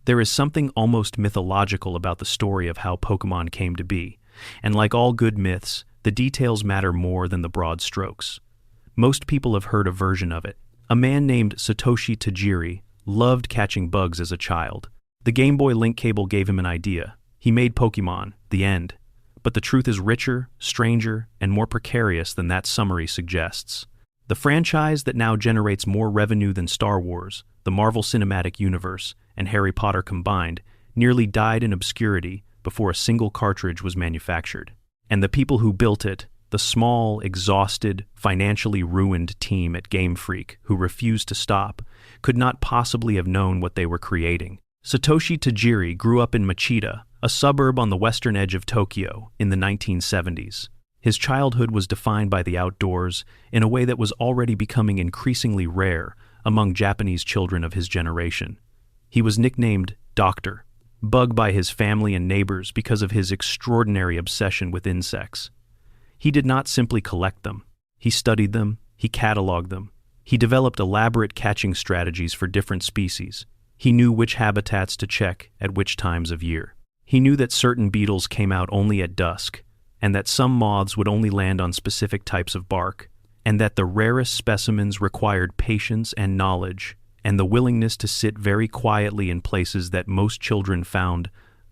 There is something almost mythological about the story of how Pokémon came to be, and like all good myths, the details matter more than the broad strokes. Most people have heard a version of it. A man named Satoshi Tajiri loved catching bugs as a child. The Game Boy link cable gave him an idea. He made Pokémon, the end. But the truth is richer, stranger, and more precarious than that summary suggests. The franchise that now generates more revenue than Star Wars, the Marvel Cinematic Universe, and Harry Potter combined, nearly died in obscurity before a single cartridge was manufactured. And the people who built it, the small, exhausted, financially ruined team at Game Freak who refused to stop, could not possibly have known what they were creating. Satoshi Tajiri grew up in Machida, a suburb on the western edge of Tokyo, in the 1970s. His childhood was defined by the outdoors in a way that was already becoming increasingly rare among Japanese children of his generation. He was nicknamed Doctor Bug by his family and neighbors because of his extraordinary obsession with insects. He did not simply collect them. He studied them, he cataloged them. He developed elaborate catching strategies for different species. He knew which habitats to check at which times of year. He knew that certain beetles came out only at dusk, and that some moths would only land on specific types of bark, and that the rarest specimens required patience and knowledge, and the willingness to sit very quietly in places that most children found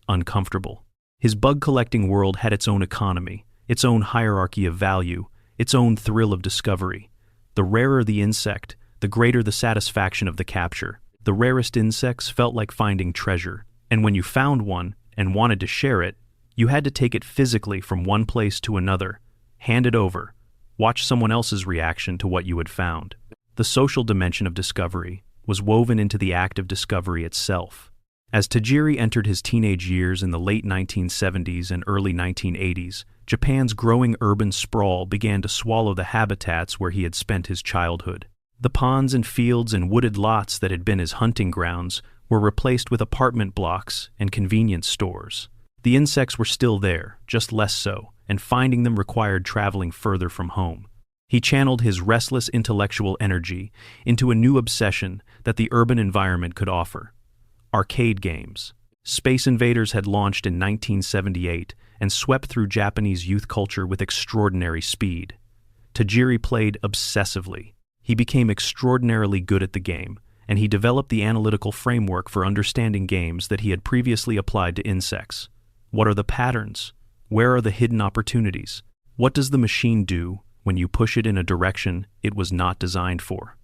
uncomfortable. His bug-collecting world had its own economy, its own hierarchy of value, its own thrill of discovery. The rarer the insect, the greater the satisfaction of the capture. The rarest insects felt like finding treasure, and when you found one and wanted to share it, you had to take it physically from one place to another, hand it over, watch someone else's reaction to what you had found. The social dimension of discovery was woven into the act of discovery itself. As Tajiri entered his teenage years in the late 1970s and early 1980s, Japan's growing urban sprawl began to swallow the habitats where he had spent his childhood. The ponds and fields and wooded lots that had been his hunting grounds were replaced with apartment blocks and convenience stores. The insects were still there, just less so, and finding them required traveling further from home. He channeled his restless intellectual energy into a new obsession that the urban environment could offer: arcade games. Space Invaders had launched in 1978 and swept through Japanese youth culture with extraordinary speed. Tajiri played obsessively. He became extraordinarily good at the game, and he developed the analytical framework for understanding games that he had previously applied to insects. What are the patterns? Where are the hidden opportunities? What does the machine do when you push it in a direction it was not designed for?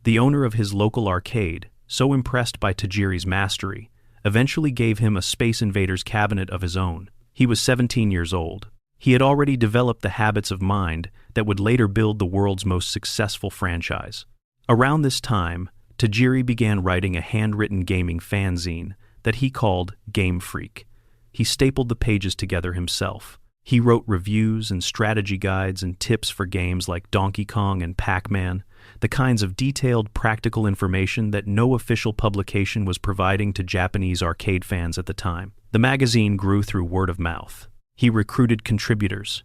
The owner of his local arcade, so impressed by Tajiri's mastery, eventually gave him a Space Invaders cabinet of his own. He was 17 years old. He had already developed the habits of mind that would later build the world's most successful franchise. Around this time, Tajiri began writing a handwritten gaming fanzine that he called Game Freak. He stapled the pages together himself. He wrote reviews and strategy guides and tips for games like Donkey Kong and Pac-Man, the kinds of detailed, practical information that no official publication was providing to Japanese arcade fans at the time. The magazine grew through word of mouth. He recruited contributors.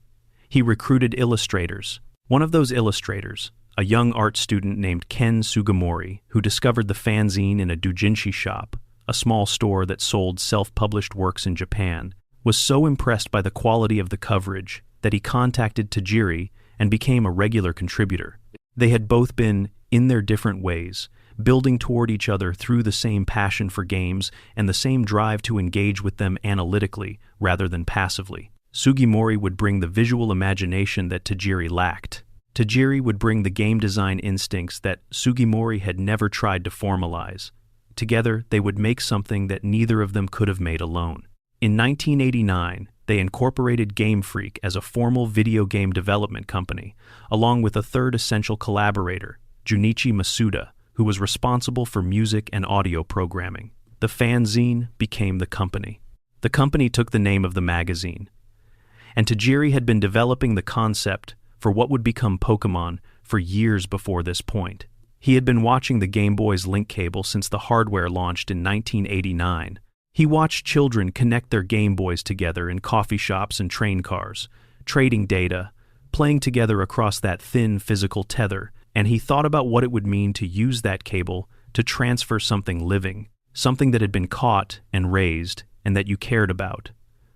He recruited illustrators. One of those illustrators, a young art student named Ken Sugimori, who discovered the fanzine in a doujinshi shop, a small store that sold self-published works in Japan, was so impressed by the quality of the coverage that he contacted Tajiri and became a regular contributor. They had both been, in their different ways, building toward each other through the same passion for games and the same drive to engage with them analytically rather than passively. Sugimori would bring the visual imagination that Tajiri lacked. Tajiri would bring the game design instincts that Sugimori had never tried to formalize. Together, they would make something that neither of them could have made alone. In 1989, they incorporated Game Freak as a formal video game development company, along with a third essential collaborator, Junichi Masuda, who was responsible for music and audio programming. The fanzine became the company. The company took the name of the magazine. And Tajiri had been developing the concept for what would become Pokémon for years before this point. He had been watching the Game Boy's link cable since the hardware launched in 1989. He watched children connect their Game Boys together in coffee shops and train cars, trading data, playing together across that thin physical tether, and he thought about what it would mean to use that cable to transfer something living, something that had been caught and raised and that you cared about.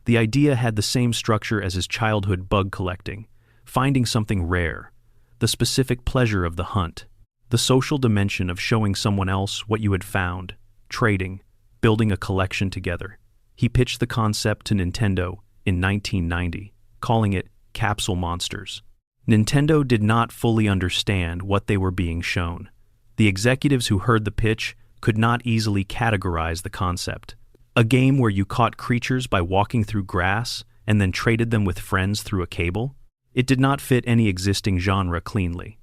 The idea had the same structure as his childhood bug collecting, finding something rare, the specific pleasure of the hunt, the social dimension of showing someone else what you had found, trading, building a collection together. He pitched the concept to Nintendo in 1990, calling it Capsule Monsters. Nintendo did not fully understand what they were being shown. The executives who heard the pitch could not easily categorize the concept. A game where you caught creatures by walking through grass and then traded them with friends through a cable? It did not fit any existing genre cleanly.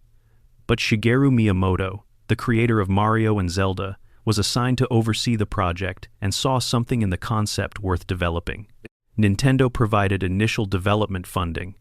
But Shigeru Miyamoto, the creator of Mario and Zelda, was assigned to oversee the project and saw something in the concept worth developing. Nintendo provided initial development funding,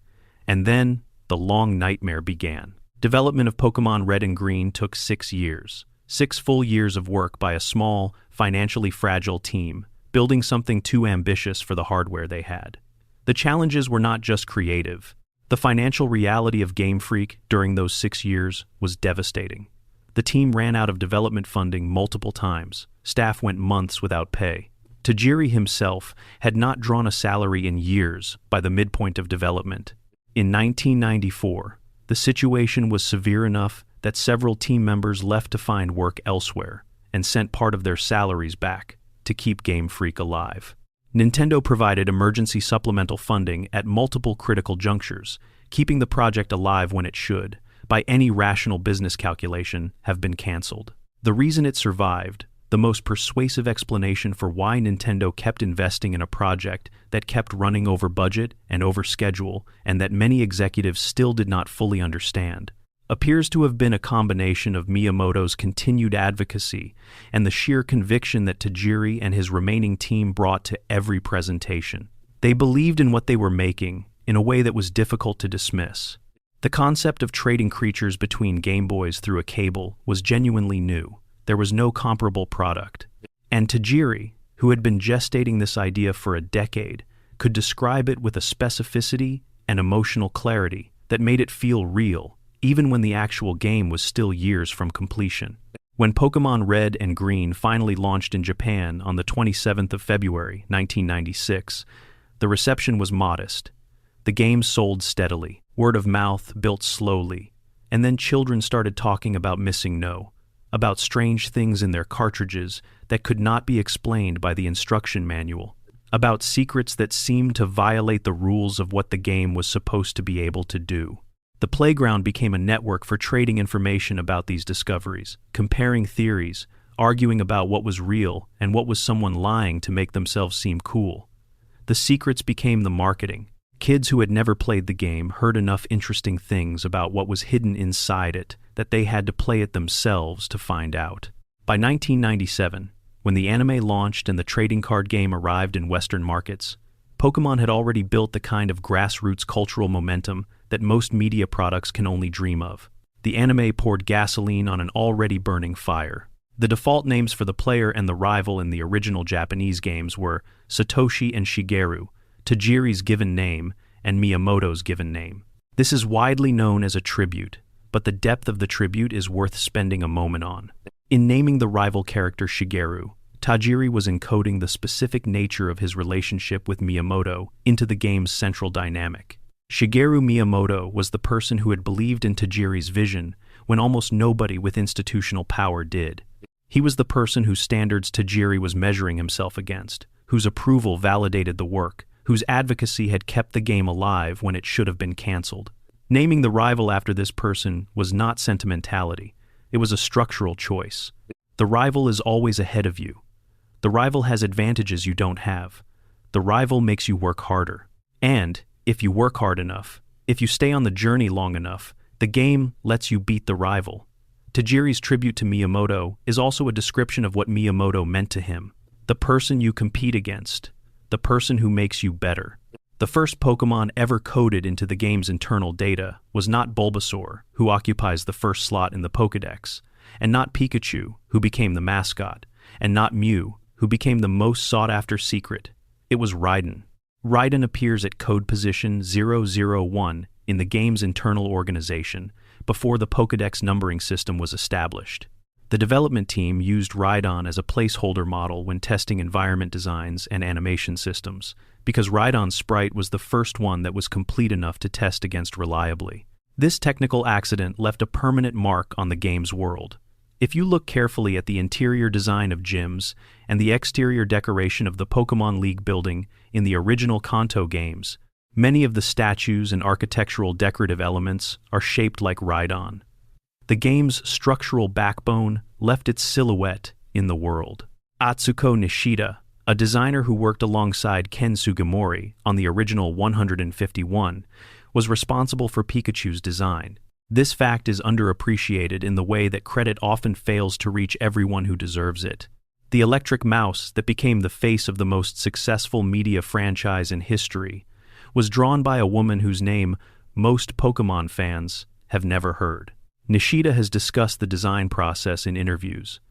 and then the long nightmare began. Development of Pokémon Red and Green took 6 years. 6 full years of work by a small, financially fragile team, building something too ambitious for the hardware they had. The challenges were not just creative. The financial reality of Game Freak during those 6 years was devastating. The team ran out of development funding multiple times. Staff went months without pay. Tajiri himself had not drawn a salary in years by the midpoint of development. In 1994, the situation was severe enough that several team members left to find work elsewhere and sent part of their salaries back to keep Game Freak alive. Nintendo provided emergency supplemental funding at multiple critical junctures, keeping the project alive when it should, by any rational business calculation, have been canceled. The reason it survived, the most persuasive explanation for why Nintendo kept investing in a project that kept running over budget and over schedule and that many executives still did not fully understand, appears to have been a combination of Miyamoto's continued advocacy and the sheer conviction that Tajiri and his remaining team brought to every presentation. They believed in what they were making in a way that was difficult to dismiss. The concept of trading creatures between Game Boys through a cable was genuinely new. There was no comparable product. And Tajiri, who had been gestating this idea for a decade, could describe it with a specificity and emotional clarity that made it feel real, even when the actual game was still years from completion. When Pokémon Red and Green finally launched in Japan on the 27th of February, 1996, the reception was modest. The game sold steadily, word of mouth built slowly, and then children started talking about missing No, about strange things in their cartridges that could not be explained by the instruction manual, about secrets that seemed to violate the rules of what the game was supposed to be able to do. The playground became a network for trading information about these discoveries, comparing theories, arguing about what was real and what was someone lying to make themselves seem cool. The secrets became the marketing. Kids who had never played the game heard enough interesting things about what was hidden inside it that they had to play it themselves to find out. By 1997, when the anime launched and the trading card game arrived in Western markets, Pokémon had already built the kind of grassroots cultural momentum that most media products can only dream of. The anime poured gasoline on an already burning fire. The default names for the player and the rival in the original Japanese games were Satoshi and Shigeru, Tajiri's given name and Miyamoto's given name. This is widely known as a tribute, but the depth of the tribute is worth spending a moment on. In naming the rival character Shigeru, Tajiri was encoding the specific nature of his relationship with Miyamoto into the game's central dynamic. Shigeru Miyamoto was the person who had believed in Tajiri's vision when almost nobody with institutional power did. He was the person whose standards Tajiri was measuring himself against, whose approval validated the work, whose advocacy had kept the game alive when it should have been canceled. Naming the rival after this person was not sentimentality. It was a structural choice. The rival is always ahead of you. The rival has advantages you don't have. The rival makes you work harder. And, if you work hard enough, if you stay on the journey long enough, the game lets you beat the rival. Tajiri's tribute to Miyamoto is also a description of what Miyamoto meant to him. The person you compete against. The person who makes you better. The first Pokémon ever coded into the game's internal data was not Bulbasaur, who occupies the first slot in the Pokédex, and not Pikachu, who became the mascot, and not Mew, who became the most sought-after secret. It was Raiden. Raiden appears at code position 001 in the game's internal organization, before the Pokédex numbering system was established. The development team used Rhydon as a placeholder model when testing environment designs and animation systems, because Rhydon's sprite was the first one that was complete enough to test against reliably. This technical accident left a permanent mark on the game's world. If you look carefully at the interior design of gyms and the exterior decoration of the Pokémon League building in the original Kanto games, many of the statues and architectural decorative elements are shaped like Rhydon. The game's structural backbone left its silhouette in the world. Atsuko Nishida, a designer who worked alongside Ken Sugimori on the original 151, was responsible for Pikachu's design. This fact is underappreciated in the way that credit often fails to reach everyone who deserves it. The electric mouse that became the face of the most successful media franchise in history was drawn by a woman whose name most Pokémon fans have never heard. Nishida has discussed the design process in interviews,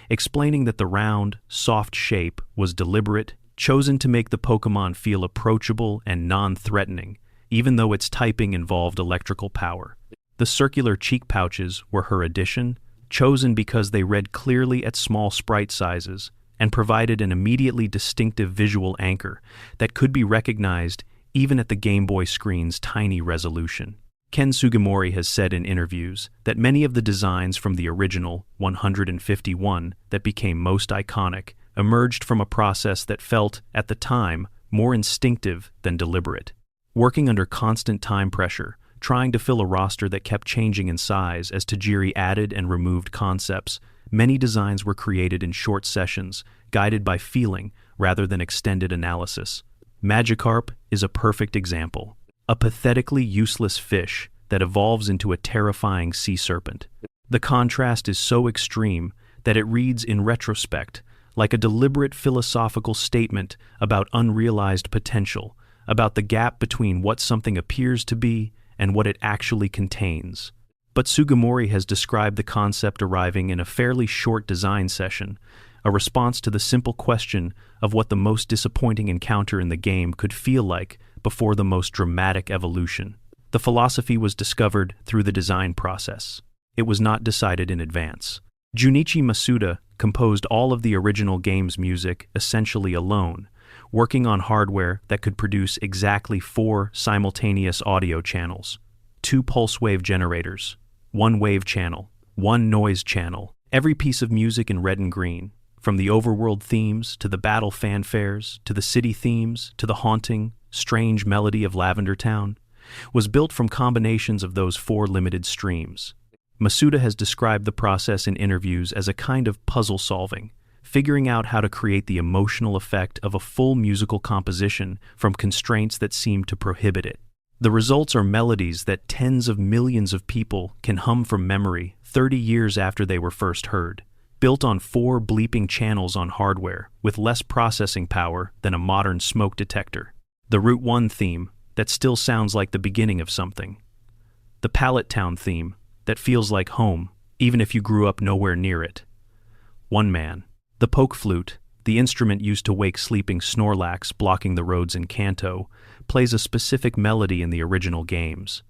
explaining that the round, soft shape was deliberate, chosen to make the Pokémon feel approachable and non-threatening, even though its typing involved electrical power. The circular cheek pouches were her addition, chosen because they read clearly at small sprite sizes and provided an immediately distinctive visual anchor that could be recognized even at the Game Boy screen's tiny resolution. Ken Sugimori has said in interviews that many of the designs from the original 151 that became most iconic emerged from a process that felt, at the time, more instinctive than deliberate. Working under constant time pressure, trying to fill a roster that kept changing in size as Tajiri added and removed concepts, many designs were created in short sessions, guided by feeling rather than extended analysis. Magikarp is a perfect example. A pathetically useless fish that evolves into a terrifying sea serpent. The contrast is so extreme that it reads in retrospect like a deliberate philosophical statement about unrealized potential, about the gap between what something appears to be and what it actually contains. But Sugimori has described the concept arriving in a fairly short design session, a response to the simple question of what the most disappointing encounter in the game could feel like before the most dramatic evolution. The philosophy was discovered through the design process. It was not decided in advance. Junichi Masuda composed all of the original game's music essentially alone, working on hardware that could produce exactly 4 simultaneous audio channels, 2 pulse wave generators, 1 wave channel, 1 noise channel, every piece of music in red and green, from the overworld themes to the battle fanfares to the city themes to the haunting, strange melody of Lavender Town, was built from combinations of those 4 limited streams. Masuda has described the process in interviews as a kind of puzzle solving, figuring out how to create the emotional effect of a full musical composition from constraints that seem to prohibit it. The results are melodies that tens of millions of people can hum from memory 30 years after they were first heard, built on 4 bleeping channels on hardware with less processing power than a modern smoke detector. The Route 1 theme that still sounds like the beginning of something. The Pallet Town theme that feels like home, even if you grew up nowhere near it. One Man. The poke flute, the instrument used to wake sleeping Snorlax blocking the roads in Kanto, plays a specific melody in the original games.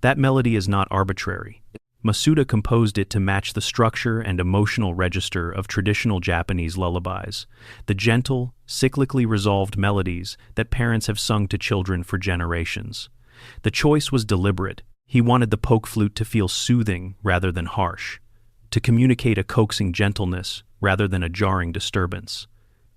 That melody is not arbitrary. Masuda composed it to match the structure and emotional register of traditional Japanese lullabies, the gentle, cyclically resolved melodies that parents have sung to children for generations. The choice was deliberate. He wanted the poke flute to feel soothing rather than harsh, to communicate a coaxing gentleness rather than a jarring disturbance.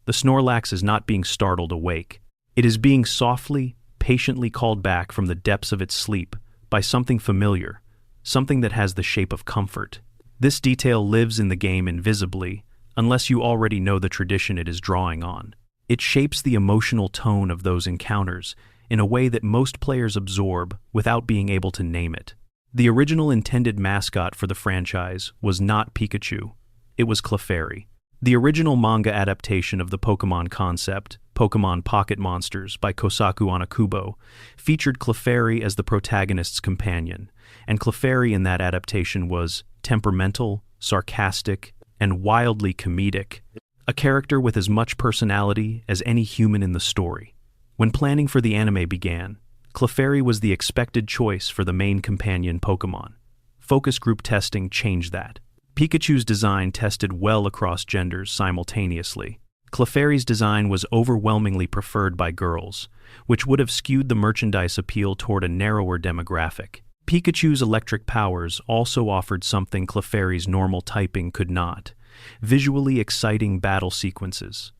The Snorlax is not being startled awake. It is being softly, patiently called back from the depths of its sleep by something familiar, something that has the shape of comfort. This detail lives in the game invisibly, unless you already know the tradition it is drawing on. It shapes the emotional tone of those encounters in a way that most players absorb without being able to name it. The original intended mascot for the franchise was not Pikachu, it was Clefairy. The original manga adaptation of the Pokémon concept, Pokémon Pocket Monsters by Kosaku Anakubo, featured Clefairy as the protagonist's companion, and Clefairy in that adaptation was temperamental, sarcastic, and wildly comedic, a character with as much personality as any human in the story. When planning for the anime began, Clefairy was the expected choice for the main companion Pokémon. Focus group testing changed that. Pikachu's design tested well across genders simultaneously. Clefairy's design was overwhelmingly preferred by girls, which would have skewed the merchandise appeal toward a narrower demographic. Pikachu's electric powers also offered something Clefairy's normal typing could not: visually exciting battle sequences.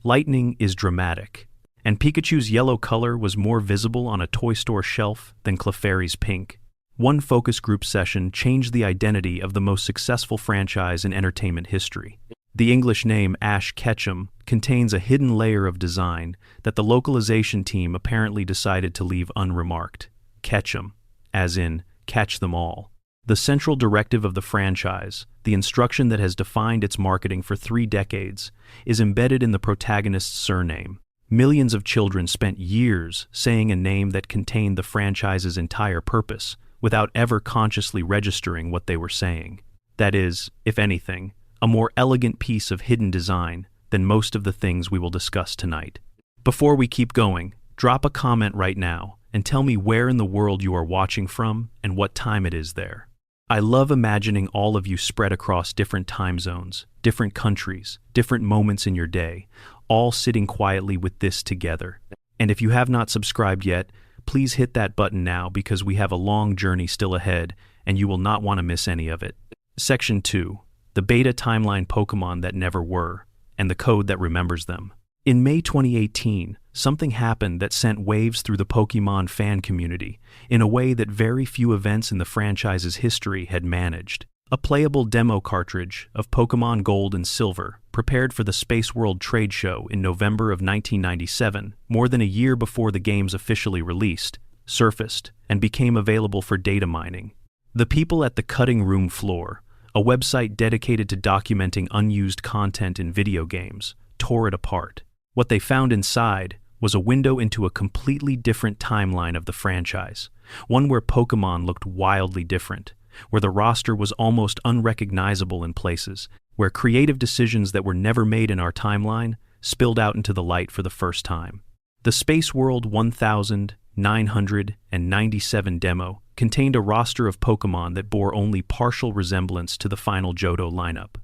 Lightning is dramatic, and Pikachu's yellow color was more visible on a toy store shelf than Clefairy's pink. One focus group session changed the identity of the most successful franchise in entertainment history. The English name Ash Ketchum contains a hidden layer of design that the localization team apparently decided to leave unremarked. Ketchum, as in catch them all. The central directive of the franchise, the instruction that has defined its marketing for 3 decades, is embedded in the protagonist's surname. Millions of children spent years saying a name that contained the franchise's entire purpose, without ever consciously registering what they were saying. That is, if anything, a more elegant piece of hidden design than most of the things we will discuss tonight. Before we keep going, drop a comment right now and tell me where in the world you are watching from and what time it is there. I love imagining all of you spread across different time zones, different countries, different moments in your day, all sitting quietly with this together. And if you have not subscribed yet, please hit that button now because we have a long journey still ahead and you will not want to miss any of it. Section 2. The beta timeline Pokemon that never were, and the code that remembers them. In May 2018, something happened that sent waves through the Pokemon fan community in a way that very few events in the franchise's history had managed. A playable demo cartridge of Pokemon Gold and Silver, prepared for the Space World trade show in November of 1997, more than a year before the games officially released, surfaced and became available for data mining. The people at the Cutting Room Floor, a website dedicated to documenting unused content in video games, tore it apart. What they found inside was a window into a completely different timeline of the franchise, one where Pokemon looked wildly different, where the roster was almost unrecognizable in places, where creative decisions that were never made in our timeline spilled out into the light for the first time. The Space World 1997 demo contained a roster of Pokemon that bore only partial resemblance to the final Johto lineup.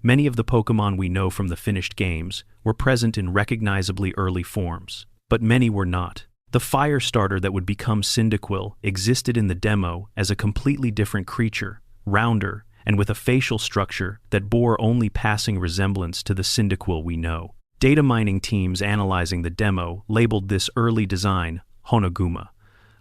Many of the Pokemon we know from the finished games were present in recognizably early forms, but many were not. The fire starter that would become Cyndaquil existed in the demo as a completely different creature, rounder, and with a facial structure that bore only passing resemblance to the Cyndaquil we know. Data mining teams analyzing the demo labeled this early design Honoguma,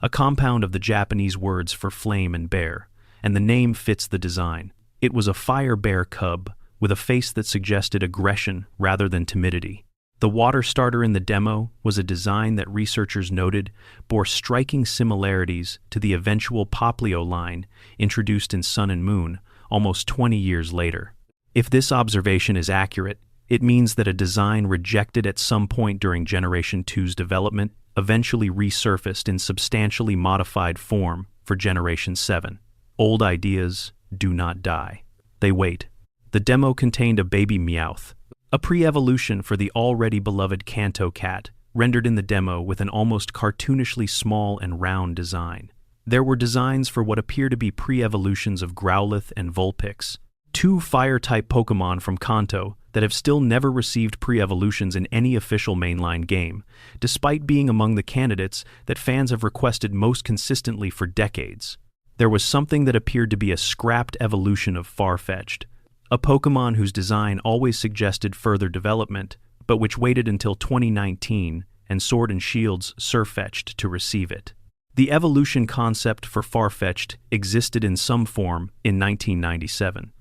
a compound of the Japanese words for flame and bear, and the name fits the design. It was a fire bear cub with a face that suggested aggression rather than timidity. The water starter in the demo was a design that researchers noted bore striking similarities to the eventual Poplio line introduced in Sun and Moon almost 20 years later. If this observation is accurate, it means that a design rejected at some point during Generation 2's development eventually resurfaced in substantially modified form for Generation 7. Old ideas do not die. They wait. The demo contained a baby Meowth, a pre-evolution for the already beloved Kanto cat, rendered in the demo with an almost cartoonishly small and round design. There were designs for what appear to be pre-evolutions of Growlithe and Vulpix, 2 fire-type Pokemon from Kanto that have still never received pre-evolutions in any official mainline game, despite being among the candidates that fans have requested most consistently for decades. There was something that appeared to be a scrapped evolution of Farfetch'd, a Pokemon whose design always suggested further development, but which waited until 2019 and Sword and Shield's Sirfetch'd to receive it. The evolution concept for Farfetch'd existed in some form in 1997.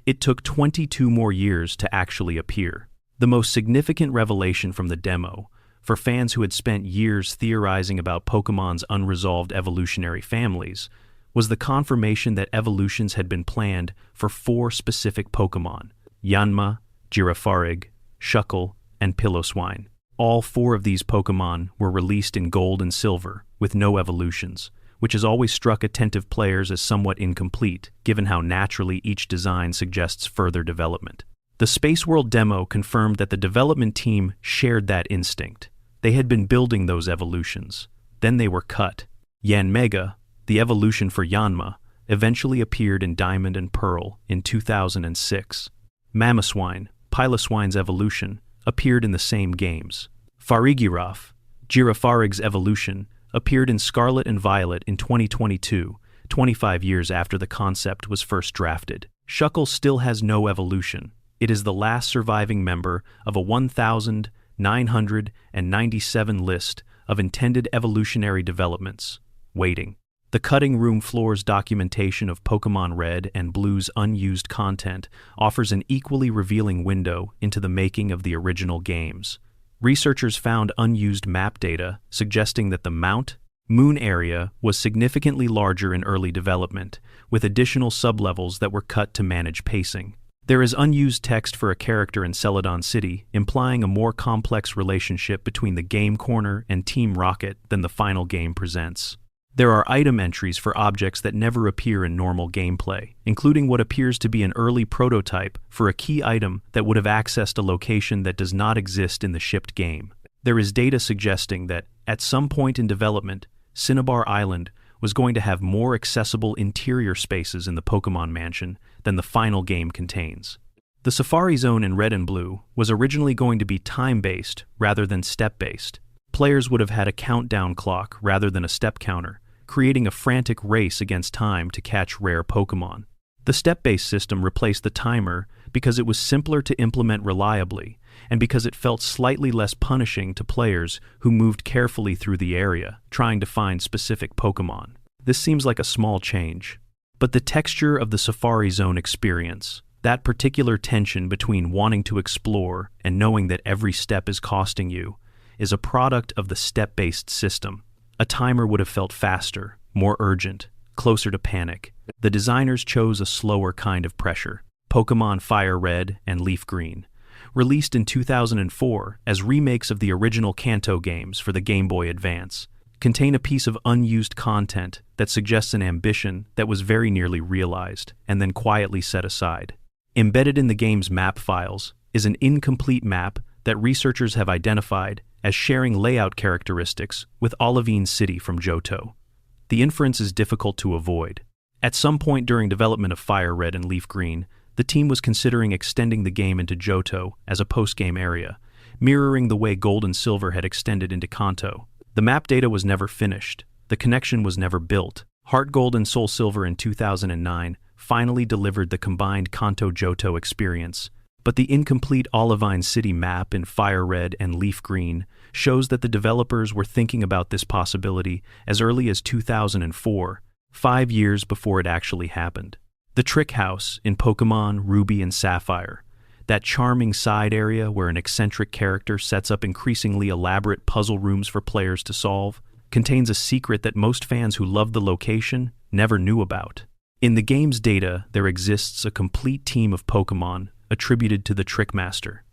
It took 22 more years to actually appear. The most significant revelation from the demo, for fans who had spent years theorizing about Pokemon's unresolved evolutionary families, was the confirmation that evolutions had been planned for 4 specific Pokemon: Yanma, Girafarig, Shuckle, and Piloswine. All 4 of these Pokemon were released in Gold and Silver, with no evolutions, which has always struck attentive players as somewhat incomplete, given how naturally each design suggests further development. The Space World demo confirmed that the development team shared that instinct. They had been building those evolutions. Then they were cut. Yanmega, the evolution for Yanma, eventually appeared in Diamond and Pearl in 2006. Mamoswine, Piloswine's evolution, appeared in the same games. Farigiraf, Girafarig's evolution, appeared in Scarlet and Violet in 2022, 25 years after the concept was first drafted. Shuckle still has no evolution. It is the last surviving member of a 1,997 list of intended evolutionary developments. Waiting. The Cutting Room Floor's documentation of Pokémon Red and Blue's unused content offers an equally revealing window into the making of the original games. Researchers found unused map data suggesting that the Mount Moon area was significantly larger in early development, with additional sublevels that were cut to manage pacing. There is unused text for a character in Celadon City, implying a more complex relationship between the Game Corner and Team Rocket than the final game presents. There are item entries for objects that never appear in normal gameplay, including what appears to be an early prototype for a key item that would have accessed a location that does not exist in the shipped game. There is data suggesting that, at some point in development, Cinnabar Island was going to have more accessible interior spaces in the Pokémon Mansion than the final game contains. The Safari Zone in Red and Blue was originally going to be time-based rather than step-based. Players would have had a countdown clock rather than a step counter, creating a frantic race against time to catch rare Pokémon. The step-based system replaced the timer because it was simpler to implement reliably, and because it felt slightly less punishing to players who moved carefully through the area, trying to find specific Pokémon. This seems like a small change. But the texture of the Safari Zone experience, that particular tension between wanting to explore and knowing that every step is costing you, is a product of the step-based system. A timer would have felt faster, more urgent, closer to panic. The designers chose a slower kind of pressure. Pokémon Fire Red and Leaf Green, released in 2004 as remakes of the original Kanto games for the Game Boy Advance, contain a piece of unused content that suggests an ambition that was very nearly realized and then quietly set aside. Embedded in the game's map files is an incomplete map that researchers have identified as sharing layout characteristics with Olivine City from Johto. The inference is difficult to avoid. At some point during development of Fire Red and Leaf Green, the team was considering extending the game into Johto as a post-game area, mirroring the way Gold and Silver had extended into Kanto. The map data was never finished. The connection was never built. Heart Gold and Soul Silver in 2009 finally delivered the combined Kanto-Johto experience, but the incomplete Olivine City map in Fire Red and Leaf Green shows that the developers were thinking about this possibility as early as 2004, 5 years before it actually happened. The Trick House in Pokémon Ruby and Sapphire, that charming side area where an eccentric character sets up increasingly elaborate puzzle rooms for players to solve, contains a secret that most fans who loved the location never knew about. In the game's data, there exists a complete team of Pokémon attributed to the Trickmaster.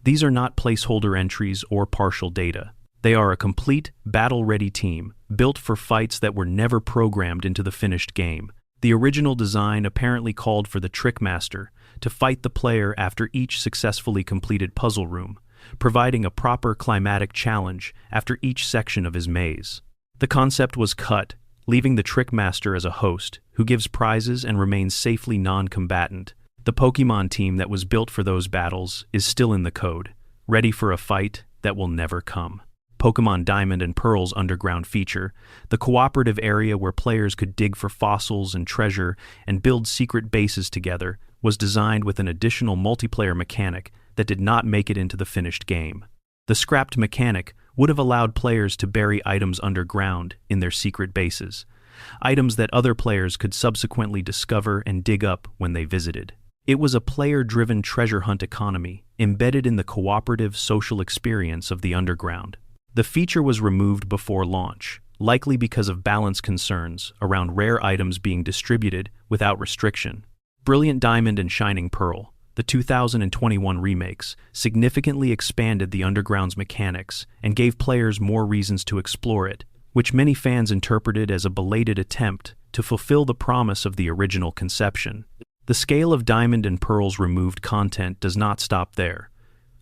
These are not placeholder entries or partial data. They are a complete, battle-ready team, built for fights that were never programmed into the finished game. The original design apparently called for the Trickmaster to fight the player after each successfully completed puzzle room, providing a proper climatic challenge after each section of his maze. The concept was cut, leaving the Trickmaster as a host who gives prizes and remains safely non-combatant. The Pokémon team that was built for those battles is still in the code, ready for a fight that will never come. Pokémon Diamond and Pearl's underground feature, the cooperative area where players could dig for fossils and treasure and build secret bases together, was designed with an additional multiplayer mechanic that did not make it into the finished game. The scrapped mechanic would have allowed players to bury items underground in their secret bases, items that other players could subsequently discover and dig up when they visited. It was a player-driven treasure hunt economy embedded in the cooperative social experience of the underground. The feature was removed before launch, likely because of balance concerns around rare items being distributed without restriction. Brilliant Diamond and Shining Pearl, the 2021 remakes, significantly expanded the Underground's mechanics and gave players more reasons to explore it, which many fans interpreted as a belated attempt to fulfill the promise of the original conception. The scale of Diamond and Pearl's removed content does not stop there.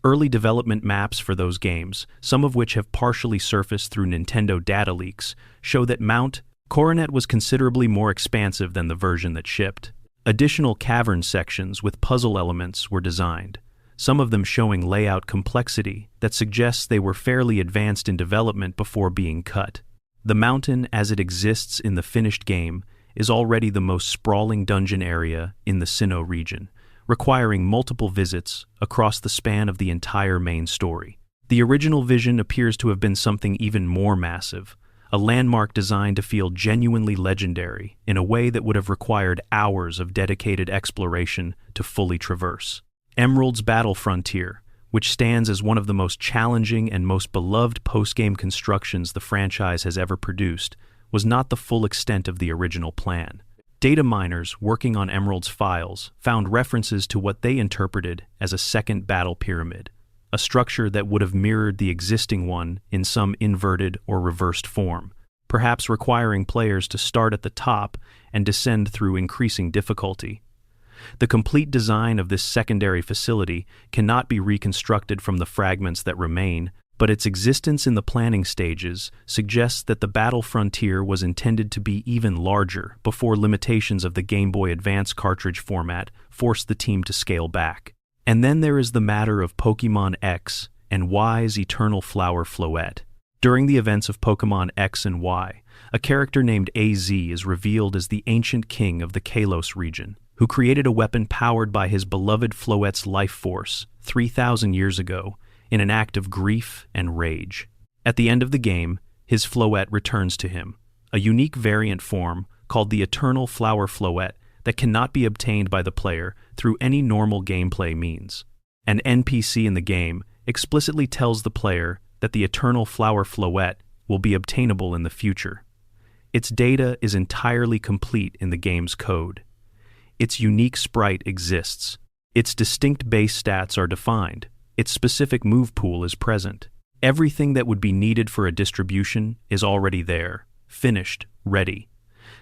Early development maps for those games, some of which have partially surfaced through Nintendo data leaks, show that Mount Coronet was considerably more expansive than the version that shipped. Additional cavern sections with puzzle elements were designed, some of them showing layout complexity that suggests they were fairly advanced in development before being cut. The mountain, as it exists in the finished game, is already the most sprawling dungeon area in the Sinnoh region, requiring multiple visits across the span of the entire main story. The original vision appears to have been something even more massive, a landmark designed to feel genuinely legendary in a way that would have required hours of dedicated exploration to fully traverse. Emerald's Battle Frontier, which stands as one of the most challenging and most beloved post-game constructions the franchise has ever produced, was not the full extent of the original plan. Data miners working on Emerald's files found references to what they interpreted as a second battle pyramid, a structure that would have mirrored the existing one in some inverted or reversed form, perhaps requiring players to start at the top and descend through increasing difficulty. The complete design of this secondary facility cannot be reconstructed from the fragments that remain, but its existence in the planning stages suggests that the Battle Frontier was intended to be even larger before limitations of the Game Boy Advance cartridge format forced the team to scale back. And then there is the matter of Pokémon X and Y's Eternal Flower Floette. During the events of Pokémon X and Y, a character named AZ is revealed as the ancient king of the Kalos region, who created a weapon powered by his beloved Floette's life force 3,000 years ago in an act of grief and rage. At the end of the game, his Floette returns to him, a unique variant form called the Eternal Flower Floette that cannot be obtained by the player through any normal gameplay means. An NPC in the game explicitly tells the player that the Eternal Flower Floette will be obtainable in the future. Its data is entirely complete in the game's code. Its unique sprite exists. Its distinct base stats are defined. Its specific move pool is present. Everything that would be needed for a distribution is already there, finished, ready.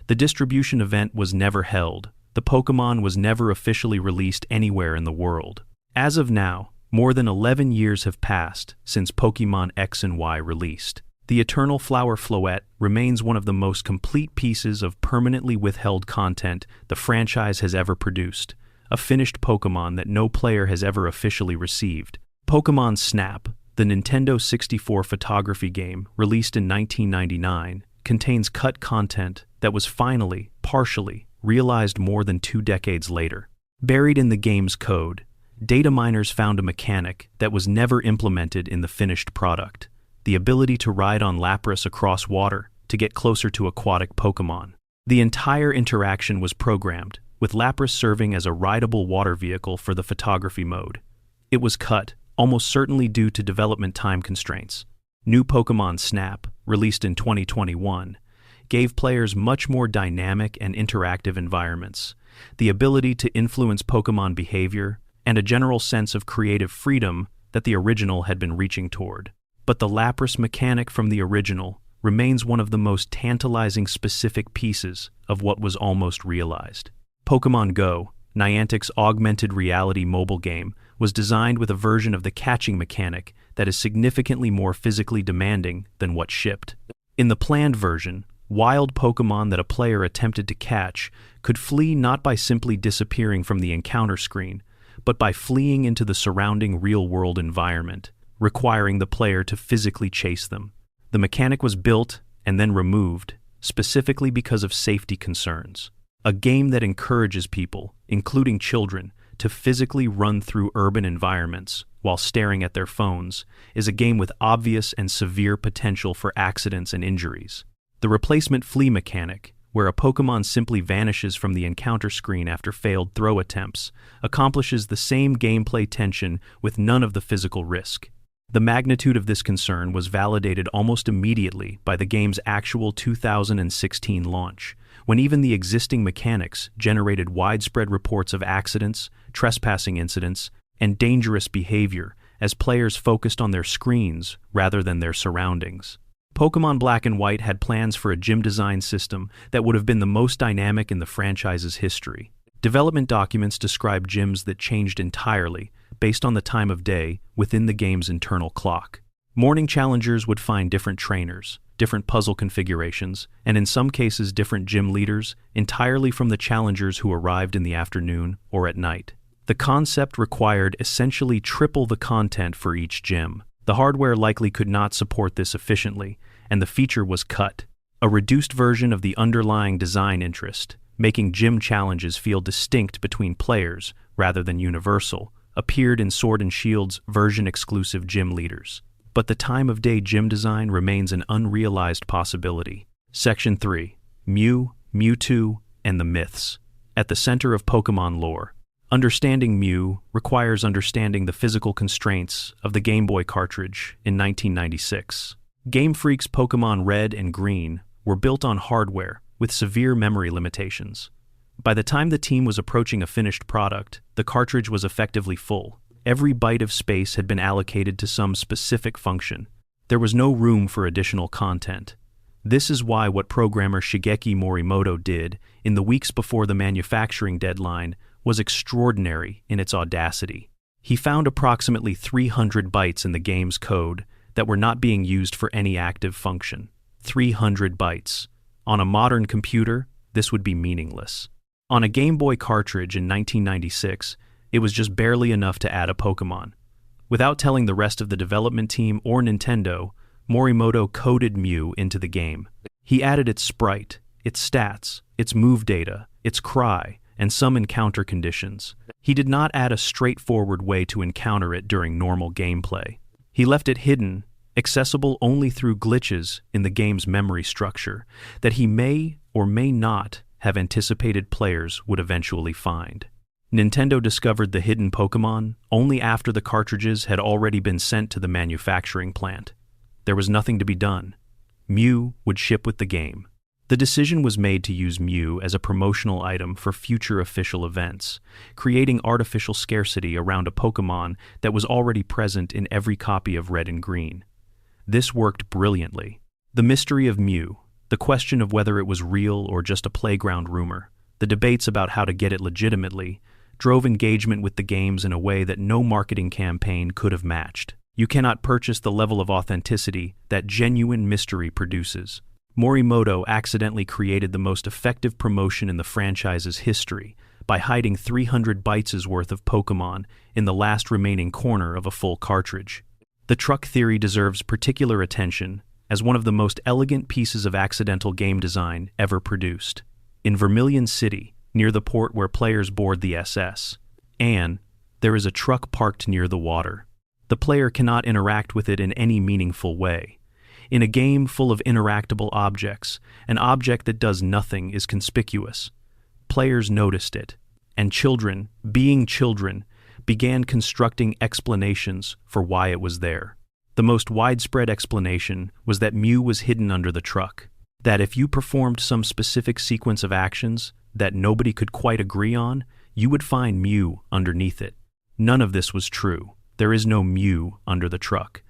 The distribution event was never held. The Pokémon was never officially released anywhere in the world. As of now, more than 11 years have passed since Pokémon X and Y released. The Eternal Flower Floette remains one of the most complete pieces of permanently withheld content the franchise has ever produced, a finished Pokémon that no player has ever officially received. Pokémon Snap, the Nintendo 64 photography game released in 1999, contains cut content that was finally, partially, realized more than 2 decades later. Buried in the game's code, data miners found a mechanic that was never implemented in the finished product: the ability to ride on Lapras across water to get closer to aquatic Pokémon. The entire interaction was programmed, with Lapras serving as a rideable water vehicle for the photography mode. It was cut, almost certainly due to development time constraints. New Pokémon Snap, released in 2021, gave players much more dynamic and interactive environments, the ability to influence Pokémon behavior, and a general sense of creative freedom that the original had been reaching toward. But the Lapras mechanic from the original remains one of the most tantalizing specific pieces of what was almost realized. Pokémon Go, Niantic's augmented reality mobile game, was designed with a version of the catching mechanic that is significantly more physically demanding than what shipped. In the planned version, wild Pokémon that a player attempted to catch could flee not by simply disappearing from the encounter screen, but by fleeing into the surrounding real-world environment, requiring the player to physically chase them. The mechanic was built and then removed, specifically because of safety concerns. A game that encourages people, including children, to physically run through urban environments while staring at their phones is a game with obvious and severe potential for accidents and injuries. The replacement flee mechanic, where a Pokémon simply vanishes from the encounter screen after failed throw attempts, accomplishes the same gameplay tension with none of the physical risk. The magnitude of this concern was validated almost immediately by the game's actual 2016 launch, when even the existing mechanics generated widespread reports of accidents, trespassing incidents, and dangerous behavior as players focused on their screens rather than their surroundings. Pokémon Black and White had plans for a gym design system that would have been the most dynamic in the franchise's history. Development documents describe gyms that changed entirely, based on the time of day, within the game's internal clock. Morning challengers would find different trainers, different puzzle configurations, and in some cases different gym leaders, entirely from the challengers who arrived in the afternoon or at night. The concept required essentially triple the content for each gym. The hardware likely could not support this efficiently, and the feature was cut. A reduced version of the underlying design interest, making gym challenges feel distinct between players rather than universal, appeared in Sword and Shield's version-exclusive gym leaders. But the time-of-day gym design remains an unrealized possibility. Section 3. Mew, Mewtwo, and the Myths. At the center of Pokémon lore. Understanding Mew requires understanding the physical constraints of the Game Boy cartridge in 1996. Game Freak's Pokémon Red and Green were built on hardware with severe memory limitations. By the time the team was approaching a finished product, the cartridge was effectively full. Every byte of space had been allocated to some specific function. There was no room for additional content. This is why what programmer Shigeki Morimoto did in the weeks before the manufacturing deadline was extraordinary in its audacity. He found approximately 300 bytes in the game's code that were not being used for any active function. 300 bytes. On a modern computer, this would be meaningless. On a Game Boy cartridge in 1996, it was just barely enough to add a Pokémon. Without telling the rest of the development team or Nintendo, Morimoto coded Mew into the game. He added its sprite, its stats, its move data, its cry, and some encounter conditions. He did not add a straightforward way to encounter it during normal gameplay. He left it hidden, accessible only through glitches in the game's memory structure that he may or may not have anticipated players would eventually find. Nintendo discovered the hidden Pokémon only after the cartridges had already been sent to the manufacturing plant. There was nothing to be done. Mew would ship with the game. The decision was made to use Mew as a promotional item for future official events, creating artificial scarcity around a Pokémon that was already present in every copy of Red and Green. This worked brilliantly. The mystery of Mew, the question of whether it was real or just a playground rumor, the debates about how to get it legitimately, drove engagement with the games in a way that no marketing campaign could have matched. You cannot purchase the level of authenticity that genuine mystery produces. Morimoto accidentally created the most effective promotion in the franchise's history by hiding 300 bytes' worth of Pokémon in the last remaining corner of a full cartridge. The truck theory deserves particular attention as one of the most elegant pieces of accidental game design ever produced. In Vermilion City, near the port where players board the SS, Anne, there is a truck parked near the water. The player cannot interact with it in any meaningful way. In a game full of interactable objects, an object that does nothing is conspicuous. Players noticed it, and children, being children, began constructing explanations for why it was there. The most widespread explanation was that Mew was hidden under the truck, that if you performed some specific sequence of actions that nobody could quite agree on, you would find Mew underneath it. None of this was true. There is no Mew under the truck.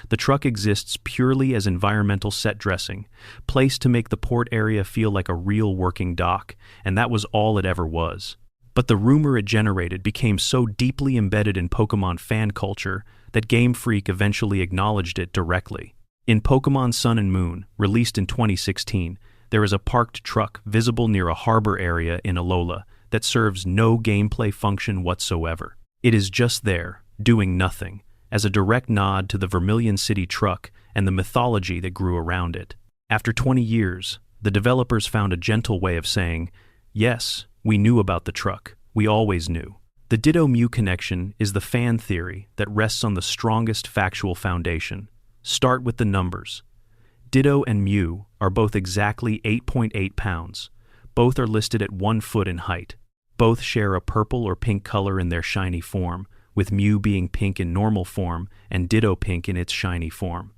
The truck exists purely as environmental set dressing, placed to make the port area feel like a real working dock, and that was all it ever was. But the rumor it generated became so deeply embedded in Pokémon fan culture that Game Freak eventually acknowledged it directly. In Pokémon Sun and Moon, released in 2016, there is a parked truck visible near a harbor area in Alola that serves no gameplay function whatsoever. It is just there, doing nothing, as a direct nod to the Vermilion City truck and the mythology that grew around it. After 20 years, the developers found a gentle way of saying, yes, we knew about the truck. We always knew. The Ditto-Mew connection is the fan theory that rests on the strongest factual foundation. Start with the numbers. Ditto and Mew are both exactly 8.8 pounds. Both are listed at 1 foot in height. Both share a purple or pink color in their shiny form, with Mew being pink in normal form and Ditto pink in its shiny form.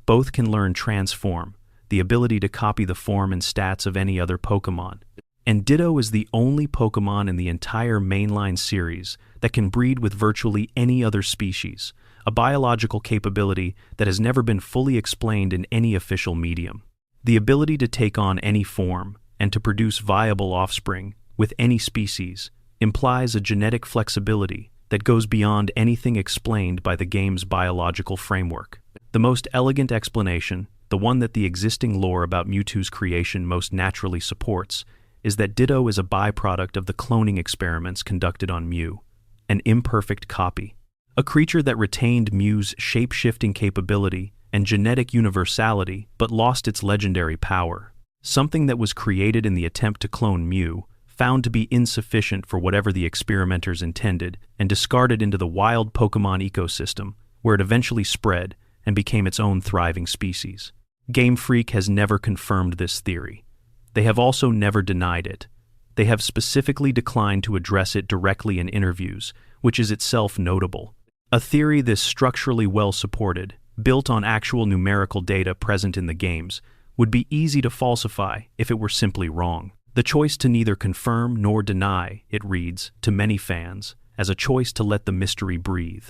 Both can learn Transform, the ability to copy the form and stats of any other Pokémon. And Ditto is the only Pokémon in the entire mainline series that can breed with virtually any other species, a biological capability that has never been fully explained in any official medium. The ability to take on any form and to produce viable offspring with any species implies a genetic flexibility that goes beyond anything explained by the game's biological framework. The most elegant explanation, the one that the existing lore about Mewtwo's creation most naturally supports, is that Ditto is a byproduct of the cloning experiments conducted on Mew, an imperfect copy. A creature that retained Mew's shape-shifting capability and genetic universality but lost its legendary power. Something that was created in the attempt to clone Mew, found to be insufficient for whatever the experimenters intended, and discarded into the wild Pokémon ecosystem, where it eventually spread and became its own thriving species. Game Freak has never confirmed this theory. They have also never denied it. They have specifically declined to address it directly in interviews, which is itself notable. A theory this structurally well supported, built on actual numerical data present in the games, would be easy to falsify if it were simply wrong. The choice to neither confirm nor deny, it reads, to many fans, as a choice to let the mystery breathe.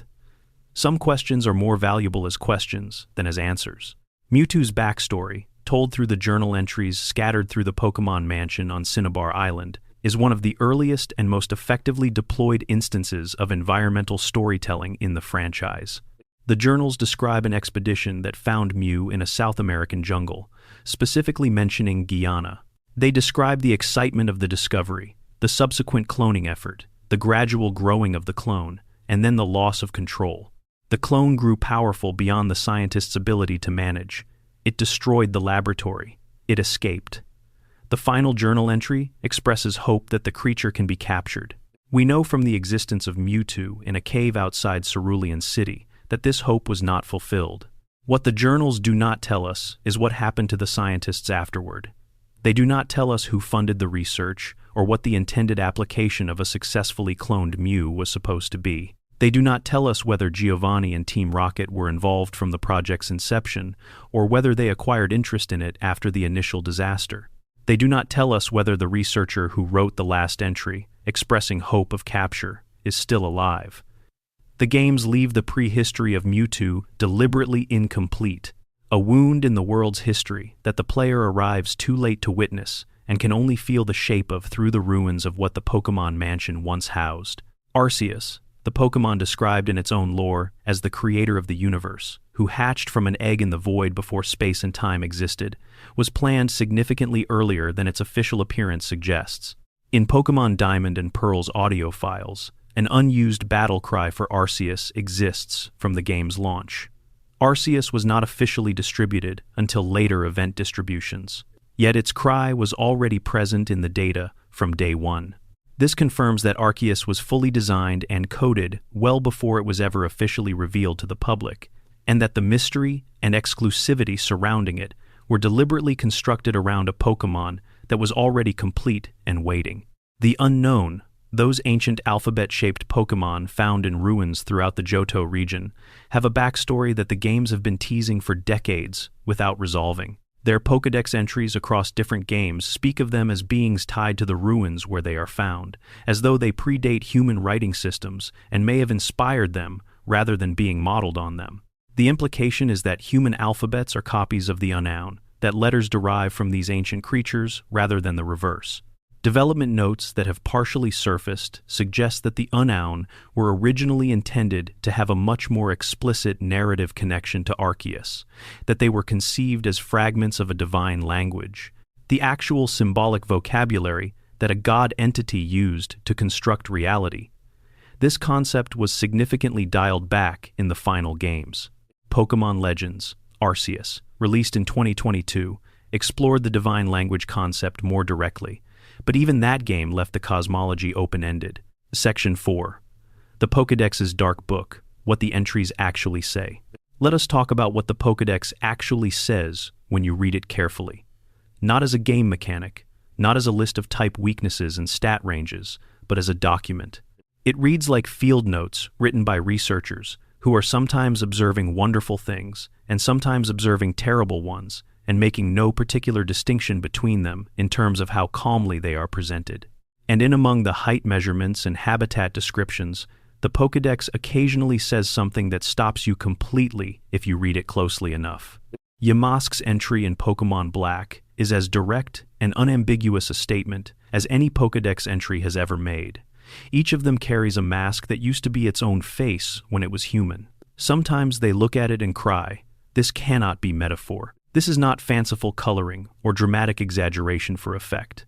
Some questions are more valuable as questions than as answers. Mewtwo's backstory, told through the journal entries scattered through the Pokémon Mansion on Cinnabar Island, is one of the earliest and most effectively deployed instances of environmental storytelling in the franchise. The journals describe an expedition that found Mew in a South American jungle, specifically mentioning Guyana. They describe the excitement of the discovery, the subsequent cloning effort, the gradual growing of the clone, and then the loss of control. The clone grew powerful beyond the scientists' ability to manage. It destroyed the laboratory. It escaped. The final journal entry expresses hope that the creature can be captured. We know from the existence of Mewtwo in a cave outside Cerulean City that this hope was not fulfilled. What the journals do not tell us is what happened to the scientists afterward. They do not tell us who funded the research or what the intended application of a successfully cloned Mew was supposed to be. They do not tell us whether Giovanni and Team Rocket were involved from the project's inception or whether they acquired interest in it after the initial disaster. They do not tell us whether the researcher who wrote the last entry, expressing hope of capture, is still alive. The games leave the prehistory of Mewtwo deliberately incomplete, a wound in the world's history that the player arrives too late to witness and can only feel the shape of through the ruins of what the Pokémon Mansion once housed. Arceus, the Pokémon described in its own lore as the creator of the universe, who hatched from an egg in the void before space and time existed, was planned significantly earlier than its official appearance suggests. In Pokémon Diamond and Pearl's audio files, an unused battle cry for Arceus exists from the game's launch. Arceus was not officially distributed until later event distributions, yet its cry was already present in the data from day one. This confirms that Arceus was fully designed and coded well before it was ever officially revealed to the public, and that the mystery and exclusivity surrounding it were deliberately constructed around a Pokémon that was already complete and waiting. The unknown, those ancient alphabet-shaped Pokémon found in ruins throughout the Johto region, have a backstory that the games have been teasing for decades without resolving. Their Pokédex entries across different games speak of them as beings tied to the ruins where they are found, as though they predate human writing systems and may have inspired them rather than being modeled on them. The implication is that human alphabets are copies of the Unown, that letters derive from these ancient creatures rather than the reverse. Development notes that have partially surfaced suggest that the Unown were originally intended to have a much more explicit narrative connection to Arceus, that they were conceived as fragments of a divine language, the actual symbolic vocabulary that a god entity used to construct reality. This concept was significantly dialed back in the final games. Pokémon Legends, Arceus, released in 2022, explored the divine language concept more directly, but even that game left the cosmology open-ended. Section 4. The Pokédex's Dark Book, what the entries actually say. Let us talk about what the Pokédex actually says when you read it carefully. Not as a game mechanic, not as a list of type weaknesses and stat ranges, but as a document. It reads like field notes written by researchers who are sometimes observing wonderful things and sometimes observing terrible ones, and making no particular distinction between them in terms of how calmly they are presented. And in among the height measurements and habitat descriptions, the Pokédex occasionally says something that stops you completely if you read it closely enough. Yamask's entry in Pokémon Black is as direct and unambiguous a statement as any Pokédex entry has ever made. Each of them carries a mask that used to be its own face when it was human. Sometimes they look at it and cry. This cannot be metaphor. This is not fanciful coloring or dramatic exaggeration for effect.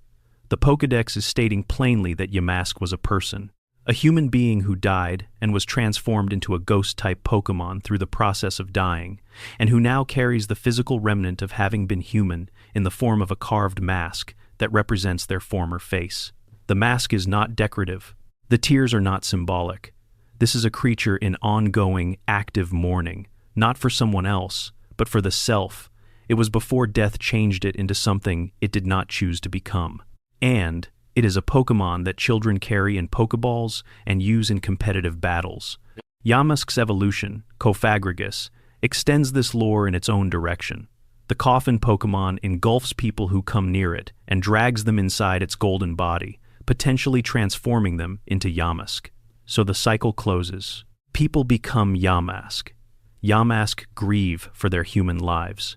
The Pokédex is stating plainly that Yamask was a person, a human being who died and was transformed into a ghost-type Pokémon through the process of dying, and who now carries the physical remnant of having been human in the form of a carved mask that represents their former face. The mask is not decorative. The tears are not symbolic. This is a creature in ongoing, active mourning, not for someone else, but for the self. It was before death changed it into something it did not choose to become. And it is a Pokémon that children carry in Pokéballs and use in competitive battles. Yamask's evolution, Cofagrigus, extends this lore in its own direction. The coffin Pokémon engulfs people who come near it and drags them inside its golden body, potentially transforming them into Yamask. So the cycle closes. People become Yamask. Yamask grieve for their human lives.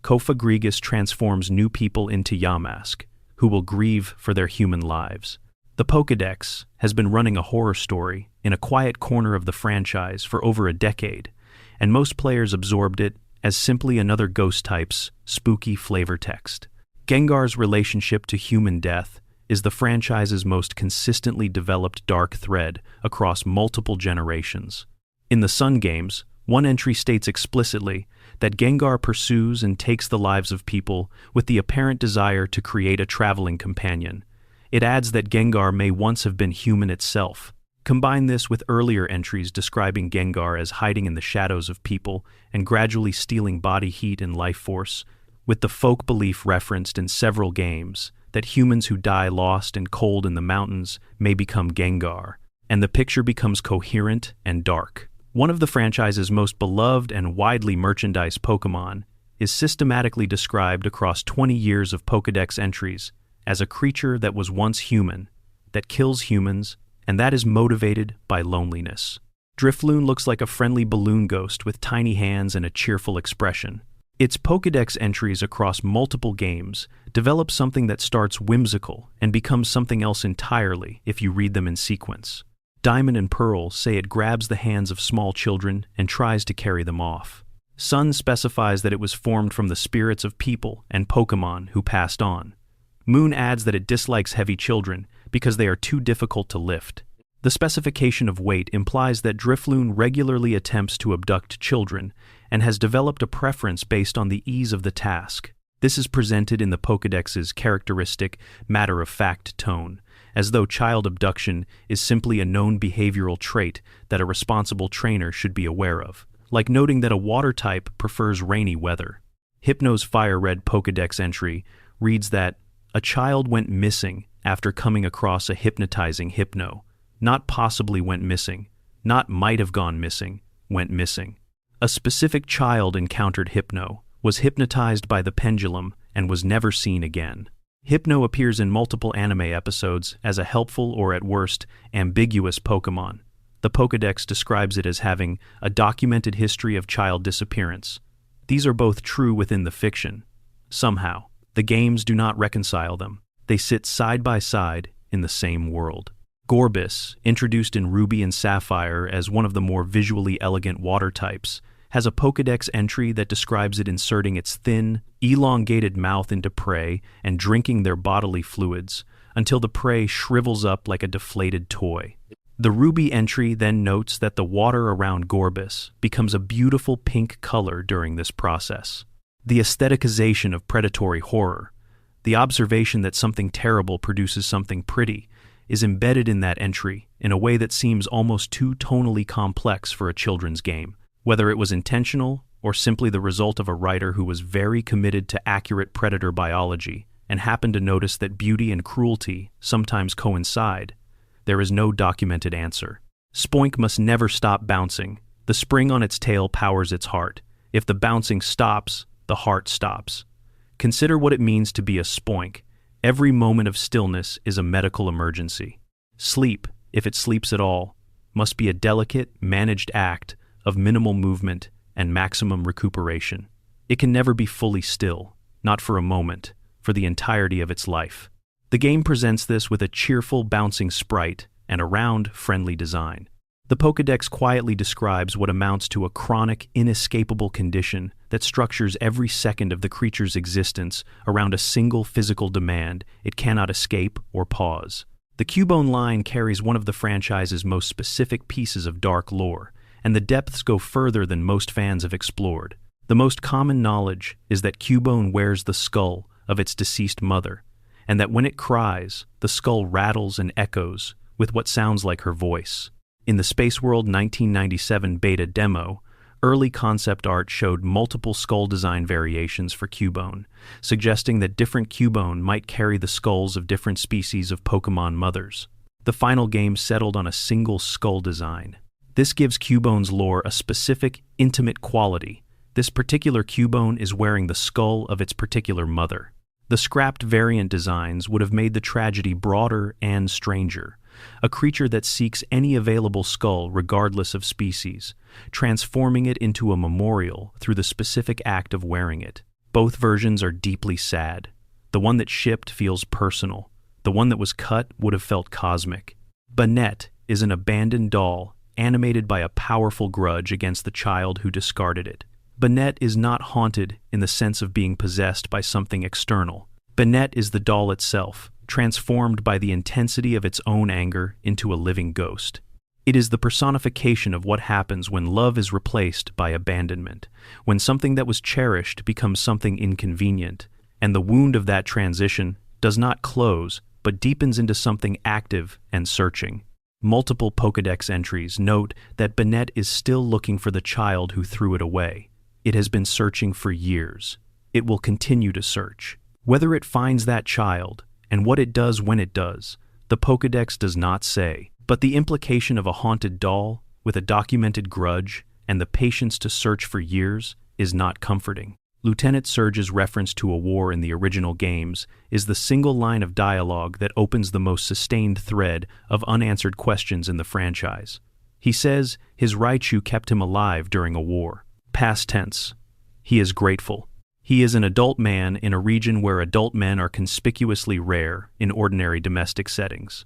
Cofagrigus transforms new people into Yamask, who will grieve for their human lives. The Pokédex has been running a horror story in a quiet corner of the franchise for over a decade, and most players absorbed it as simply another ghost type's spooky flavor text. Gengar's relationship to human death is the franchise's most consistently developed dark thread across multiple generations. In the Sun games, one entry states explicitly that Gengar pursues and takes the lives of people with the apparent desire to create a traveling companion. It adds that Gengar may once have been human itself. Combine this with earlier entries describing Gengar as hiding in the shadows of people and gradually stealing body heat and life force, with the folk belief referenced in several games that humans who die lost and cold in the mountains may become Gengar, and the picture becomes coherent and dark. One of the franchise's most beloved and widely merchandised Pokémon is systematically described across 20 years of Pokédex entries as a creature that was once human, that kills humans, and that is motivated by loneliness. Drifloon looks like a friendly balloon ghost with tiny hands and a cheerful expression. Its Pokédex entries across multiple games develop something that starts whimsical and becomes something else entirely if you read them in sequence. Diamond and Pearl say it grabs the hands of small children and tries to carry them off. Sun specifies that it was formed from the spirits of people and Pokémon who passed on. Moon adds that it dislikes heavy children because they are too difficult to lift. The specification of weight implies that Drifloon regularly attempts to abduct children and has developed a preference based on the ease of the task. This is presented in the Pokédex's characteristic, matter-of-fact tone, as though child abduction is simply a known behavioral trait that a responsible trainer should be aware of, like noting that a water type prefers rainy weather. Hypno's Fire Red Pokédex entry reads that a child went missing after coming across a hypnotizing Hypno. Not possibly went missing, not might have gone missing, went missing. A specific child encountered Hypno, was hypnotized by the pendulum, and was never seen again. Hypno appears in multiple anime episodes as a helpful or at worst, ambiguous Pokémon. The Pokédex describes it as having a documented history of child disappearance. These are both true within the fiction. Somehow, the games do not reconcile them. They sit side by side in the same world. Gorbis, introduced in Ruby and Sapphire as one of the more visually elegant water types, has a Pokédex entry that describes it inserting its thin, elongated mouth into prey and drinking their bodily fluids until the prey shrivels up like a deflated toy. The Ruby entry then notes that the water around Gorbis becomes a beautiful pink color during this process. The aestheticization of predatory horror, the observation that something terrible produces something pretty, is embedded in that entry in a way that seems almost too tonally complex for a children's game. Whether it was intentional or simply the result of a writer who was very committed to accurate predator biology and happened to notice that beauty and cruelty sometimes coincide, there is no documented answer. Spoink must never stop bouncing. The spring on its tail powers its heart. If the bouncing stops, the heart stops. Consider what it means to be a Spoink. Every moment of stillness is a medical emergency. Sleep, if it sleeps at all, must be a delicate, managed act of minimal movement and maximum recuperation. It can never be fully still, not for a moment, for the entirety of its life. The game presents this with a cheerful, bouncing sprite and a round, friendly design. The Pokédex quietly describes what amounts to a chronic, inescapable condition that structures every second of the creature's existence around a single physical demand it cannot escape or pause. The Cubone line carries one of the franchise's most specific pieces of dark lore, and the depths go further than most fans have explored. The most common knowledge is that Cubone wears the skull of its deceased mother, and that when it cries, the skull rattles and echoes with what sounds like her voice. In the Space World 1997 beta demo, early concept art showed multiple skull design variations for Cubone, suggesting that different Cubone might carry the skulls of different species of Pokémon mothers. The final game settled on a single skull design. This gives Cubone's lore a specific, intimate quality. This particular Cubone is wearing the skull of its particular mother. The scrapped variant designs would have made the tragedy broader and stranger. A creature that seeks any available skull regardless of species, transforming it into a memorial through the specific act of wearing it. Both versions are deeply sad. The one that shipped feels personal. The one that was cut would have felt cosmic. Banette is an abandoned doll, animated by a powerful grudge against the child who discarded it. Banette is not haunted in the sense of being possessed by something external. Banette is the doll itself, transformed by the intensity of its own anger into a living ghost. It is the personification of what happens when love is replaced by abandonment, when something that was cherished becomes something inconvenient, and the wound of that transition does not close but deepens into something active and searching. Multiple Pokédex entries note that Banette is still looking for the child who threw it away. It has been searching for years. It will continue to search. Whether it finds that child, and what it does when it does, the Pokédex does not say, but the implication of a haunted doll with a documented grudge and the patience to search for years is not comforting. Lieutenant Surge's reference to a war in the original games is the single line of dialogue that opens the most sustained thread of unanswered questions in the franchise. He says his Raichu kept him alive during a war. Past tense. He is grateful. He is an adult man in a region where adult men are conspicuously rare in ordinary domestic settings.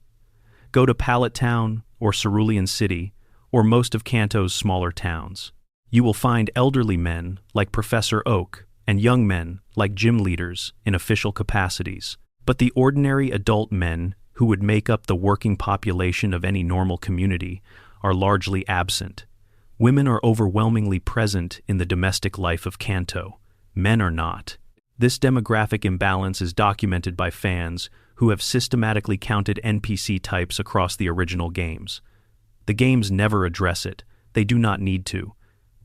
Go to Pallet Town or Cerulean City or most of Kanto's smaller towns. You will find elderly men like Professor Oak and young men like gym leaders in official capacities. But the ordinary adult men who would make up the working population of any normal community are largely absent. Women are overwhelmingly present in the domestic life of Kanto. Men are not. This demographic imbalance is documented by fans who have systematically counted NPC types across the original games. The games never address it. They do not need to.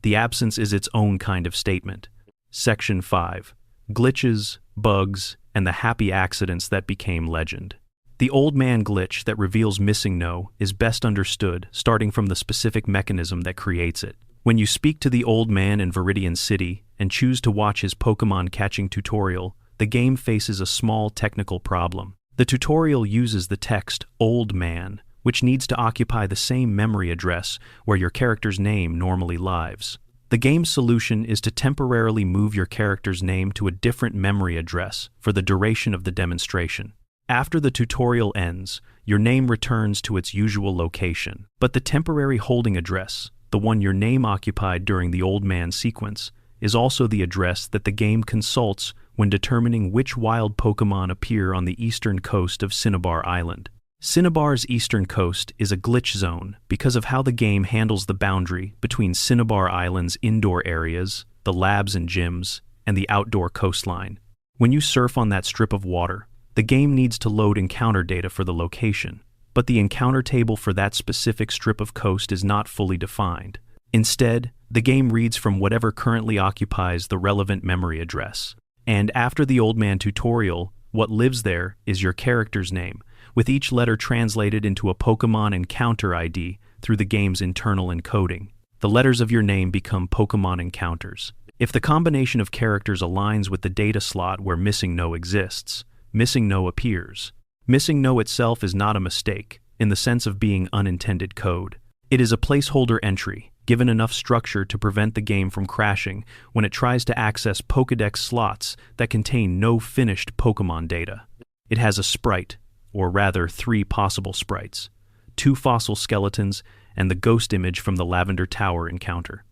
The absence is its own kind of statement. Section 5. Glitches, bugs, and the happy accidents that became legend. The old man glitch that reveals MissingNo is best understood starting from the specific mechanism that creates it. When you speak to the old man in Viridian City and choose to watch his Pokémon catching tutorial, the game faces a small technical problem. The tutorial uses the text "Old Man," which needs to occupy the same memory address where your character's name normally lives. The game's solution is to temporarily move your character's name to a different memory address for the duration of the demonstration. After the tutorial ends, your name returns to its usual location, but the temporary holding address, the one your name occupied during the Old Man sequence, is also the address that the game consults when determining which wild Pokémon appear on the eastern coast of Cinnabar Island. Cinnabar's eastern coast is a glitch zone because of how the game handles the boundary between Cinnabar Island's indoor areas, the labs and gyms, and the outdoor coastline. When you surf on that strip of water, the game needs to load encounter data for the location, but the encounter table for that specific strip of coast is not fully defined. Instead, the game reads from whatever currently occupies the relevant memory address. And after the Old Man tutorial, what lives there is your character's name, with each letter translated into a Pokémon encounter ID through the game's internal encoding. The letters of your name become Pokémon encounters. If the combination of characters aligns with the data slot where MissingNo exists, MissingNo appears. MissingNo itself is not a mistake, in the sense of being unintended code. It is a placeholder entry, given enough structure to prevent the game from crashing when it tries to access Pokédex slots that contain no finished Pokémon data. It has a sprite, or rather 3 possible sprites, 2 fossil skeletons, and the ghost image from the Lavender Tower encounter.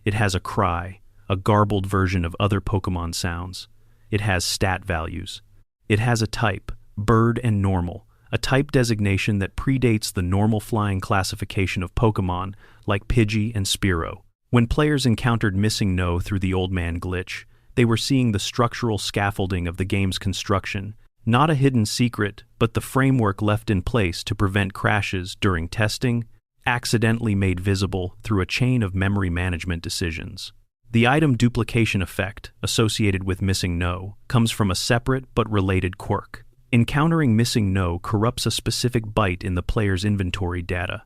It has a cry, a garbled version of other Pokémon sounds. It has stat values. It has a type, bird and normal, a type designation that predates the normal flying classification of Pokémon like Pidgey and Spearow. When players encountered MissingNo through the Old Man glitch, they were seeing the structural scaffolding of the game's construction, not a hidden secret, but the framework left in place to prevent crashes during testing, accidentally made visible through a chain of memory management decisions. The item duplication effect, associated with MissingNo, comes from a separate but related quirk. Encountering MissingNo corrupts a specific byte in the player's inventory data,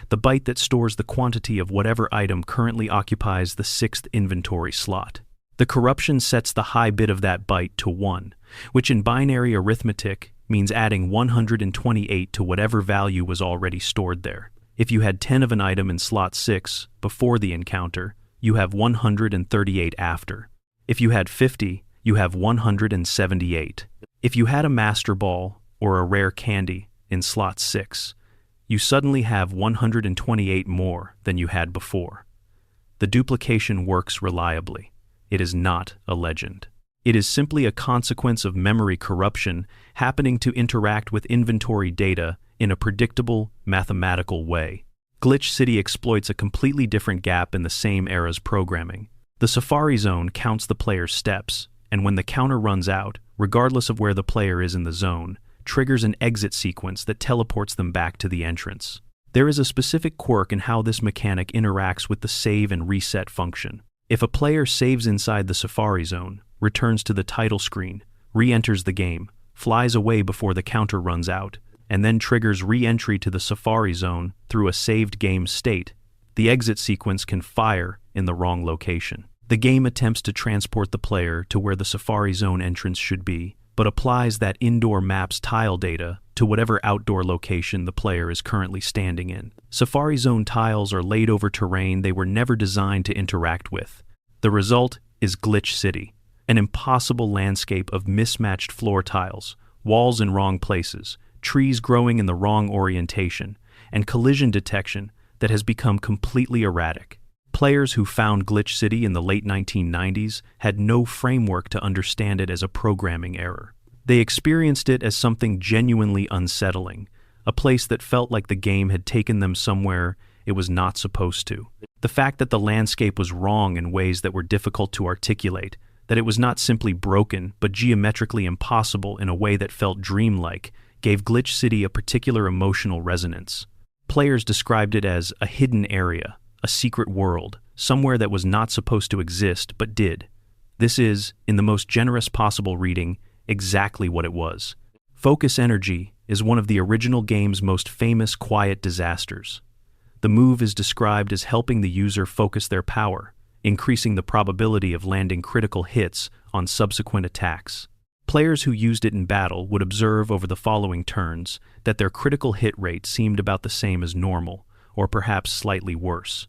the byte that stores the quantity of whatever item currently occupies the 6th inventory slot. The corruption sets the high bit of that byte to 1, which in binary arithmetic means adding 128 to whatever value was already stored there. If you had 10 of an item in slot 6 before the encounter, you have 138 after. If you had 50, you have 178. If you had a Master Ball or a rare candy in slot 6, you suddenly have 128 more than you had before. The duplication works reliably. It is not a legend. It is simply a consequence of memory corruption happening to interact with inventory data in a predictable, mathematical way. Glitch City exploits a completely different gap in the same era's programming. The Safari Zone counts the player's steps, and when the counter runs out, regardless of where the player is in the zone, triggers an exit sequence that teleports them back to the entrance. There is a specific quirk in how this mechanic interacts with the save and reset function. If a player saves inside the Safari Zone, returns to the title screen, re-enters the game, flies away before the counter runs out, and then triggers re-entry to the Safari Zone through a saved game state, the exit sequence can fire in the wrong location. The game attempts to transport the player to where the Safari Zone entrance should be, but applies that indoor map's tile data to whatever outdoor location the player is currently standing in. Safari Zone tiles are laid over terrain they were never designed to interact with. The result is Glitch City, an impossible landscape of mismatched floor tiles, walls in wrong places, trees growing in the wrong orientation, and collision detection that has become completely erratic. Players who found Glitch City in the late 1990s had no framework to understand it as a programming error. They experienced it as something genuinely unsettling, a place that felt like the game had taken them somewhere it was not supposed to. The fact that the landscape was wrong in ways that were difficult to articulate, that it was not simply broken but geometrically impossible in a way that felt dreamlike, gave Glitch City a particular emotional resonance. Players described it as a hidden area, a secret world, somewhere that was not supposed to exist but did. This is, in the most generous possible reading, exactly what it was. Focus Energy is one of the original game's most famous quiet disasters. The move is described as helping the user focus their power, increasing the probability of landing critical hits on subsequent attacks. Players who used it in battle would observe over the following turns that their critical hit rate seemed about the same as normal, or perhaps slightly worse.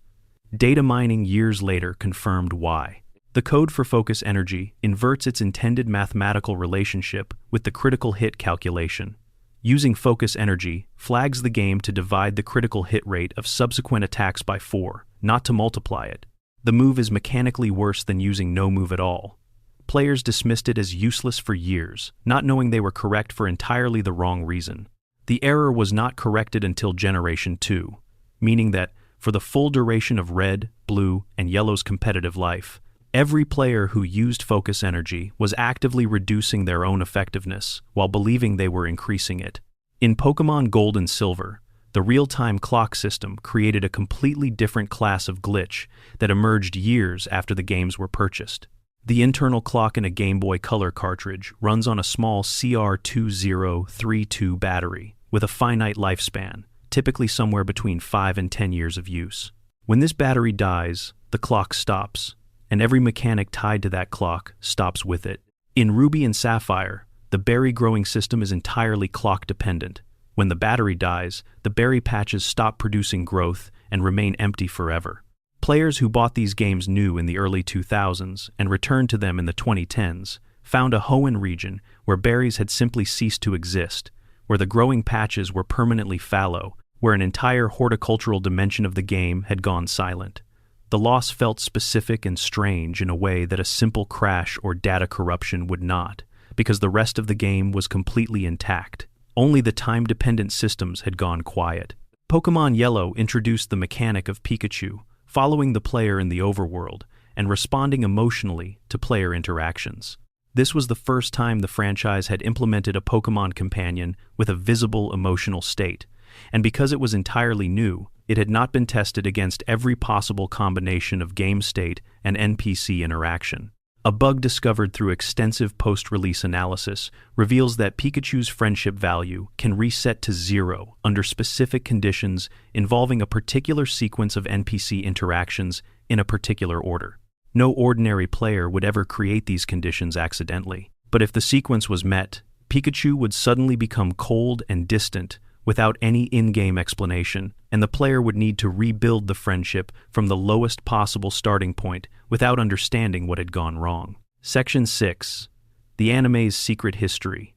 Data mining years later confirmed why. The code for Focus Energy inverts its intended mathematical relationship with the critical hit calculation. Using Focus Energy flags the game to divide the critical hit rate of subsequent attacks by 4, not to multiply it. The move is mechanically worse than using no move at all. Players dismissed it as useless for years, not knowing they were correct for entirely the wrong reason. The error was not corrected until Generation 2, meaning that, for the full duration of Red, Blue, and Yellow's competitive life, every player who used Focus Energy was actively reducing their own effectiveness while believing they were increasing it. In Pokémon Gold and Silver, the real-time clock system created a completely different class of glitch that emerged years after the games were purchased. The internal clock in a Game Boy Color cartridge runs on a small CR2032 battery with a finite lifespan, typically somewhere between 5 and 10 years of use. When this battery dies, the clock stops, and every mechanic tied to that clock stops with it. In Ruby and Sapphire, the berry growing system is entirely clock-dependent. When the battery dies, the berry patches stop producing growth and remain empty forever. Players who bought these games new in the early 2000s and returned to them in the 2010s found a Hoenn region where berries had simply ceased to exist, where the growing patches were permanently fallow, where where an entire horticultural dimension of the game had gone silent. The loss felt specific and strange in a way that a simple crash or data corruption would not, because the rest of the game was completely intact. Only the time-dependent systems had gone quiet. Pokémon Yellow introduced the mechanic of Pikachu, following the player in the overworld and responding emotionally to player interactions. This was the first time the franchise had implemented a Pokémon companion with a visible emotional state, and because it was entirely new, it had not been tested against every possible combination of game state and NPC interaction. A bug discovered through extensive post-release analysis reveals that Pikachu's friendship value can reset to 0 under specific conditions involving a particular sequence of NPC interactions in a particular order. No ordinary player would ever create these conditions accidentally, but if the sequence was met, Pikachu would suddenly become cold and distant without any in-game explanation, and the player would need to rebuild the friendship from the lowest possible starting point without understanding what had gone wrong. Section 6. The anime's secret history.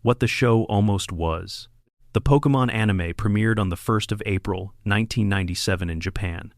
What the show almost was. The Pokémon anime premiered on the 1st of April, 1997 in Japan.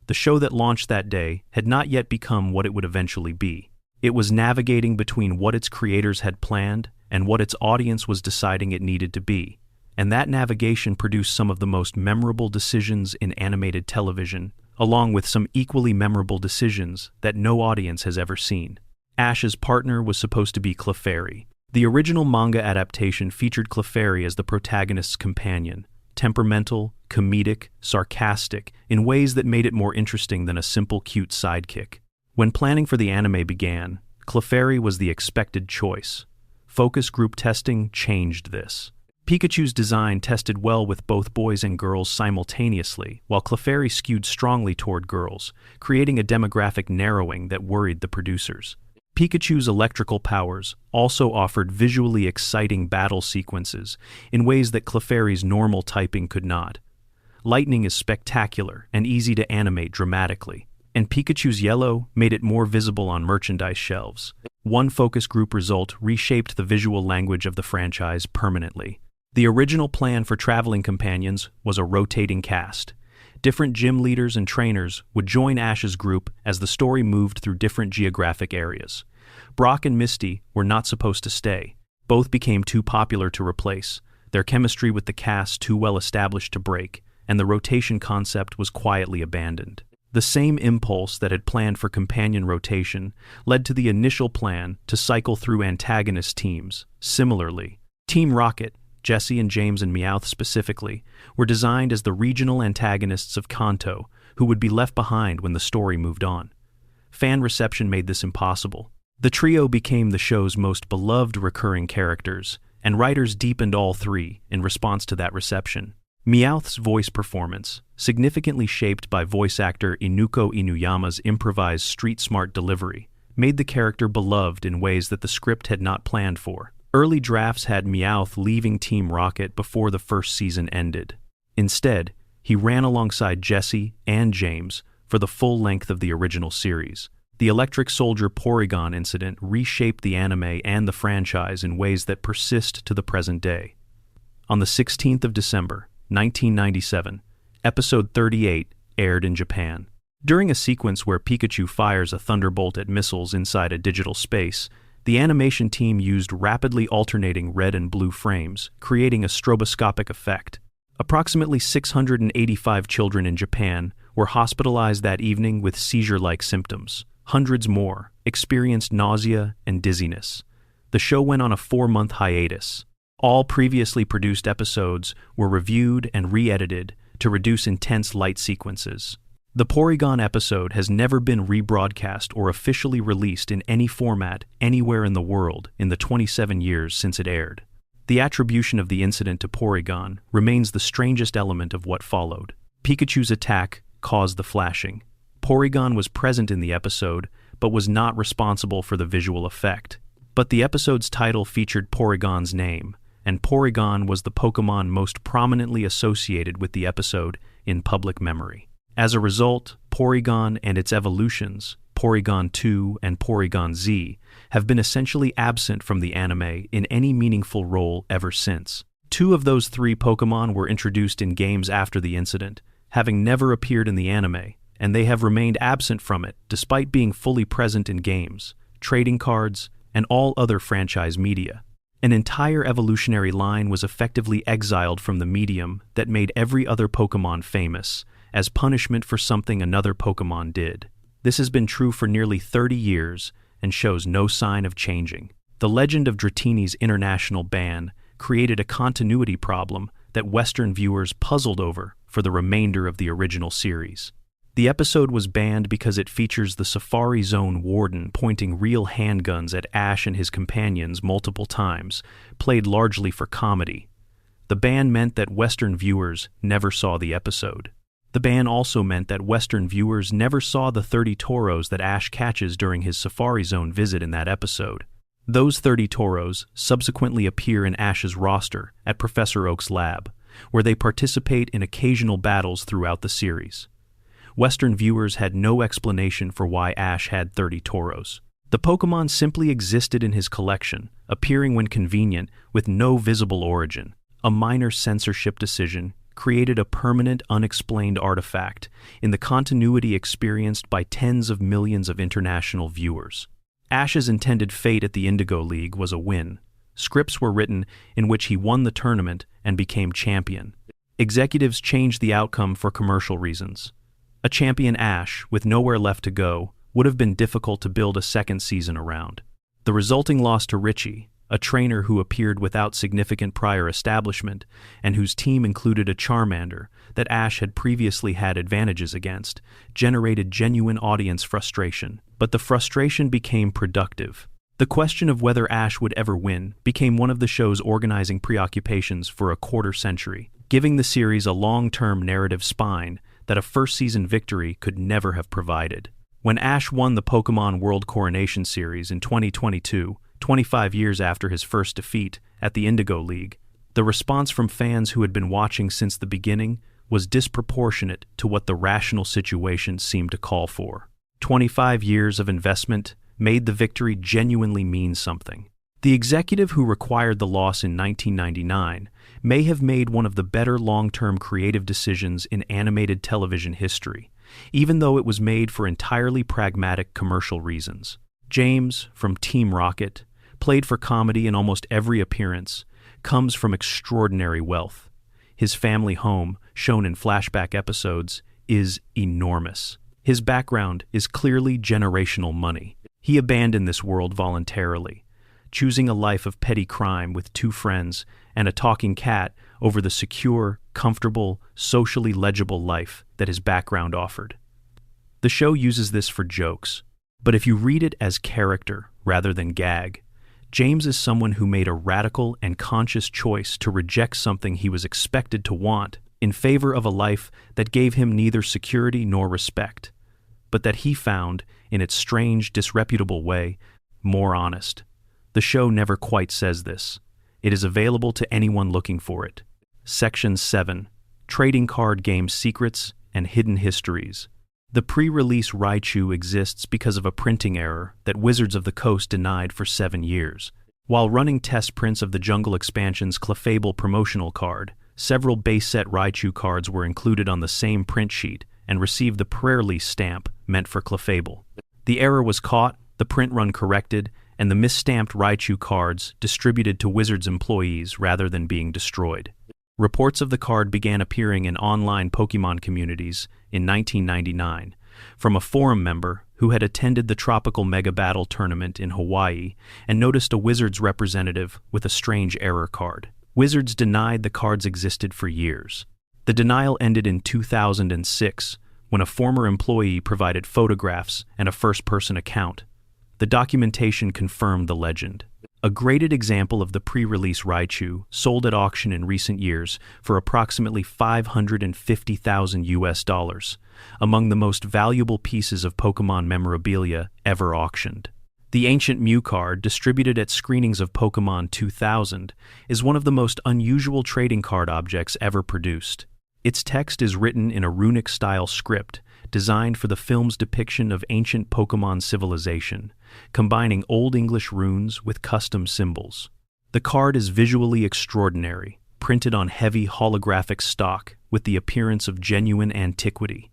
The show that launched that day had not yet become what it would eventually be. It was navigating between what its creators had planned and what its audience was deciding it needed to be, and that navigation produced some of the most memorable decisions in animated television, along with some equally memorable decisions that no audience has ever seen. Ash's partner was supposed to be Clefairy. The original manga adaptation featured Clefairy as the protagonist's companion, temperamental, comedic, sarcastic, in ways that made it more interesting than a simple cute sidekick. When planning for the anime began, Clefairy was the expected choice. Focus group testing changed this. Pikachu's design tested well with both boys and girls simultaneously, while Clefairy skewed strongly toward girls, creating a demographic narrowing that worried the producers. Pikachu's electrical powers also offered visually exciting battle sequences in ways that Clefairy's normal typing could not. Lightning is spectacular and easy to animate dramatically, and Pikachu's yellow made it more visible on merchandise shelves. One focus group result reshaped the visual language of the franchise permanently. The original plan for traveling companions was a rotating cast. Different gym leaders and trainers would join Ash's group as the story moved through different geographic areas. Brock and Misty were not supposed to stay. Both became too popular to replace, their chemistry with the cast too well established to break, and the rotation concept was quietly abandoned. The same impulse that had planned for companion rotation led to the initial plan to cycle through antagonist teams. Similarly, Team Rocket, Jessie and James and Meowth specifically, were designed as the regional antagonists of Kanto, who would be left behind when the story moved on. Fan reception made this impossible. The trio became the show's most beloved recurring characters, and writers deepened all three in response to that reception. Meowth's voice performance, significantly shaped by voice actor Inuko Inuyama's improvised street-smart delivery, made the character beloved in ways that the script had not planned for. Early drafts had Meowth leaving Team Rocket before the first season ended. Instead, he ran alongside Jessie and James for the full length of the original series. The Electric Soldier Porygon incident reshaped the anime and the franchise in ways that persist to the present day. On the 16th of December, 1997, Episode 38 aired in Japan. During a sequence where Pikachu fires a thunderbolt at missiles inside a digital space, the animation team used rapidly alternating red and blue frames, creating a stroboscopic effect. Approximately 685 children in Japan were hospitalized that evening with seizure-like symptoms. Hundreds more experienced nausea and dizziness. The show went on a 4-month hiatus. All previously produced episodes were reviewed and re-edited to reduce intense light sequences. The Porygon episode has never been rebroadcast or officially released in any format anywhere in the world in the 27 years since it aired. The attribution of the incident to Porygon remains the strangest element of what followed. Pikachu's attack caused the flashing. Porygon was present in the episode, but was not responsible for the visual effect. But the episode's title featured Porygon's name, and Porygon was the Pokémon most prominently associated with the episode in public memory. As a result, Porygon and its evolutions, Porygon 2 and Porygon Z, have been essentially absent from the anime in any meaningful role ever since. Two of those three Pokémon were introduced in games after the incident, having never appeared in the anime, and they have remained absent from it despite being fully present in games, trading cards, and all other franchise media. An entire evolutionary line was effectively exiled from the medium that made every other Pokémon famous, as punishment for something another Pokémon did. This has been true for nearly 30 years and shows no sign of changing. The legend of Dratini's international ban created a continuity problem that Western viewers puzzled over for the remainder of the original series. The episode was banned because it features the Safari Zone warden pointing real handguns at Ash and his companions multiple times, played largely for comedy. The ban meant that Western viewers never saw the episode. The ban also meant that Western viewers never saw the 30 Tauros that Ash catches during his Safari Zone visit in that episode. Those 30 Tauros subsequently appear in Ash's roster at Professor Oak's lab, where they participate in occasional battles throughout the series. Western viewers had no explanation for why Ash had 30 Tauros. The Pokémon simply existed in his collection, appearing when convenient with no visible origin. A minor censorship decision created a permanent, unexplained artifact in the continuity experienced by tens of millions of international viewers. Ash's intended fate at the Indigo League was a win. Scripts were written in which he won the tournament and became champion. Executives changed the outcome for commercial reasons. A champion Ash, with nowhere left to go, would have been difficult to build a second season around. The resulting loss to Richie, a trainer who appeared without significant prior establishment and whose team included a Charmander that Ash had previously had advantages against, generated genuine audience frustration. But the frustration became productive. The question of whether Ash would ever win became one of the show's organizing preoccupations for a quarter century, giving the series a long-term narrative spine that a first-season victory could never have provided. When Ash won the Pokémon World Coronation Series in 2022, 25 years after his first defeat at the Indigo League, the response from fans who had been watching since the beginning was disproportionate to what the rational situation seemed to call for. 25 years of investment made the victory genuinely mean something. The executive who required the loss in 1999 may have made one of the better long-term creative decisions in animated television history, even though it was made for entirely pragmatic commercial reasons. James, from Team Rocket, played for comedy in almost every appearance, comes from extraordinary wealth. His family home, shown in flashback episodes, is enormous. His background is clearly generational money. He abandoned this world voluntarily, choosing a life of petty crime with 2 friends and a talking cat over the secure, comfortable, socially legible life that his background offered. The show uses this for jokes, but if you read it as character rather than gag, James is someone who made a radical and conscious choice to reject something he was expected to want in favor of a life that gave him neither security nor respect, but that he found, in its strange, disreputable way, more honest. The show never quite says this. It is available to anyone looking for it. Section 7. Trading Card Game Secrets and Hidden Histories. The pre-release Raichu exists because of a printing error that Wizards of the Coast denied for 7 years. While running test prints of the Jungle Expansion's Clefable promotional card, several base set Raichu cards were included on the same print sheet and received the pre-release stamp meant for Clefable. The error was caught, the print run corrected, and the misstamped Raichu cards distributed to Wizards employees rather than being destroyed. Reports of the card began appearing in online Pokémon communities in 1999 from a forum member who had attended the Tropical Mega Battle tournament in Hawaii and noticed a Wizards representative with a strange error card. Wizards denied the cards existed for years. The denial ended in 2006 when a former employee provided photographs and a first-person account. The documentation confirmed the legend. A graded example of the pre-release Raichu sold at auction in recent years for approximately $550,000, among the most valuable pieces of Pokémon memorabilia ever auctioned. The Ancient Mew card, distributed at screenings of Pokémon 2000, is one of the most unusual trading card objects ever produced. Its text is written in a runic-style script designed for the film's depiction of ancient Pokémon civilization, combining Old English runes with custom symbols. The card is visually extraordinary, printed on heavy holographic stock with the appearance of genuine antiquity.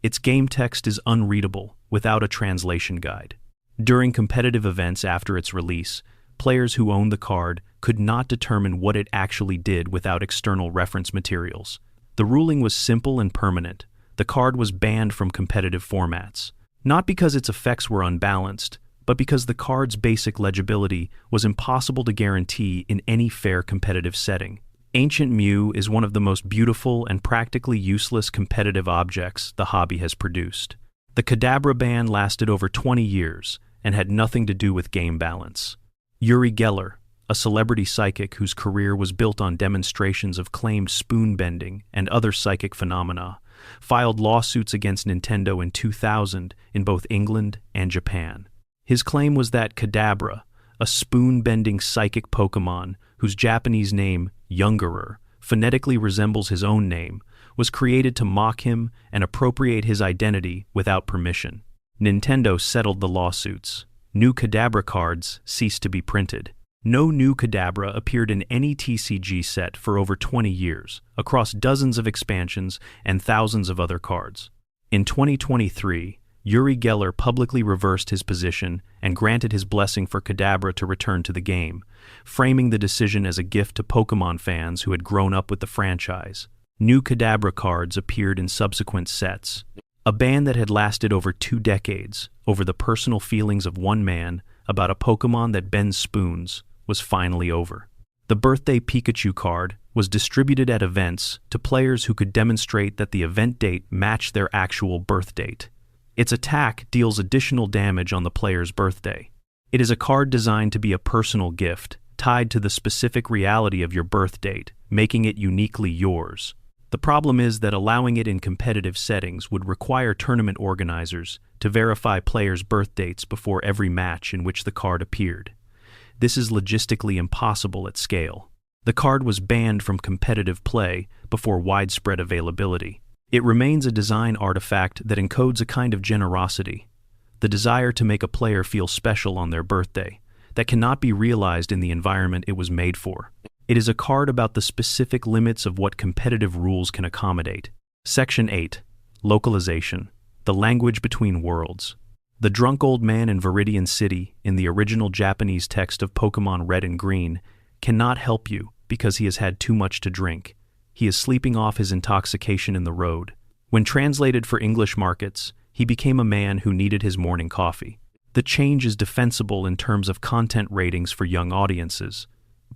Its game text is unreadable without a translation guide. During competitive events after its release, players who owned the card could not determine what it actually did without external reference materials. The ruling was simple and permanent. The card was banned from competitive formats, not because its effects were unbalanced, but because the card's basic legibility was impossible to guarantee in any fair competitive setting. Ancient Mew is one of the most beautiful and practically useless competitive objects the hobby has produced. The Kadabra ban lasted over 20 years and had nothing to do with game balance. Uri Geller, a celebrity psychic whose career was built on demonstrations of claimed spoon bending and other psychic phenomena, filed lawsuits against Nintendo in 2000 in both England and Japan. His claim was that Kadabra, a spoon-bending psychic Pokémon whose Japanese name, Youngerer, phonetically resembles his own name, was created to mock him and appropriate his identity without permission. Nintendo settled the lawsuits. New Kadabra cards ceased to be printed. No new Kadabra appeared in any TCG set for over 20 years, across dozens of expansions and thousands of other cards. In 2023, Uri Geller publicly reversed his position and granted his blessing for Kadabra to return to the game, framing the decision as a gift to Pokémon fans who had grown up with the franchise. New Kadabra cards appeared in subsequent sets. A ban that had lasted over 2 decades over the personal feelings of one man about a Pokémon that bends spoons was finally over. The Birthday Pikachu card was distributed at events to players who could demonstrate that the event date matched their actual birth date. Its attack deals additional damage on the player's birthday. It is a card designed to be a personal gift, tied to the specific reality of your birth date, making it uniquely yours. The problem is that allowing it in competitive settings would require tournament organizers to verify players' birth dates before every match in which the card appeared. This is logistically impossible at scale. The card was banned from competitive play before widespread availability. It remains a design artifact that encodes a kind of generosity, the desire to make a player feel special on their birthday, that cannot be realized in the environment it was made for. It is a card about the specific limits of what competitive rules can accommodate. Section 8. Localization. The language between worlds. The drunk old man in Viridian City, in the original Japanese text of Pokémon Red and Green, cannot help you because he has had too much to drink. He is sleeping off his intoxication in the road. When translated for English markets, he became a man who needed his morning coffee. The change is defensible in terms of content ratings for young audiences,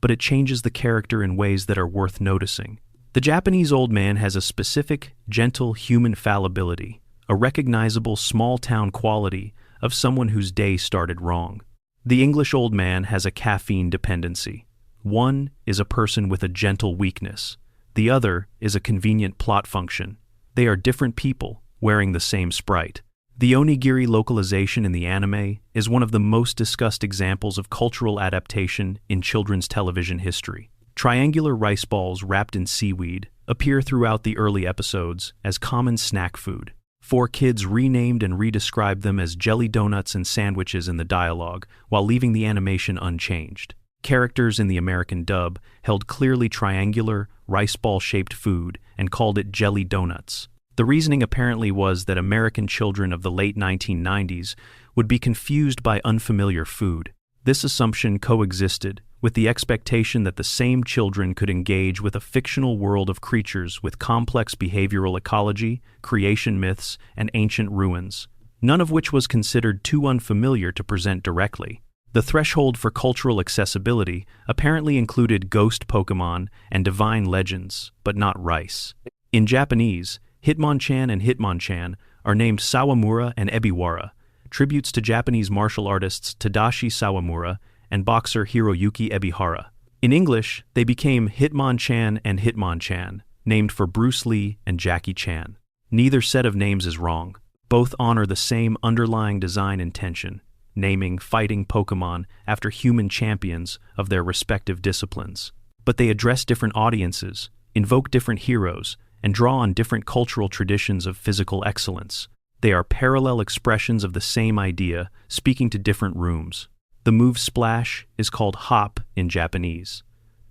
but it changes the character in ways that are worth noticing. The Japanese old man has a specific, gentle human fallibility, a recognizable small-town quality of someone whose day started wrong. The English old man has a caffeine dependency. One is a person with a gentle weakness. The other is a convenient plot function. They are different people, wearing the same sprite. The onigiri localization in the anime is one of the most discussed examples of cultural adaptation in children's television history. Triangular rice balls wrapped in seaweed appear throughout the early episodes as common snack food. 4 kids renamed and redescribed them as jelly donuts and sandwiches in the dialogue, while leaving the animation unchanged. Characters in the American dub held clearly triangular, rice ball-shaped food and called it jelly donuts. The reasoning apparently was that American children of the late 1990s would be confused by unfamiliar food. This assumption coexisted with the expectation that the same children could engage with a fictional world of creatures with complex behavioral ecology, creation myths, and ancient ruins, none of which was considered too unfamiliar to present directly. The threshold for cultural accessibility apparently included ghost Pokémon and divine legends, but not rice. In Japanese, Hitmonchan and Hitmonchan are named Sawamura and Ebiwara, tributes to Japanese martial artists Tadashi Sawamura and boxer Hiroyuki Ebihara. In English, they became Hitmonchan and Hitmonchan, named for Bruce Lee and Jackie Chan. Neither set of names is wrong. Both honor the same underlying design intention, naming fighting Pokémon after human champions of their respective disciplines. But they address different audiences, invoke different heroes, and draw on different cultural traditions of physical excellence. They are parallel expressions of the same idea, speaking to different rooms. The move Splash is called Hop in Japanese.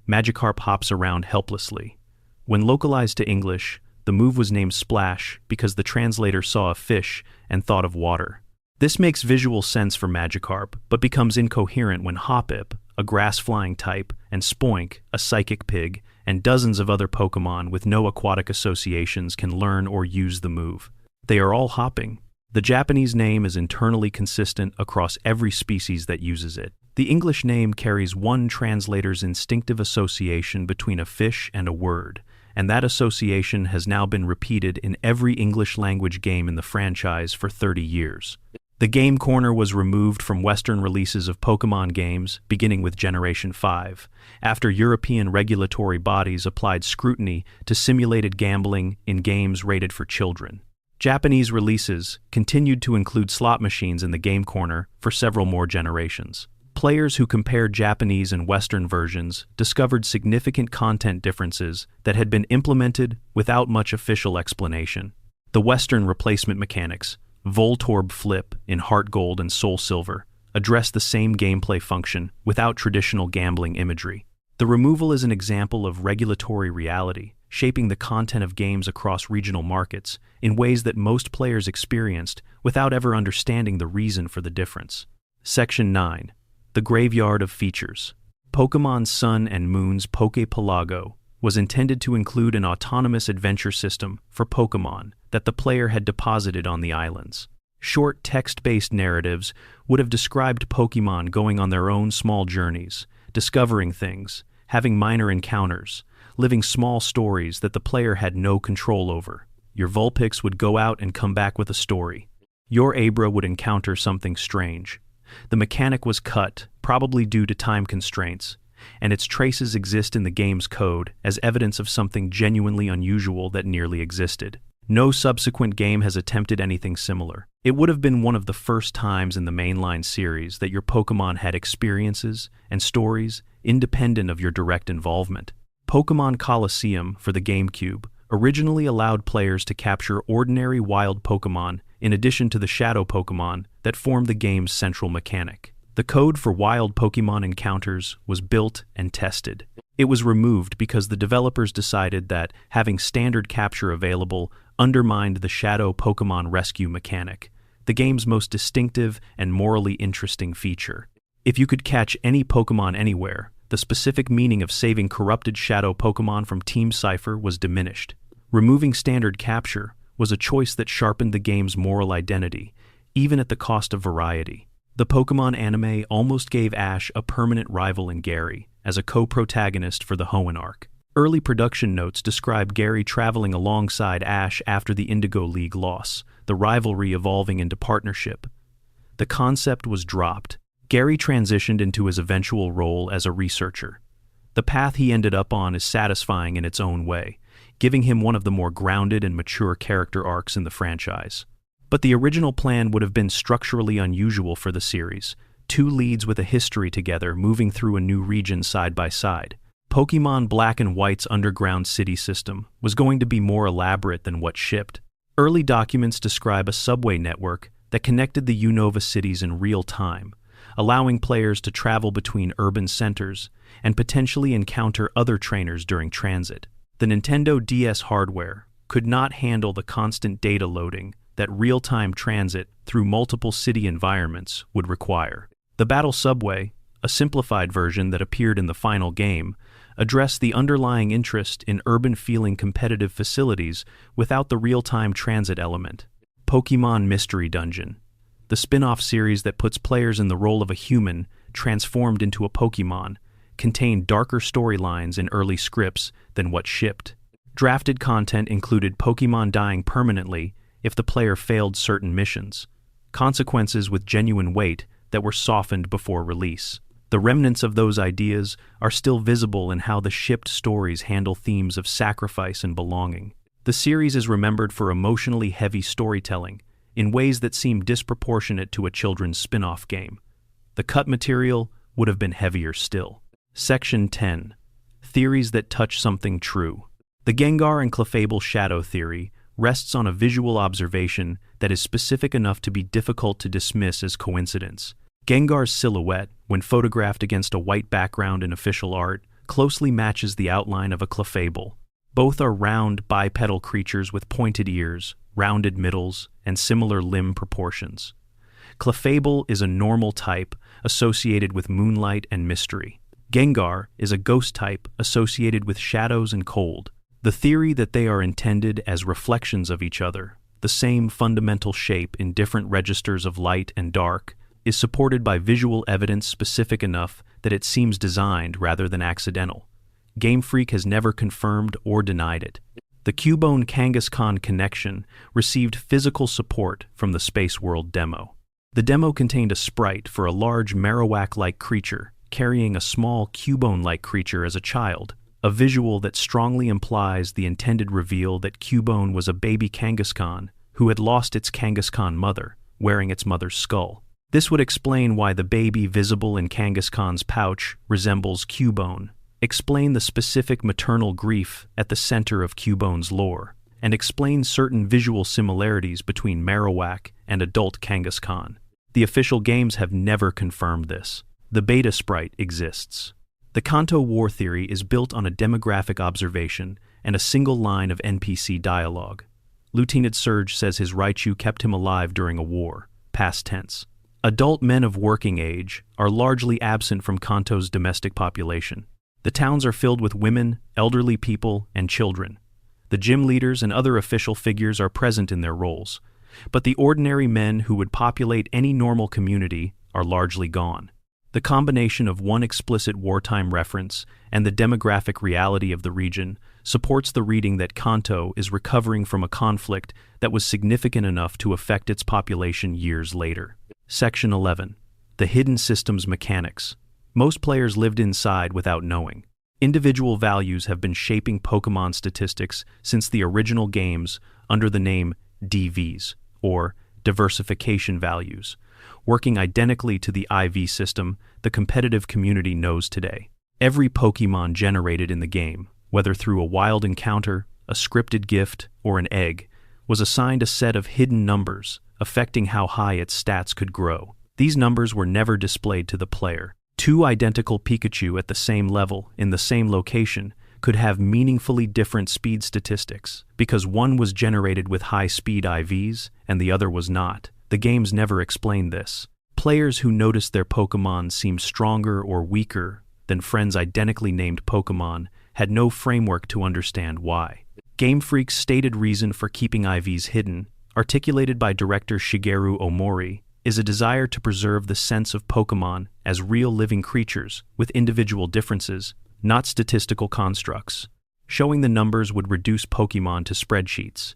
Magikarp hops around helplessly. When localized to English, the move was named Splash because the translator saw a fish and thought of water. This makes visual sense for Magikarp, but becomes incoherent when Hoppip, a grass-flying type, and Spoink, a psychic pig, and dozens of other Pokémon with no aquatic associations can learn or use the move. They are all hopping. The Japanese name is internally consistent across every species that uses it. The English name carries one translator's instinctive association between a fish and a word, and that association has now been repeated in every English-language game in the franchise for 30 years. The Game Corner was removed from Western releases of Pokémon games, beginning with Generation 5, after European regulatory bodies applied scrutiny to simulated gambling in games rated for children. Japanese releases continued to include slot machines in the Game Corner for several more generations. Players who compared Japanese and Western versions discovered significant content differences that had been implemented without much official explanation. The Western replacement mechanics, Voltorb Flip in Heart Gold and Soul Silver, address the same gameplay function without traditional gambling imagery. The removal is an example of regulatory reality, shaping the content of games across regional markets in ways that most players experienced without ever understanding the reason for the difference. Section 9. The Graveyard of Features. Pokémon Sun and Moon's Poképelago was intended to include an autonomous adventure system for Pokémon that the player had deposited on the islands. Short text-based narratives would have described Pokémon going on their own small journeys, discovering things, having minor encounters, living small stories that the player had no control over. Your Vulpix would go out and come back with a story. Your Abra would encounter something strange. The mechanic was cut, probably due to time constraints, and its traces exist in the game's code as evidence of something genuinely unusual that nearly existed. No subsequent game has attempted anything similar. It would have been one of the first times in the mainline series that your Pokémon had experiences and stories independent of your direct involvement. Pokémon Colosseum for the GameCube originally allowed players to capture ordinary wild Pokémon in addition to the shadow Pokémon that form the game's central mechanic. The code for wild Pokémon encounters was built and tested. It was removed because the developers decided that having standard capture available undermined the shadow Pokémon rescue mechanic, the game's most distinctive and morally interesting feature. If you could catch any Pokémon anywhere, the specific meaning of saving corrupted shadow Pokémon from Team Cypher was diminished. Removing standard capture was a choice that sharpened the game's moral identity, even at the cost of variety. The Pokémon anime almost gave Ash a permanent rival in Gary as a co-protagonist for the Hoenn arc. Early production notes describe Gary traveling alongside Ash after the Indigo League loss, the rivalry evolving into partnership. The concept was dropped. Gary transitioned into his eventual role as a researcher. The path he ended up on is satisfying in its own way, giving him one of the more grounded and mature character arcs in the franchise. But the original plan would have been structurally unusual for the series, two leads with a history together moving through a new region side by side. Pokémon Black and White's underground city system was going to be more elaborate than what shipped. Early documents describe a subway network that connected the Unova cities in real time, allowing players to travel between urban centers and potentially encounter other trainers during transit. The Nintendo DS hardware could not handle the constant data loading that real-time transit through multiple city environments would require. The Battle Subway, a simplified version that appeared in the final game, addressed the underlying interest in urban-feeling competitive facilities without the real-time transit element. Pokémon Mystery Dungeon, the spin-off series that puts players in the role of a human transformed into a Pokémon, contained darker storylines in early scripts than what shipped. Drafted content included Pokémon dying permanently if the player failed certain missions, consequences with genuine weight that were softened before release. The remnants of those ideas are still visible in how the shipped stories handle themes of sacrifice and belonging. The series is remembered for emotionally heavy storytelling in ways that seem disproportionate to a children's spin-off game. The cut material would have been heavier still. Section 10. Theories that touch something true. The Gengar and Clefable Shadow theory rests on a visual observation that is specific enough to be difficult to dismiss as coincidence. Gengar's silhouette, when photographed against a white background in official art, closely matches the outline of a Clefable. Both are round bipedal creatures with pointed ears, rounded middles, and similar limb proportions. Clefable is a normal type associated with moonlight and mystery. Gengar is a ghost type associated with shadows and cold. The theory that they are intended as reflections of each other, the same fundamental shape in different registers of light and dark, is supported by visual evidence specific enough that it seems designed rather than accidental. Game Freak has never confirmed or denied it. The Cubone Kangaskhan connection received physical support from the Space World demo. The demo contained a sprite for a large Marowak-like creature carrying a small Cubone-like creature as a child, a visual that strongly implies the intended reveal that Cubone was a baby Kangaskhan who had lost its Kangaskhan mother, wearing its mother's skull. This would explain why the baby visible in Kangaskhan's pouch resembles Cubone, explain the specific maternal grief at the center of Cubone's lore, and explain certain visual similarities between Marowak and adult Kangaskhan. The official games have never confirmed this. The beta sprite exists. The Kanto War theory is built on a demographic observation and a single line of NPC dialogue. Lieutenant Surge says his Raichu kept him alive during a war, past tense. Adult men of working age are largely absent from Kanto's domestic population. The towns are filled with women, elderly people, and children. The gym leaders and other official figures are present in their roles, but the ordinary men who would populate any normal community are largely gone. The combination of one explicit wartime reference and the demographic reality of the region supports the reading that Kanto is recovering from a conflict that was significant enough to affect its population years later. Section 11. The Hidden Systems Mechanics. Most players lived inside without knowing. Individual values have been shaping Pokémon statistics since the original games under the name DVs, or diversification values, working identically to the IV system the competitive community knows today. Every Pokémon generated in the game, whether through a wild encounter, a scripted gift, or an egg, was assigned a set of hidden numbers, affecting how high its stats could grow. These numbers were never displayed to the player. Two identical Pikachu at the same level, in the same location, could have meaningfully different speed statistics, because one was generated with high-speed IVs and the other was not. The games never explained this. Players who noticed their Pokémon seem stronger or weaker than friends identically named Pokémon had no framework to understand why. Game Freak's stated reason for keeping IVs hidden, articulated by director Shigeru Omori, is a desire to preserve the sense of Pokémon as real living creatures with individual differences, not statistical constructs. Showing the numbers would reduce Pokémon to spreadsheets.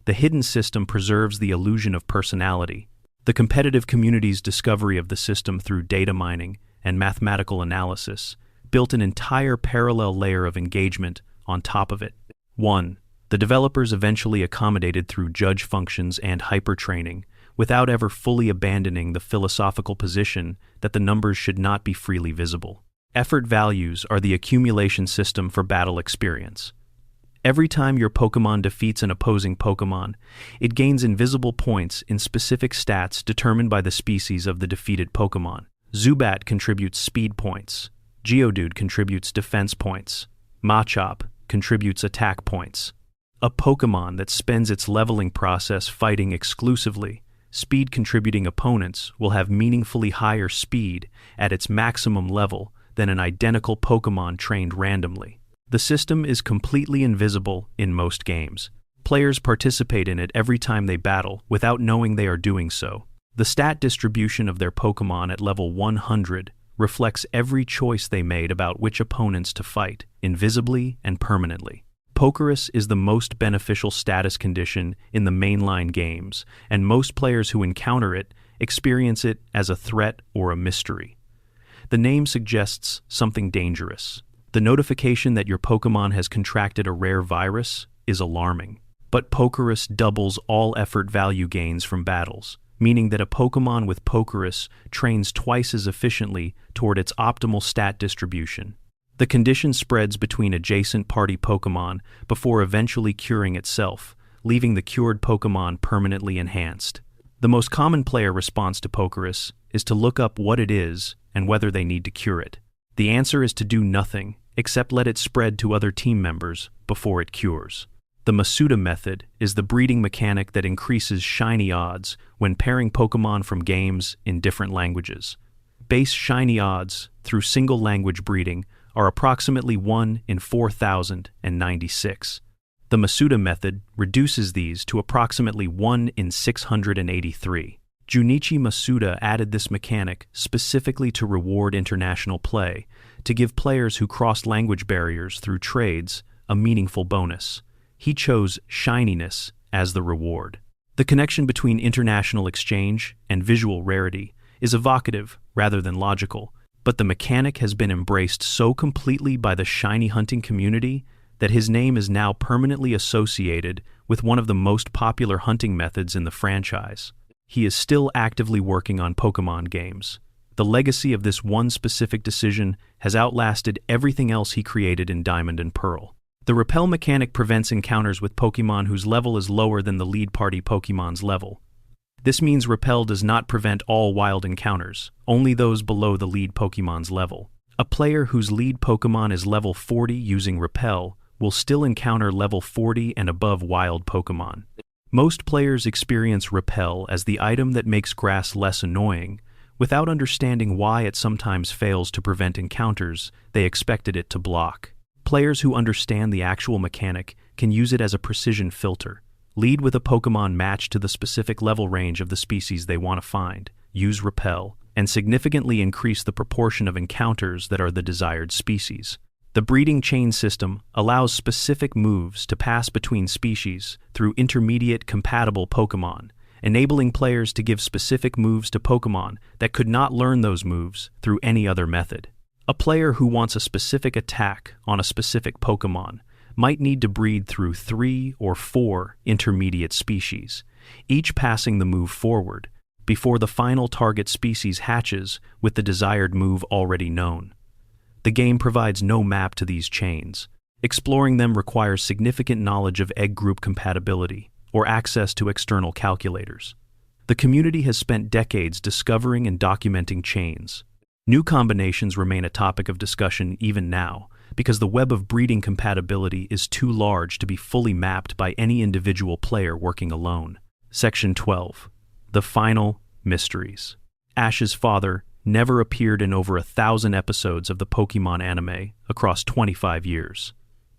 The hidden system preserves the illusion of personality. The competitive community's discovery of the system through data mining and mathematical analysis built an entire parallel layer of engagement on top of it. 1. The developers eventually accommodated through judge functions and hypertraining, without ever fully abandoning the philosophical position that the numbers should not be freely visible. Effort values are the accumulation system for battle experience. Every time your Pokémon defeats an opposing Pokémon, it gains invisible points in specific stats determined by the species of the defeated Pokémon. Zubat contributes speed points. Geodude contributes defense points. Machop contributes attack points. A Pokémon that spends its leveling process fighting exclusively speed-contributing opponents will have meaningfully higher speed at its maximum level than an identical Pokémon trained randomly. The system is completely invisible in most games. Players participate in it every time they battle without knowing they are doing so. The stat distribution of their Pokémon at level 100 reflects every choice they made about which opponents to fight, invisibly and permanently. Pokerus is the most beneficial status condition in the mainline games, and most players who encounter it experience it as a threat or a mystery. The name suggests something dangerous. The notification that your Pokémon has contracted a rare virus is alarming. But Pokerus doubles all effort value gains from battles, meaning that a Pokémon with Pokerus trains twice as efficiently toward its optimal stat distribution. The condition spreads between adjacent party Pokémon before eventually curing itself, leaving the cured Pokémon permanently enhanced. The most common player response to Pokerus is to look up what it is and whether they need to cure it. The answer is to do nothing, except let it spread to other team members before it cures. The Masuda method is the breeding mechanic that increases shiny odds when pairing Pokémon from games in different languages. Base shiny odds through single language breeding are approximately 1 in 4,096. The Masuda method reduces these to approximately 1 in 683. Junichi Masuda added this mechanic specifically to reward international play, to give players who cross language barriers through trades a meaningful bonus. He chose shininess as the reward. The connection between international exchange and visual rarity is evocative rather than logical, but the mechanic has been embraced so completely by the shiny hunting community that his name is now permanently associated with one of the most popular hunting methods in the franchise. He is still actively working on Pokémon games. The legacy of this one specific decision has outlasted everything else he created in Diamond and Pearl. The repel mechanic prevents encounters with Pokémon whose level is lower than the lead party Pokémon's level. This means repel does not prevent all wild encounters, only those below the lead Pokémon's level. A player whose lead Pokémon is level 40 using repel will still encounter level 40 and above wild Pokémon. Most players experience repel as the item that makes grass less annoying, without understanding why it sometimes fails to prevent encounters they expected it to block. Players who understand the actual mechanic can use it as a precision filter. Lead with a Pokémon matched to the specific level range of the species they want to find, use repel, and significantly increase the proportion of encounters that are the desired species. The breeding chain system allows specific moves to pass between species through intermediate compatible Pokémon, enabling players to give specific moves to Pokémon that could not learn those moves through any other method. A player who wants a specific attack on a specific Pokémon might need to breed through 3 or 4 intermediate species, each passing the move forward, before the final target species hatches with the desired move already known. The game provides no map to these chains. Exploring them requires significant knowledge of egg group compatibility or access to external calculators. The community has spent decades discovering and documenting chains. New combinations remain a topic of discussion even now, because the web of breeding compatibility is too large to be fully mapped by any individual player working alone. Section 12. The Final Mysteries. Ash's father never appeared in over 1,000 episodes of the Pokémon anime across 25 years.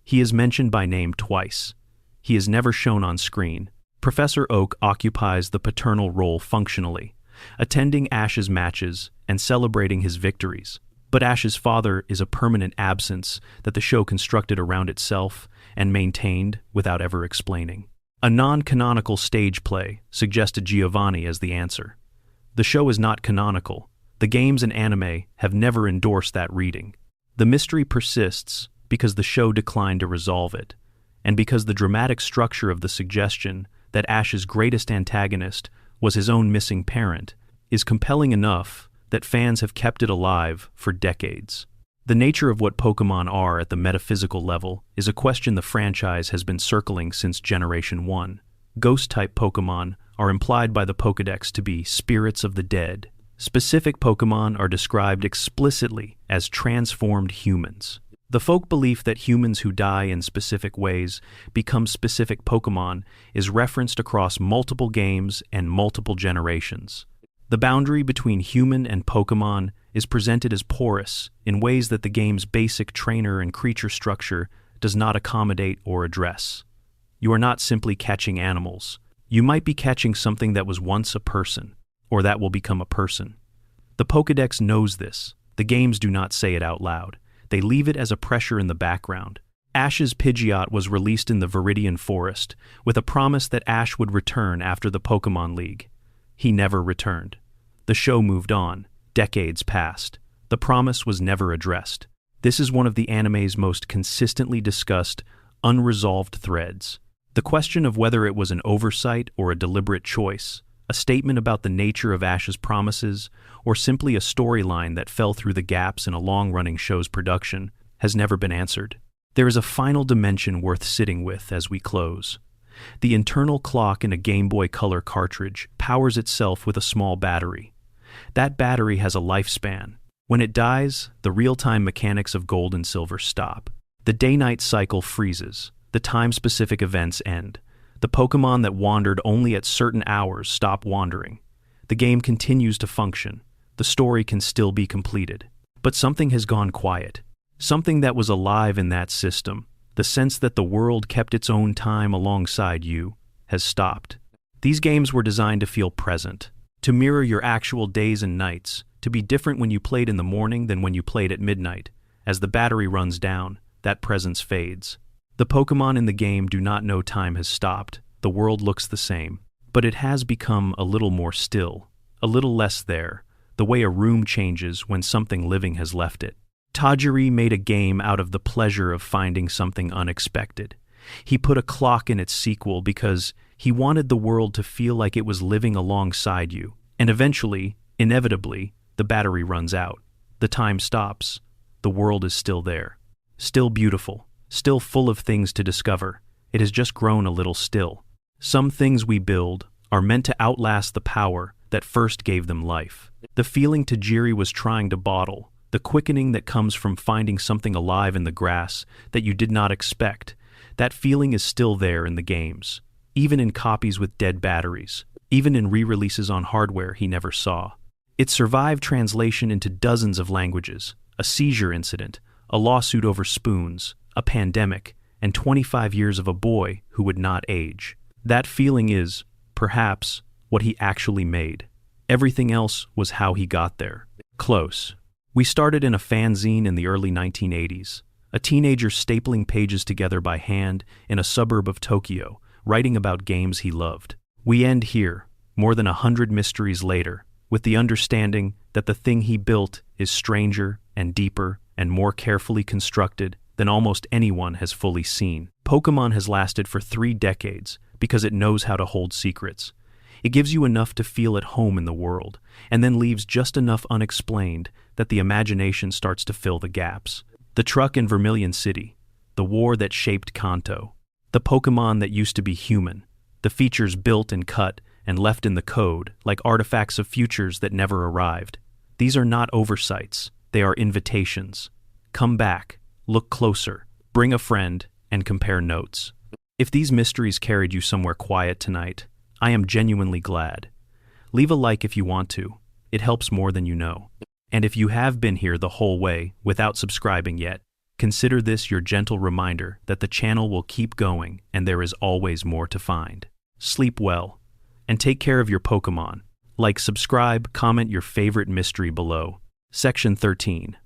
He is mentioned by name twice. He is never shown on screen. Professor Oak occupies the paternal role functionally, attending Ash's matches and celebrating his victories. But Ash's father is a permanent absence that the show constructed around itself and maintained without ever explaining. A non-canonical stage play suggested Giovanni as the answer. The show is not canonical. The games and anime have never endorsed that reading. The mystery persists because the show declined to resolve it, and because the dramatic structure of the suggestion that Ash's greatest antagonist was his own missing parent is compelling enough that fans have kept it alive for decades. The nature of what Pokémon are at the metaphysical level is a question the franchise has been circling since Generation 1. Ghost-type Pokémon are implied by the Pokédex to be spirits of the dead. Specific Pokémon are described explicitly as transformed humans. The folk belief that humans who die in specific ways become specific Pokémon is referenced across multiple games and multiple generations. The boundary between human and Pokémon is presented as porous in ways that the game's basic trainer and creature structure does not accommodate or address. You are not simply catching animals. You might be catching something that was once a person, or that will become a person. The Pokédex knows this. The games do not say it out loud. They leave it as a pressure in the background. Ash's Pidgeot was released in the Viridian Forest with a promise that Ash would return after the Pokémon League. He never returned. The show moved on. Decades passed. The promise was never addressed. This is one of the anime's most consistently discussed, unresolved threads. The question of whether it was an oversight or a deliberate choice, a statement about the nature of Ash's promises, or simply a storyline that fell through the gaps in a long-running show's production, has never been answered. There is a final dimension worth sitting with as we close. The internal clock in a Game Boy Color cartridge powers itself with a small battery. That battery has a lifespan. When it dies, the real-time mechanics of gold and silver stop. The day-night cycle freezes. The time-specific events end. The Pokémon that wandered only at certain hours stop wandering. The game continues to function. The story can still be completed. But something has gone quiet. Something that was alive in that system, the sense that the world kept its own time alongside you, has stopped. These games were designed to feel present, to mirror your actual days and nights, to be different when you played in the morning than when you played at midnight. As the battery runs down, that presence fades. The Pokémon in the game do not know time has stopped. The world looks the same, but it has become a little more still, a little less there, the way a room changes when something living has left it. Tajiri made a game out of the pleasure of finding something unexpected. He put a clock in its sequel because he wanted the world to feel like it was living alongside you, and eventually, inevitably, the battery runs out. The time stops. The world is still there. Still beautiful. Still full of things to discover. It has just grown a little still. Some things we build are meant to outlast the power that first gave them life. The feeling Tajiri was trying to bottle, the quickening that comes from finding something alive in the grass that you did not expect, that feeling is still there in the games, even in copies with dead batteries, even in re-releases on hardware he never saw. It survived translation into dozens of languages, a seizure incident, a lawsuit over spoons, a pandemic, and 25 years of a boy who would not age. That feeling is, perhaps, what he actually made. Everything else was how he got there. Close. We started in a fanzine in the early 1980s, a teenager stapling pages together by hand in a suburb of Tokyo, writing about games he loved. We end here, more than 100 mysteries later, with the understanding that the thing he built is stranger and deeper and more carefully constructed than almost anyone has fully seen. Pokémon has lasted for 3 decades because it knows how to hold secrets. It gives you enough to feel at home in the world, and then leaves just enough unexplained that the imagination starts to fill the gaps. The truck in Vermilion City, the war that shaped Kanto, the Pokémon that used to be human, the features built and cut and left in the code like artifacts of futures that never arrived. These are not oversights, they are invitations. Come back, look closer, bring a friend, and compare notes. If these mysteries carried you somewhere quiet tonight, I am genuinely glad. Leave a like if you want to. It helps more than you know. And if you have been here the whole way without subscribing yet, consider this your gentle reminder that the channel will keep going and there is always more to find. Sleep well, and take care of your Pokémon. Like, subscribe, comment your favorite mystery below. Section 13.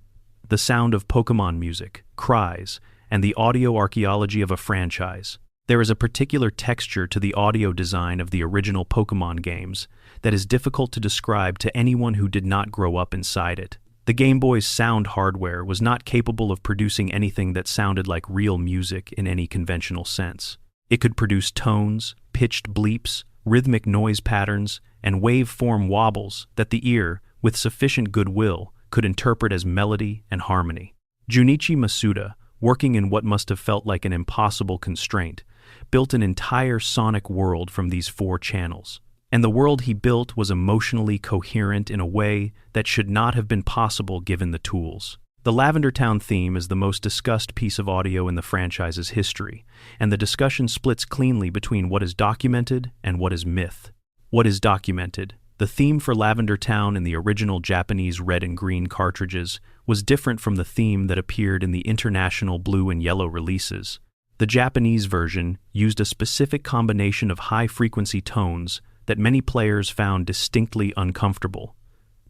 The sound of Pokémon music, cries, and the audio archaeology of a franchise. There is a particular texture to the audio design of the original Pokémon games that is difficult to describe to anyone who did not grow up inside it. The Game Boy's sound hardware was not capable of producing anything that sounded like real music in any conventional sense. It could produce tones, pitched bleeps, rhythmic noise patterns, and waveform wobbles that the ear, with sufficient goodwill, could interpret as melody and harmony. Junichi Masuda, working in what must have felt like an impossible constraint, built an entire sonic world from these 4 channels. And the world he built was emotionally coherent in a way that should not have been possible given the tools. The Lavender Town theme is the most discussed piece of audio in the franchise's history, and the discussion splits cleanly between what is documented and what is myth. What is documented? The theme for Lavender Town in the original Japanese red and green cartridges was different from the theme that appeared in the international blue and yellow releases. The Japanese version used a specific combination of high-frequency tones that many players found distinctly uncomfortable.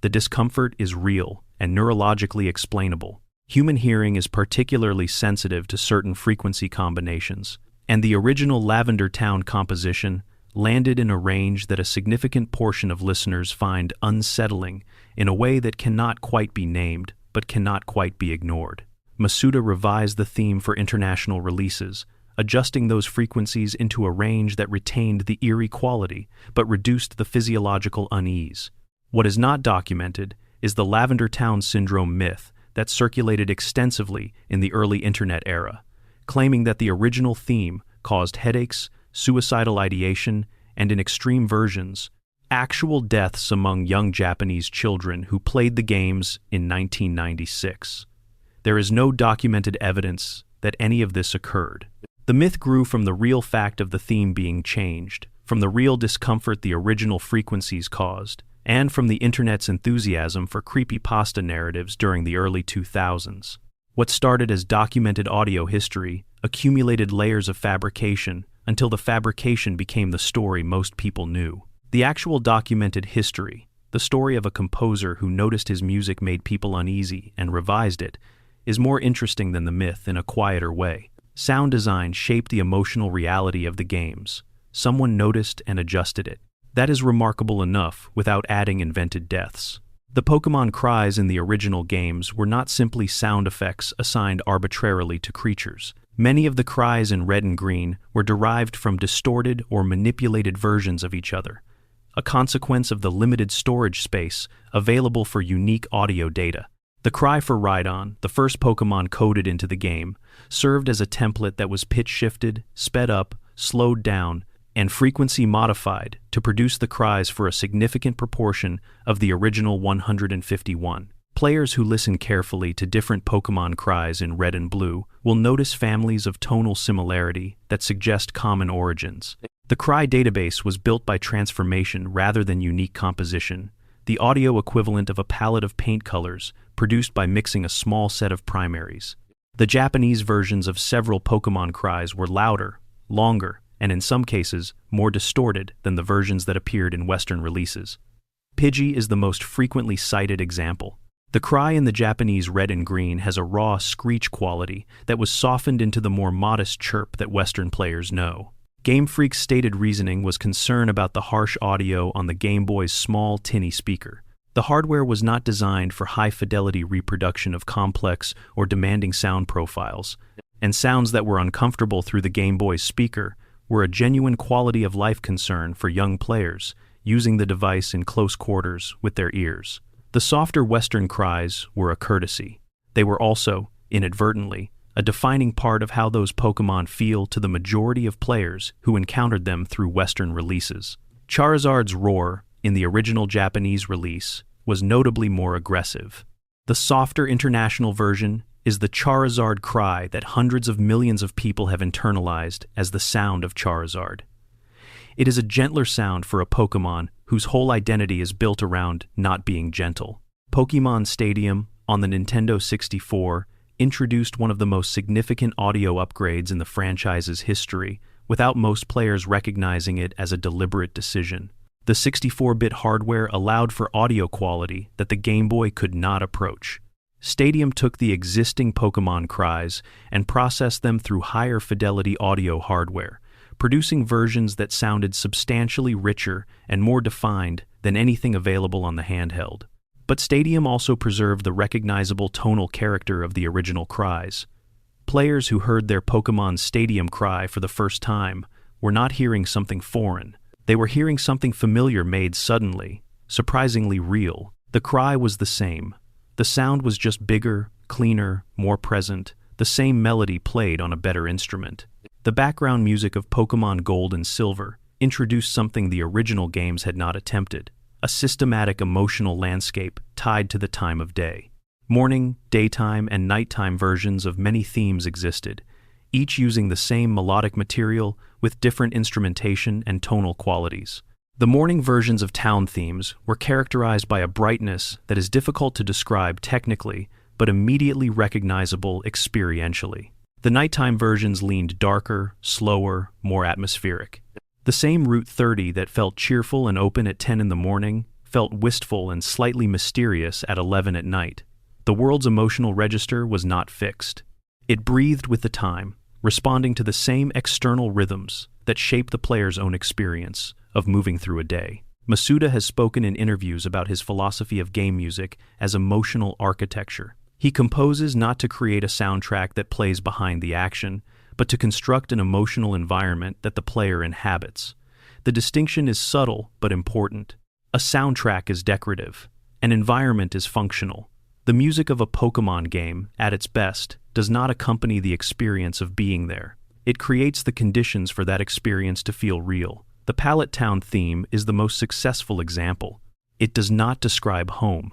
The discomfort is real and neurologically explainable. Human hearing is particularly sensitive to certain frequency combinations, and the original Lavender Town composition landed in a range that a significant portion of listeners find unsettling in a way that cannot quite be named but cannot quite be ignored. Masuda revised the theme for international releases, adjusting those frequencies into a range that retained the eerie quality but reduced the physiological unease. What is not documented is the Lavender Town Syndrome myth that circulated extensively in the early internet era, claiming that the original theme caused headaches, suicidal ideation, and in extreme versions, actual deaths among young Japanese children who played the games in 1996. There is no documented evidence that any of this occurred. The myth grew from the real fact of the theme being changed, from the real discomfort the original frequencies caused, and from the internet's enthusiasm for creepypasta narratives during the early 2000s. What started as documented audio history accumulated layers of fabrication until the fabrication became the story most people knew. The actual documented history, the story of a composer who noticed his music made people uneasy and revised it, is more interesting than the myth in a quieter way. Sound design shaped the emotional reality of the games. Someone noticed and adjusted it. That is remarkable enough without adding invented deaths. The Pokémon cries in the original games were not simply sound effects assigned arbitrarily to creatures. Many of the cries in Red and Green were derived from distorted or manipulated versions of each other, a consequence of the limited storage space available for unique audio data. The cry for Rhydon, the first Pokémon coded into the game, served as a template that was pitch-shifted, sped up, slowed down, and frequency modified to produce the cries for a significant proportion of the original 151. Players who listen carefully to different Pokémon cries in Red and Blue will notice families of tonal similarity that suggest common origins. The cry database was built by transformation rather than unique composition, the audio equivalent of a palette of paint colors produced by mixing a small set of primaries. The Japanese versions of several Pokémon cries were louder, longer, and in some cases, more distorted than the versions that appeared in Western releases. Pidgey is the most frequently cited example. The cry in the Japanese Red and Green has a raw screech quality that was softened into the more modest chirp that Western players know. Game Freak's stated reasoning was concern about the harsh audio on the Game Boy's small, tinny speaker. The hardware was not designed for high-fidelity reproduction of complex or demanding sound profiles, and sounds that were uncomfortable through the Game Boy's speaker were a genuine quality-of-life concern for young players using the device in close quarters with their ears. The softer Western cries were a courtesy. They were also, inadvertently, a defining part of how those Pokémon feel to the majority of players who encountered them through Western releases. Charizard's roar, in the original Japanese release, was notably more aggressive. The softer international version is the Charizard cry that hundreds of millions of people have internalized as the sound of Charizard. It is a gentler sound for a Pokémon whose whole identity is built around not being gentle. Pokémon Stadium on the Nintendo 64 introduced one of the most significant audio upgrades in the franchise's history without most players recognizing it as a deliberate decision. The 64-bit hardware allowed for audio quality that the Game Boy could not approach. Stadium took the existing Pokémon cries and processed them through higher fidelity audio hardware, producing versions that sounded substantially richer and more defined than anything available on the handheld. But Stadium also preserved the recognizable tonal character of the original cries. Players who heard their Pokémon Stadium cry for the first time were not hearing something foreign. They were hearing something familiar made suddenly, surprisingly real. The cry was the same. The sound was just bigger, cleaner, more present, the same melody played on a better instrument. The background music of Pokémon Gold and Silver introduced something the original games had not attempted, a systematic emotional landscape tied to the time of day. Morning, daytime, and nighttime versions of many themes existed, each using the same melodic material with different instrumentation and tonal qualities. The morning versions of town themes were characterized by a brightness that is difficult to describe technically, but immediately recognizable experientially. The nighttime versions leaned darker, slower, more atmospheric. The same Route 30 that felt cheerful and open at 10 in the morning felt wistful and slightly mysterious at 11 at night. The world's emotional register was not fixed. It breathed with the time, responding to the same external rhythms that shape the player's own experience of moving through a day. Masuda has spoken in interviews about his philosophy of game music as emotional architecture. He composes not to create a soundtrack that plays behind the action, but to construct an emotional environment that the player inhabits. The distinction is subtle but important. A soundtrack is decorative. An environment is functional. The music of a Pokémon game, at its best, does not accompany the experience of being there. It creates the conditions for that experience to feel real. The Pallet Town theme is the most successful example. It does not describe home.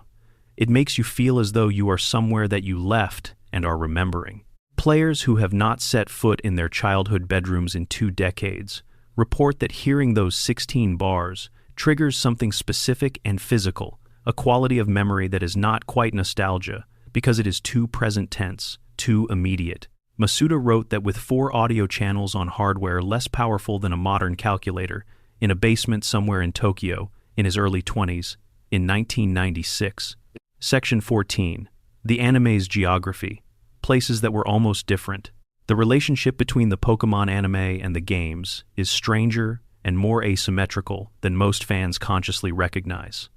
It makes you feel as though you are somewhere that you left and are remembering. Players who have not set foot in their childhood bedrooms in 2 decades report that hearing those 16 bars triggers something specific and physical, a quality of memory that is not quite nostalgia because it is too present tense, too immediate. Masuda wrote that with 4 audio channels on hardware less powerful than a modern calculator, in a basement somewhere in Tokyo, in his early 20s, in 1996. Section 14. The anime's geography. Places that were almost different. The relationship between the Pokemon anime and the games is stranger and more asymmetrical than most fans consciously recognize.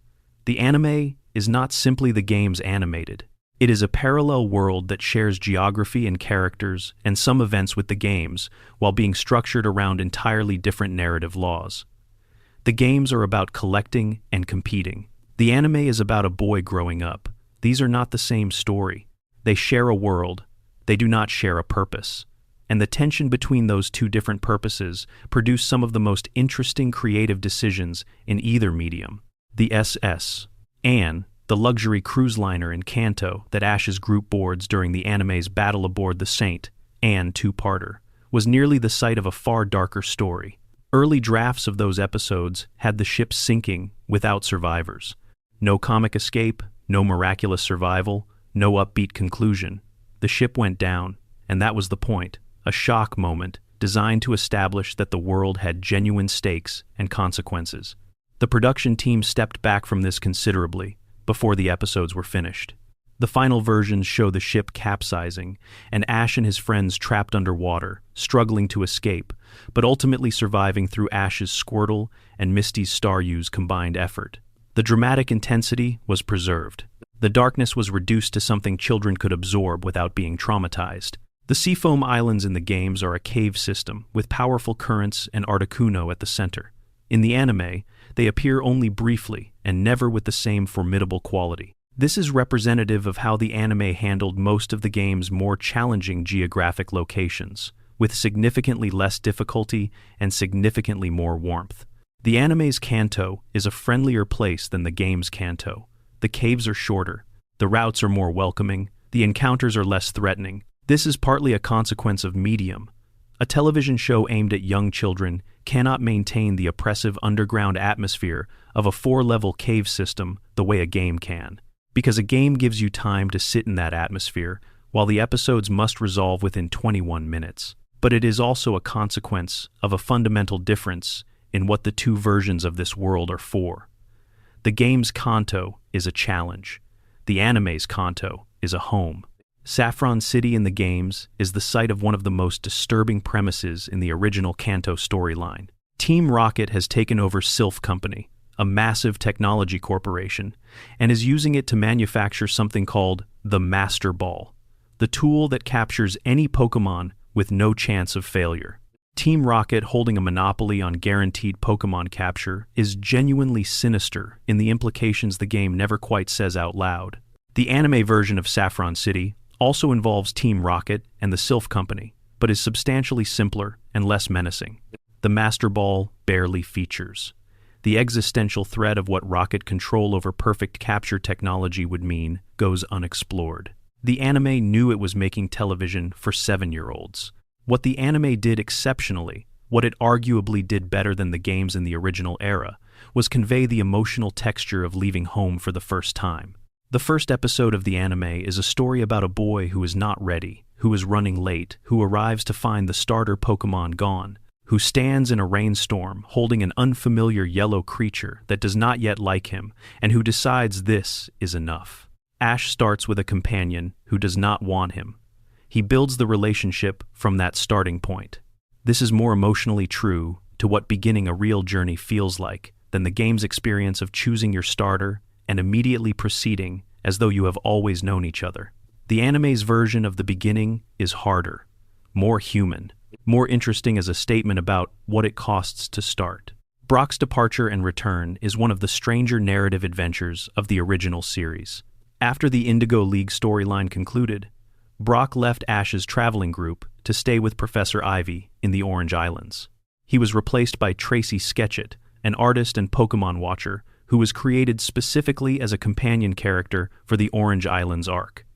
The anime is not simply the games animated. It is a parallel world that shares geography and characters and some events with the games, while being structured around entirely different narrative laws. The games are about collecting and competing. The anime is about a boy growing up. These are not the same story. They share a world. They do not share a purpose. And the tension between those 2 different purposes produce some of the most interesting creative decisions in either medium. The SS. Anne, the luxury cruise liner in Kanto that Ash's group boards during the anime's battle aboard the Saint, Anne 2-parter, was nearly the site of a far darker story. Early drafts of those episodes had the ship sinking without survivors. No comic escape, no miraculous survival, no upbeat conclusion. The ship went down, and that was the point, a shock moment designed to establish that the world had genuine stakes and consequences. The production team stepped back from this considerably before the episodes were finished. The final versions show the ship capsizing and Ash and his friends trapped underwater, struggling to escape, but ultimately surviving through Ash's Squirtle and Misty's Staryu's combined effort. The dramatic intensity was preserved. The darkness was reduced to something children could absorb without being traumatized. The Seafoam Islands in the games are a cave system with powerful currents and Articuno at the center. In the anime, they appear only briefly and never with the same formidable quality. This is representative of how the anime handled most of the game's more challenging geographic locations, with significantly less difficulty and significantly more warmth. The anime's Kanto is a friendlier place than the game's Kanto. The caves are shorter, the routes are more welcoming, the encounters are less threatening. This is partly a consequence of medium. A television show aimed at young children cannot maintain the oppressive underground atmosphere of a 4-level cave system the way a game can, because a game gives you time to sit in that atmosphere, while the episodes must resolve within 21 minutes. But it is also a consequence of a fundamental difference in what the 2 versions of this world are for. The game's Kanto is a challenge. The anime's Kanto is a home. Saffron City in the games is the site of one of the most disturbing premises in the original Kanto storyline. Team Rocket has taken over Sylph Company, a massive technology corporation, and is using it to manufacture something called the Master Ball, the tool that captures any Pokemon with no chance of failure. Team Rocket holding a monopoly on guaranteed Pokemon capture is genuinely sinister in the implications the game never quite says out loud. The anime version of Saffron City also involves Team Rocket and the Sylph Company, but is substantially simpler and less menacing. The Master Ball barely features. The existential threat of what Rocket control over perfect capture technology would mean goes unexplored. The anime knew it was making television for 7-year-olds. What the anime did exceptionally, what it arguably did better than the games in the original era, was convey the emotional texture of leaving home for the first time. The first episode of the anime is a story about a boy who is not ready, who is running late, who arrives to find the starter Pokemon gone, who stands in a rainstorm holding an unfamiliar yellow creature that does not yet like him, and who decides this is enough. Ash starts with a companion who does not want him. He builds the relationship from that starting point. This is more emotionally true to what beginning a real journey feels like than the game's experience of choosing your starter and immediately proceeding as though you have always known each other. The anime's version of the beginning is harder, more human, more interesting as a statement about what it costs to start. Brock's departure and return is one of the stranger narrative adventures of the original series. After the Indigo League storyline concluded, Brock left Ash's traveling group to stay with Professor Ivy in the Orange Islands. He was replaced by Tracy Sketchit, an artist and Pokémon watcher who was created specifically as a companion character for the Orange Islands arc.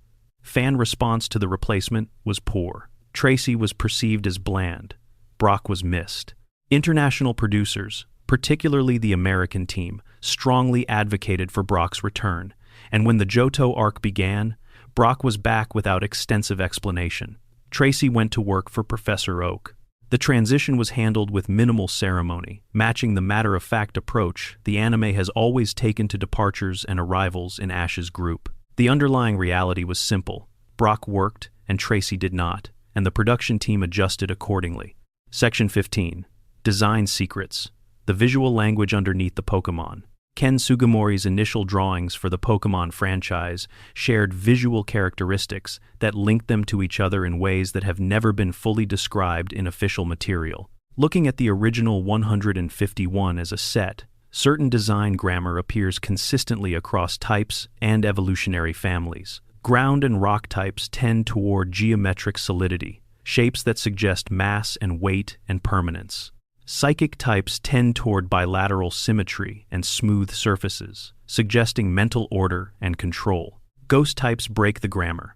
Fan response to the replacement was poor. Tracy was perceived as bland. Brock was missed. International producers, particularly the American team, strongly advocated for Brock's return, and when the Johto arc began, Brock was back without extensive explanation. Tracy went to work for Professor Oak. The transition was handled with minimal ceremony, matching the matter-of-fact approach the anime has always taken to departures and arrivals in Ash's group. The underlying reality was simple. Brock worked, and Tracy did not, and the production team adjusted accordingly. Section 15. Design Secrets. The visual language underneath the Pokémon. Ken Sugimori's initial drawings for the Pokémon franchise shared visual characteristics that linked them to each other in ways that have never been fully described in official material. Looking at the original 151 as a set, certain design grammar appears consistently across types and evolutionary families. Ground and rock types tend toward geometric solidity, shapes that suggest mass and weight and permanence. Psychic types tend toward bilateral symmetry and smooth surfaces, suggesting mental order and control. Ghost types break the grammar.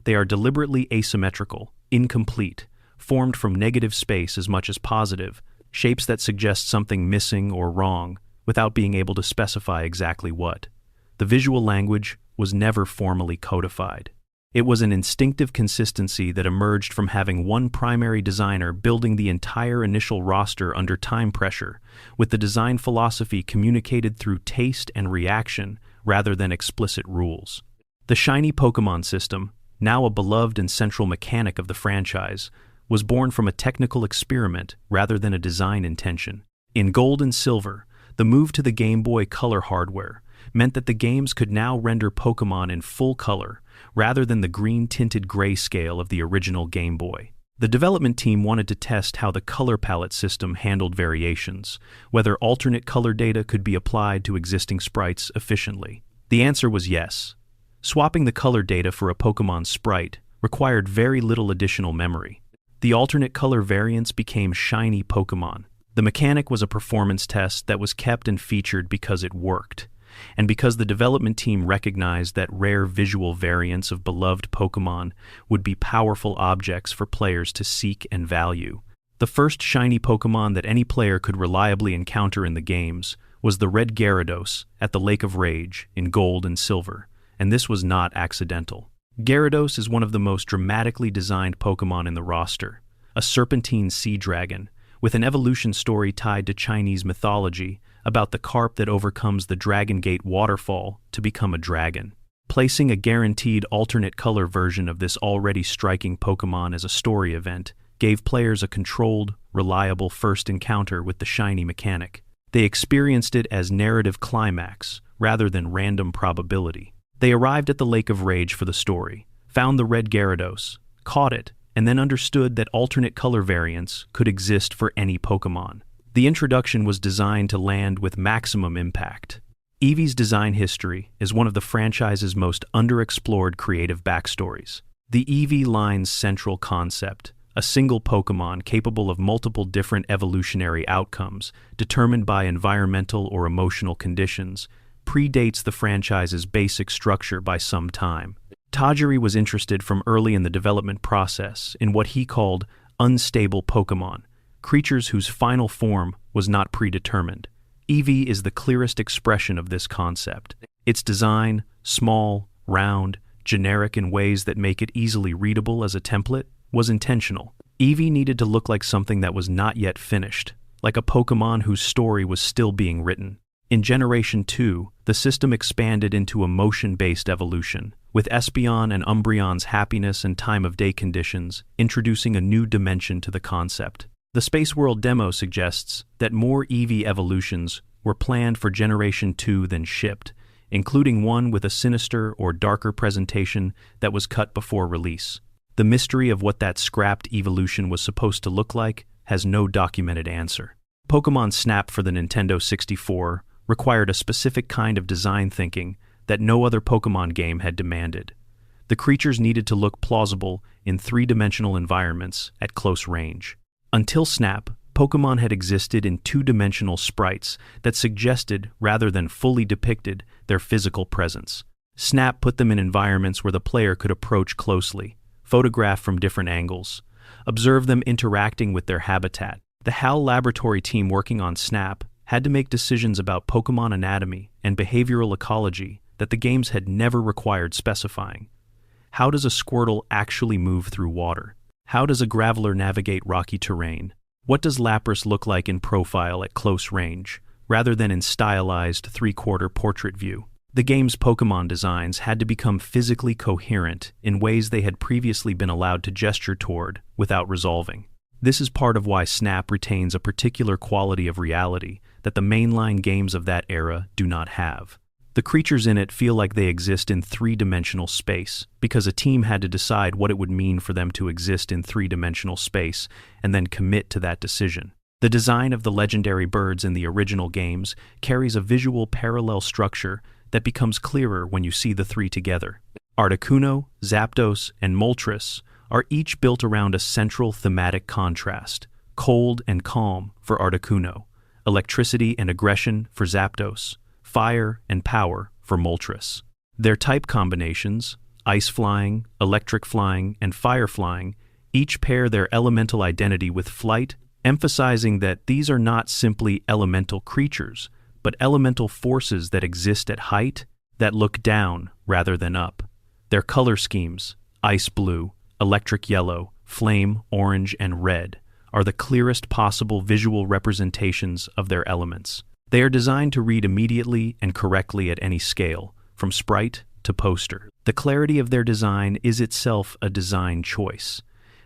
They are deliberately asymmetrical, incomplete, formed from negative space as much as positive, shapes that suggest something missing or wrong without being able to specify exactly what. The visual language was never formally codified. It was an instinctive consistency that emerged from having one primary designer building the entire initial roster under time pressure, with the design philosophy communicated through taste and reaction rather than explicit rules. The Shiny Pokémon system, now a beloved and central mechanic of the franchise, was born from a technical experiment rather than a design intention. In Gold and Silver, the move to the Game Boy Color hardware meant that the games could now render Pokémon in full color, rather than the green-tinted grayscale of the original Game Boy. The development team wanted to test how the color palette system handled variations, whether alternate color data could be applied to existing sprites efficiently. The answer was yes. Swapping the color data for a Pokémon sprite required very little additional memory. The alternate color variants became shiny Pokémon. The mechanic was a performance test that was kept and featured because it worked, and because the development team recognized that rare visual variants of beloved Pokémon would be powerful objects for players to seek and value. The first shiny Pokémon that any player could reliably encounter in the games was the red Gyarados at the Lake of Rage in Gold and Silver, and this was not accidental. Gyarados is one of the most dramatically designed Pokémon in the roster, a serpentine sea dragon, with an evolution story tied to Chinese mythology about the carp that overcomes the Dragon Gate waterfall to become a dragon. Placing a guaranteed alternate color version of this already striking Pokémon as a story event gave players a controlled, reliable first encounter with the shiny mechanic. They experienced it as narrative climax rather than random probability. They arrived at the Lake of Rage for the story, found the red Gyarados, caught it, and then understood that alternate color variants could exist for any Pokémon. The introduction was designed to land with maximum impact. Eevee's design history is one of the franchise's most underexplored creative backstories. The Eevee line's central concept, a single Pokémon capable of multiple different evolutionary outcomes determined by environmental or emotional conditions, predates the franchise's basic structure by some time. Tajiri was interested from early in the development process in what he called unstable Pokémon, creatures whose final form was not predetermined. Eevee is the clearest expression of this concept. Its design, small, round, generic in ways that make it easily readable as a template, was intentional. Eevee needed to look like something that was not yet finished, like a Pokémon whose story was still being written. In Generation 2, the system expanded into a motion-based evolution, with Espeon and Umbreon's happiness and time-of-day conditions introducing a new dimension to the concept. The Space World demo suggests that more Eevee evolutions were planned for Generation 2 than shipped, including one with a sinister or darker presentation that was cut before release. The mystery of what that scrapped evolution was supposed to look like has no documented answer. Pokémon Snap for the Nintendo 64 required a specific kind of design thinking that no other Pokémon game had demanded. The creatures needed to look plausible in three-dimensional environments at close range. Until Snap, Pokémon had existed in two-dimensional sprites that suggested, rather than fully depicted, their physical presence. Snap put them in environments where the player could approach closely, photograph from different angles, observe them interacting with their habitat. The HAL laboratory team working on Snap had to make decisions about Pokémon anatomy and behavioral ecology that the games had never required specifying. How does a Squirtle actually move through water? How does a Graveler navigate rocky terrain? What does Lapras look like in profile at close range, rather than in stylized three-quarter portrait view? The game's Pokémon designs had to become physically coherent in ways they had previously been allowed to gesture toward without resolving. This is part of why Snap retains a particular quality of reality that the mainline games of that era do not have. The creatures in it feel like they exist in three-dimensional space, because a team had to decide what it would mean for them to exist in three-dimensional space and then commit to that decision. The design of the legendary birds in the original games carries a visual parallel structure that becomes clearer when you see the three together. Articuno, Zapdos, and Moltres are each built around a central thematic contrast: cold and calm for Articuno, electricity and aggression for Zapdos, fire and power for Moltres. Their type combinations, ice flying, electric flying, and fire flying, each pair their elemental identity with flight, emphasizing that these are not simply elemental creatures, but elemental forces that exist at height, that look down rather than up. Their color schemes, ice blue, electric yellow, flame orange, and red, are the clearest possible visual representations of their elements. They are designed to read immediately and correctly at any scale, from sprite to poster. The clarity of their design is itself a design choice.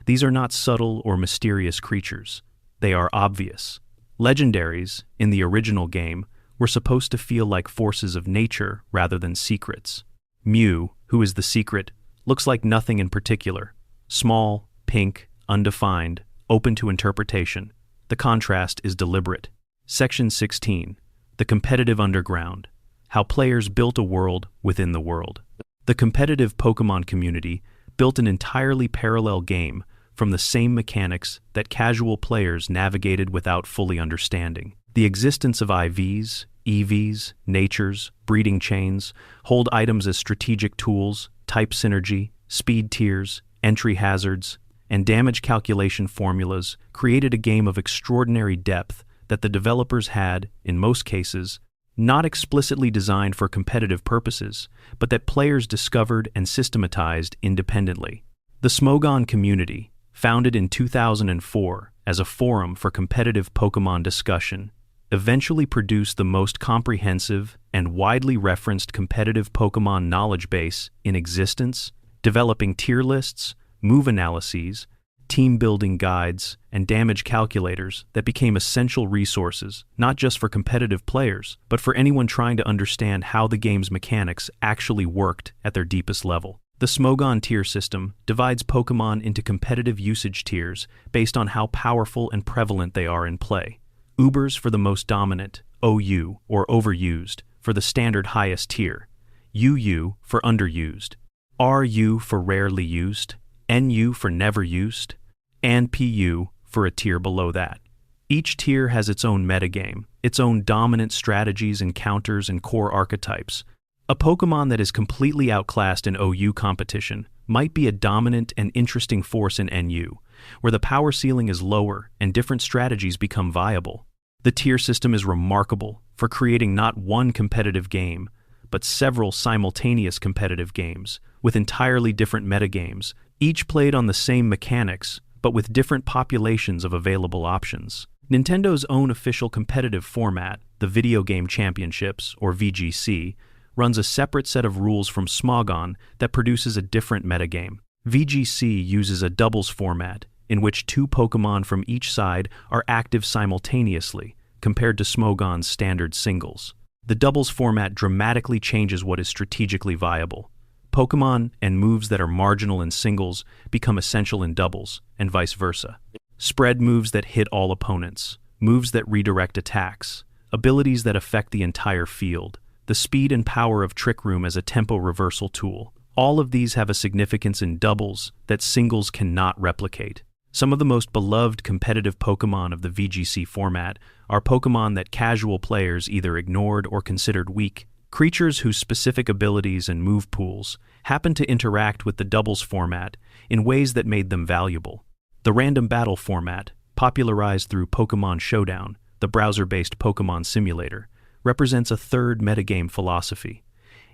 These are not subtle or mysterious creatures. They are obvious. Legendaries, in the original game, were supposed to feel like forces of nature rather than secrets. Mew, who is the secret, looks like nothing in particular. Small, pink, undefined, open to interpretation. The contrast is deliberate. Section 16. The competitive underground. How players built a world within the world. The competitive Pokémon community built an entirely parallel game from the same mechanics that casual players navigated without fully understanding. The existence of IVs, EVs, natures, breeding chains, hold items as strategic tools, type synergy, speed tiers, entry hazards, and damage calculation formulas created a game of extraordinary depth that the developers had, in most cases, not explicitly designed for competitive purposes, but that players discovered and systematized independently. The Smogon community, founded in 2004 as a forum for competitive Pokémon discussion, eventually produced the most comprehensive and widely referenced competitive Pokémon knowledge base in existence, developing tier lists, move analyses, team-building guides, and damage calculators that became essential resources, not just for competitive players, but for anyone trying to understand how the game's mechanics actually worked at their deepest level. The Smogon tier system divides Pokémon into competitive usage tiers based on how powerful and prevalent they are in play. Ubers for the most dominant, OU, or overused, for the standard highest tier, UU for underused, RU for rarely used, NU for never used, and PU for a tier below that. Each tier has its own metagame, its own dominant strategies, encounters, and core archetypes. A Pokémon that is completely outclassed in OU competition might be a dominant and interesting force in NU, where the power ceiling is lower and different strategies become viable. The tier system is remarkable for creating not one competitive game, but several simultaneous competitive games, with entirely different metagames, each played on the same mechanics, but with different populations of available options. Nintendo's own official competitive format, the Video Game Championships, or VGC, runs a separate set of rules from Smogon that produces a different metagame. VGC uses a doubles format, in which two Pokémon from each side are active simultaneously, compared to Smogon's standard singles. The doubles format dramatically changes what is strategically viable. Pokémon and moves that are marginal in singles become essential in doubles, and vice versa. Spread moves that hit all opponents, moves that redirect attacks, abilities that affect the entire field, the speed and power of Trick Room as a tempo reversal tool. All of these have a significance in doubles that singles cannot replicate. Some of the most beloved competitive Pokémon of the VGC format are Pokémon that casual players either ignored or considered weak, creatures whose specific abilities and move pools happen to interact with the doubles format in ways that made them valuable. The random battle format, popularized through Pokémon Showdown, the browser-based Pokémon simulator, represents a third metagame philosophy.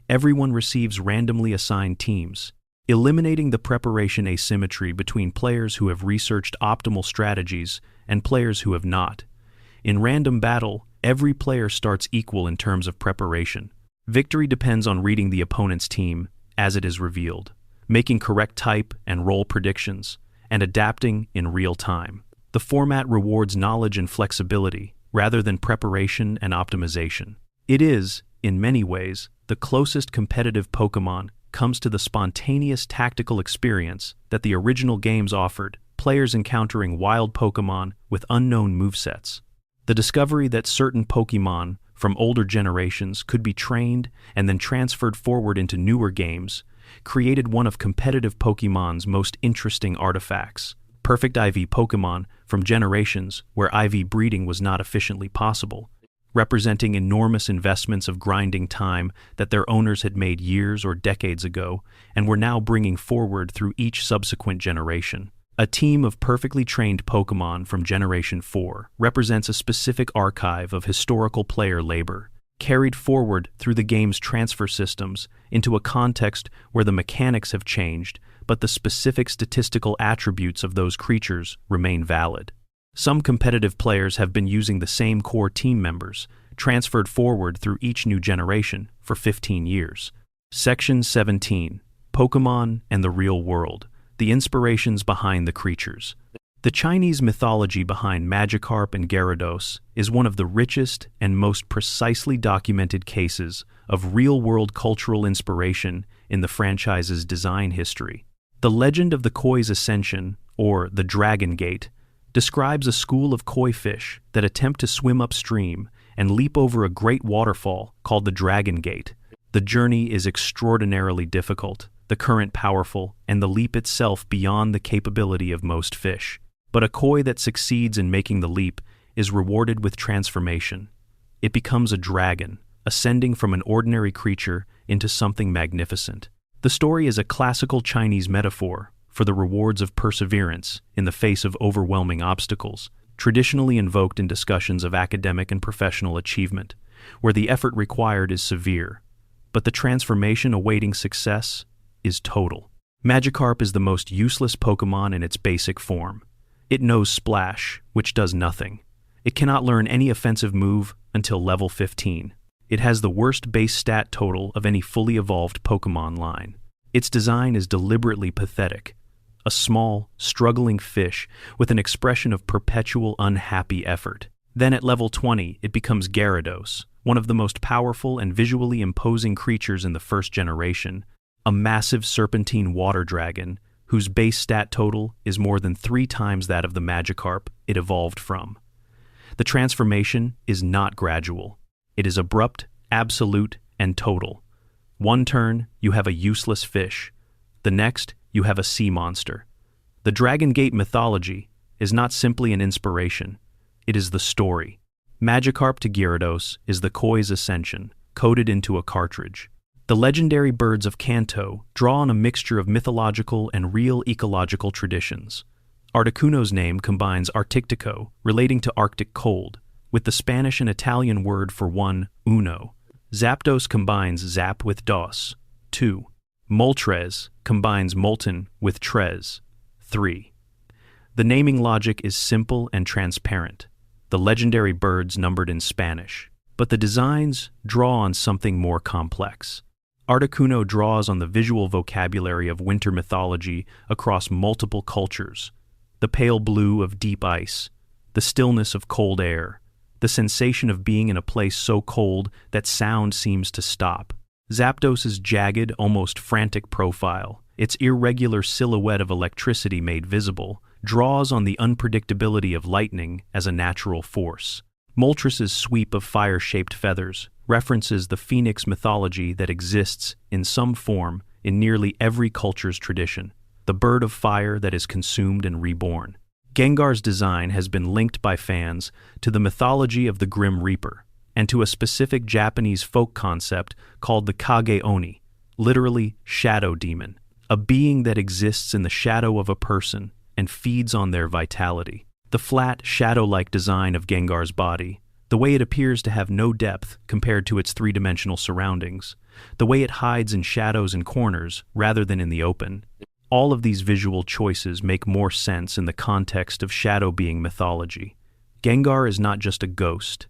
Everyone receives randomly assigned teams, eliminating the preparation asymmetry between players who have researched optimal strategies and players who have not. In random battle, every player starts equal in terms of preparation. Victory depends on reading the opponent's team as it is revealed, making correct type and role predictions, and adapting in real time. The format rewards knowledge and flexibility rather than preparation and optimization. It is, in many ways, the closest competitive Pokémon comes to the spontaneous tactical experience that the original games offered, players encountering wild Pokémon with unknown movesets. The discovery that certain Pokémon from older generations could be trained and then transferred forward into newer games created one of competitive Pokémon's most interesting artifacts. Perfect IV Pokémon from generations where IV breeding was not efficiently possible, representing enormous investments of grinding time that their owners had made years or decades ago and were now bringing forward through each subsequent generation. A team of perfectly trained Pokémon from Generation 4 represents a specific archive of historical player labor, carried forward through the game's transfer systems into a context where the mechanics have changed, but the specific statistical attributes of those creatures remain valid. Some competitive players have been using the same core team members, transferred forward through each new generation, for 15 years. Section 17. Pokémon and the Real World. The inspirations behind the creatures. The Chinese mythology behind Magikarp and Gyarados is one of the richest and most precisely documented cases of real-world cultural inspiration in the franchise's design history. The legend of the Koi's Ascension, or the Dragon Gate, describes a school of koi fish that attempt to swim upstream and leap over a great waterfall called the Dragon Gate. The journey is extraordinarily difficult, the current powerful, and the leap itself beyond the capability of most fish. But a koi that succeeds in making the leap is rewarded with transformation. It becomes a dragon, ascending from an ordinary creature into something magnificent. The story is a classical Chinese metaphor for the rewards of perseverance in the face of overwhelming obstacles, traditionally invoked in discussions of academic and professional achievement, where the effort required is severe, but the transformation awaiting success is total. Magikarp is the most useless Pokémon in its basic form. It knows Splash, which does nothing. It cannot learn any offensive move until level 15. It has the worst base stat total of any fully evolved Pokémon line. Its design is deliberately pathetic. A small, struggling fish with an expression of perpetual unhappy effort. Then at level 20, it becomes Gyarados, one of the most powerful and visually imposing creatures in the first generation, a massive serpentine water dragon whose base stat total is more than 3 times that of the Magikarp it evolved from. The transformation is not gradual. It is abrupt, absolute, and total. One turn, you have a useless fish. The next, you have a sea monster. The Dragon Gate mythology is not simply an inspiration. It is the story. Magikarp to Gyarados is the Koi's Ascension, coded into a cartridge. The legendary birds of Kanto draw on a mixture of mythological and real ecological traditions. Articuno's name combines Arctico, relating to Arctic cold, with the Spanish and Italian word for one, uno. Zapdos combines zap with dos, 2. Moltres combines molten with tres, 3. The naming logic is simple and transparent. The legendary birds numbered in Spanish, but the designs draw on something more complex. Articuno draws on the visual vocabulary of winter mythology across multiple cultures. The pale blue of deep ice, the stillness of cold air, the sensation of being in a place so cold that sound seems to stop. Zapdos's jagged, almost frantic profile, its irregular silhouette of electricity made visible, draws on the unpredictability of lightning as a natural force. Moltres' sweep of fire-shaped feathers references the phoenix mythology that exists in some form in nearly every culture's tradition, the bird of fire that is consumed and reborn. Gengar's design has been linked by fans to the mythology of the Grim Reaper and to a specific Japanese folk concept called the Kage Oni, literally shadow demon, a being that exists in the shadow of a person and feeds on their vitality. The flat, shadow-like design of Gengar's body, the way it appears to have no depth compared to its three-dimensional surroundings, the way it hides in shadows and corners rather than in the open, all of these visual choices make more sense in the context of shadow being mythology. Gengar is not just a ghost.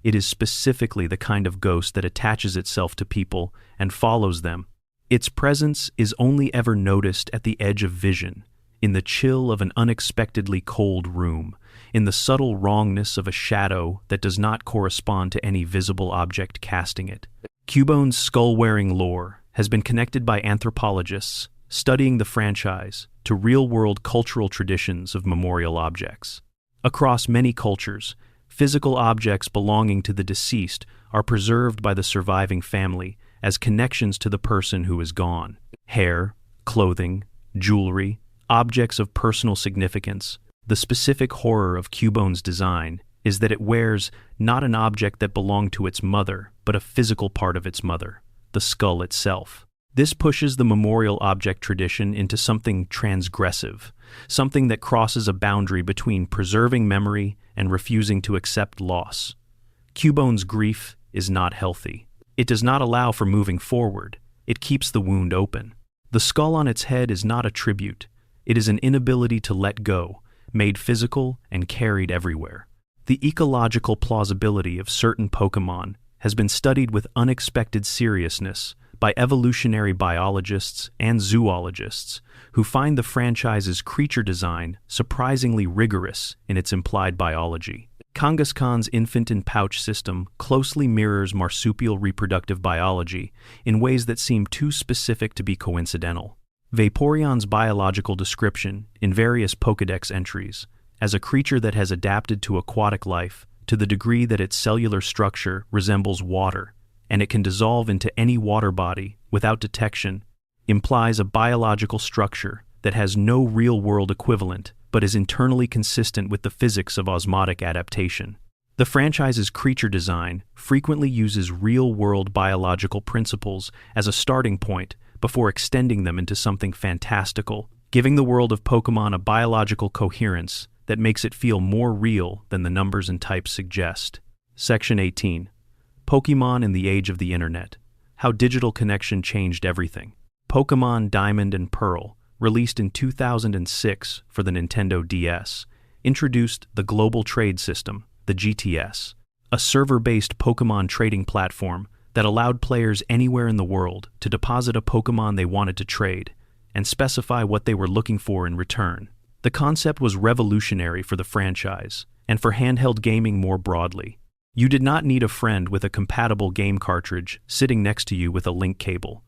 It is specifically the kind of ghost that attaches itself to people and follows them. Its presence is only ever noticed at the edge of vision, in the chill of an unexpectedly cold room, in the subtle wrongness of a shadow that does not correspond to any visible object casting it. Cubone's skull-wearing lore has been connected by anthropologists studying the franchise to real-world cultural traditions of memorial objects. Across many cultures, physical objects belonging to the deceased are preserved by the surviving family as connections to the person who is gone. Hair, clothing, jewelry, objects of personal significance. The specific horror of Cubone's design is that it wears not an object that belonged to its mother, but a physical part of its mother, the skull itself. This pushes the memorial object tradition into something transgressive, something that crosses a boundary between preserving memory and refusing to accept loss. Cubone's grief is not healthy. It does not allow for moving forward. It keeps the wound open. The skull on its head is not a tribute. It is an inability to let go, made physical and carried everywhere. The ecological plausibility of certain Pokémon has been studied with unexpected seriousness by evolutionary biologists and zoologists who find the franchise's creature design surprisingly rigorous in its implied biology. Kangaskhan's infant-in-pouch system closely mirrors marsupial reproductive biology in ways that seem too specific to be coincidental. Vaporeon's biological description in various Pokédex entries as a creature that has adapted to aquatic life to the degree that its cellular structure resembles water and it can dissolve into any water body without detection, implies a biological structure that has no real-world equivalent but is internally consistent with the physics of osmotic adaptation. The franchise's creature design frequently uses real-world biological principles as a starting point before extending them into something fantastical, giving the world of Pokémon a biological coherence that makes it feel more real than the numbers and types suggest. Section 18. Pokémon in the Age of the Internet. How digital connection changed everything. Pokémon Diamond and Pearl, released in 2006 for the Nintendo DS, introduced the Global Trade System, the GTS, a server-based Pokémon trading platform that allowed players anywhere in the world to deposit a Pokémon they wanted to trade and specify what they were looking for in return. The concept was revolutionary for the franchise and for handheld gaming more broadly. You did not need a friend with a compatible game cartridge sitting next to you with a link cable.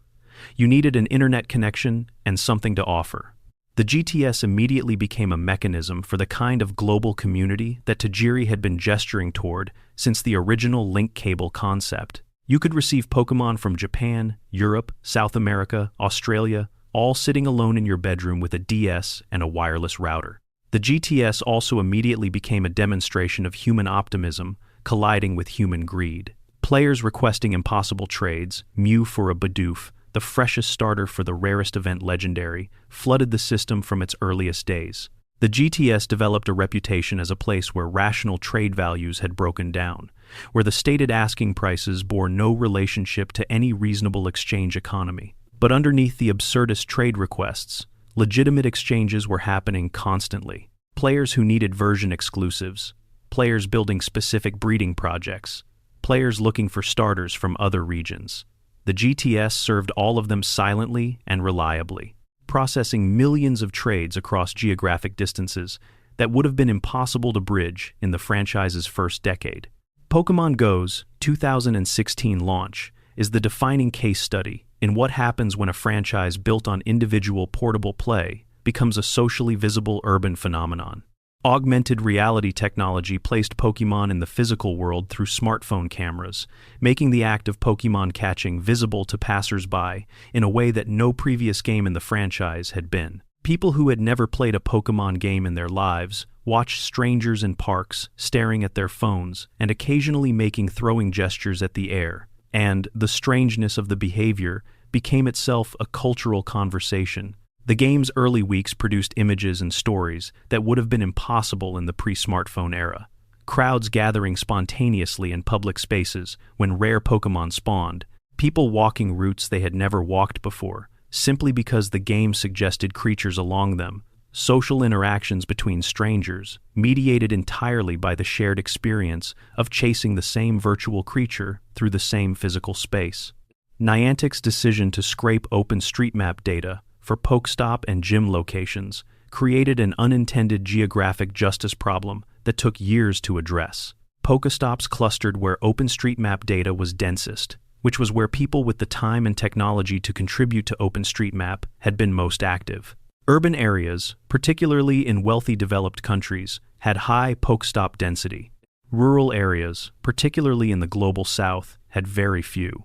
You needed an internet connection and something to offer. The GTS immediately became a mechanism for the kind of global community that Tajiri had been gesturing toward since the original link cable concept. You could receive Pokémon from Japan, Europe, South America, Australia, all sitting alone in your bedroom with a DS and a wireless router. The GTS also immediately became a demonstration of human optimism colliding with human greed. Players requesting impossible trades, Mew for a Bidoof, the freshest starter for the rarest event legendary, flooded the system from its earliest days. The GTS developed a reputation as a place where rational trade values had broken down, where the stated asking prices bore no relationship to any reasonable exchange economy. But underneath the absurdist trade requests, legitimate exchanges were happening constantly. Players who needed version exclusives, players building specific breeding projects, players looking for starters from other regions. The GTS served all of them silently and reliably, processing millions of trades across geographic distances that would have been impossible to bridge in the franchise's first decade. Pokémon Go's 2016 launch is the defining case study in what happens when a franchise built on individual portable play becomes a socially visible urban phenomenon. Augmented reality technology placed Pokémon in the physical world through smartphone cameras, making the act of Pokémon catching visible to passers-by in a way that no previous game in the franchise had been. People who had never played a Pokémon game in their lives watched strangers in parks staring at their phones and occasionally making throwing gestures at the air, and the strangeness of the behavior became itself a cultural conversation. The game's early weeks produced images and stories that would have been impossible in the pre-smartphone era. Crowds gathering spontaneously in public spaces when rare Pokémon spawned, people walking routes they had never walked before, simply because the game suggested creatures along them, social interactions between strangers, mediated entirely by the shared experience of chasing the same virtual creature through the same physical space. Niantic's decision to scrape OpenStreetMap data for Pokestop and gym locations created an unintended geographic justice problem that took years to address. Pokestops clustered where OpenStreetMap data was densest, which was where people with the time and technology to contribute to OpenStreetMap had been most active. Urban areas, particularly in wealthy developed countries, had high Pokestop density. Rural areas, particularly in the global south, had very few.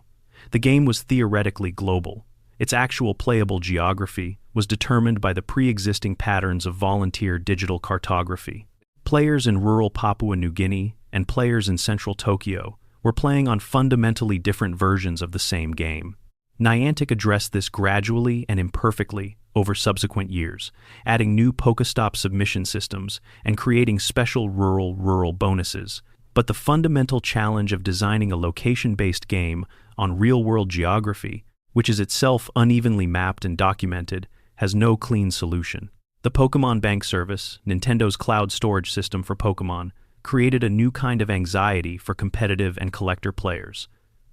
The game was theoretically global. Its actual playable geography was determined by the pre-existing patterns of volunteer digital cartography. Players in rural Papua New Guinea and players in central Tokyo were playing on fundamentally different versions of the same game. Niantic addressed this gradually and imperfectly over subsequent years, adding new Pokestop submission systems and creating special rural bonuses. But the fundamental challenge of designing a location-based game on real-world geography, which is itself unevenly mapped and documented, has no clean solution. The Pokémon Bank service, Nintendo's cloud storage system for Pokémon, created a new kind of anxiety for competitive and collector players.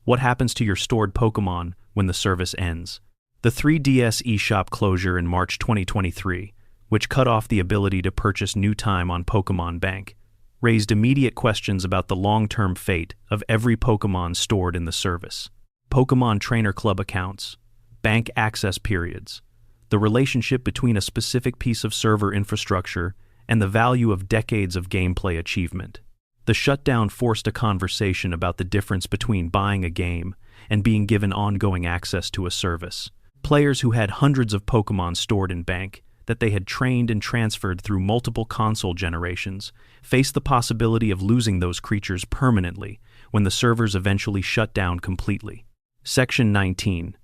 What happens to your stored Pokémon when the service ends? The 3DS eShop closure in March 2023, which cut off the ability to purchase new time on Pokémon Bank, raised immediate questions about the long-term fate of every Pokémon stored in the service. Pokémon Trainer Club accounts, bank access periods, the relationship between a specific piece of server infrastructure and the value of decades of gameplay achievement. The shutdown forced a conversation about the difference between buying a game and being given ongoing access to a service. Players who had hundreds of Pokémon stored in bank that they had trained and transferred through multiple console generations faced the possibility of losing those creatures permanently when the servers eventually shut down completely. Section 19.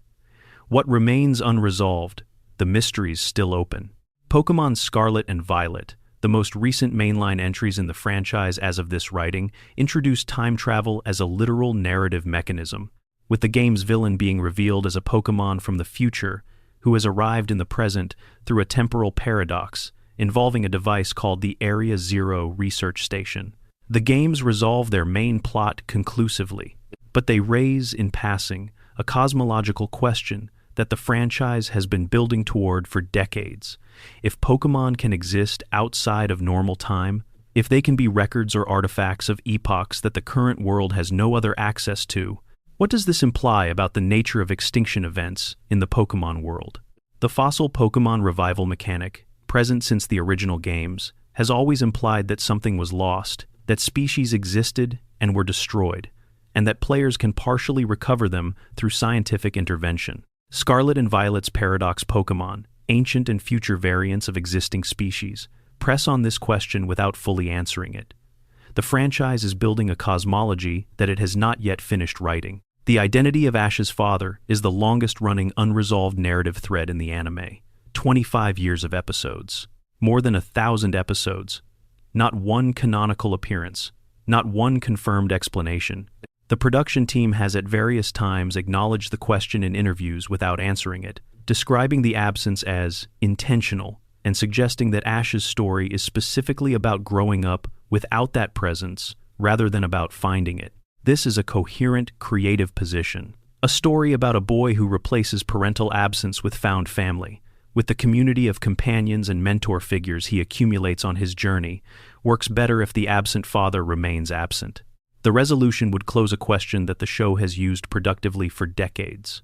What remains unresolved, the mysteries still open. Pokémon Scarlet and Violet, the most recent mainline entries in the franchise as of this writing, introduced time travel as a literal narrative mechanism, with the game's villain being revealed as a Pokémon from the future who has arrived in the present through a temporal paradox involving a device called the Area Zero Research Station. The games resolve their main plot conclusively, but they raise, in passing, a cosmological question that the franchise has been building toward for decades. If Pokémon can exist outside of normal time, if they can be records or artifacts of epochs that the current world has no other access to, what does this imply about the nature of extinction events in the Pokémon world? The fossil Pokémon revival mechanic, present since the original games, has always implied that something was lost, that species existed and were destroyed, and that players can partially recover them through scientific intervention. Scarlet and Violet's Paradox Pokémon, ancient and future variants of existing species, press on this question without fully answering it. The franchise is building a cosmology that it has not yet finished writing. The identity of Ash's father is the longest-running unresolved narrative thread in the anime. 25 years of episodes. More than 1,000 episodes. Not one canonical appearance. Not one confirmed explanation. The production team has at various times acknowledged the question in interviews without answering it, describing the absence as intentional and suggesting that Ash's story is specifically about growing up without that presence rather than about finding it. This is a coherent, creative position. A story about a boy who replaces parental absence with found family, with the community of companions and mentor figures he accumulates on his journey, works better if the absent father remains absent. The resolution would close a question that the show has used productively for decades.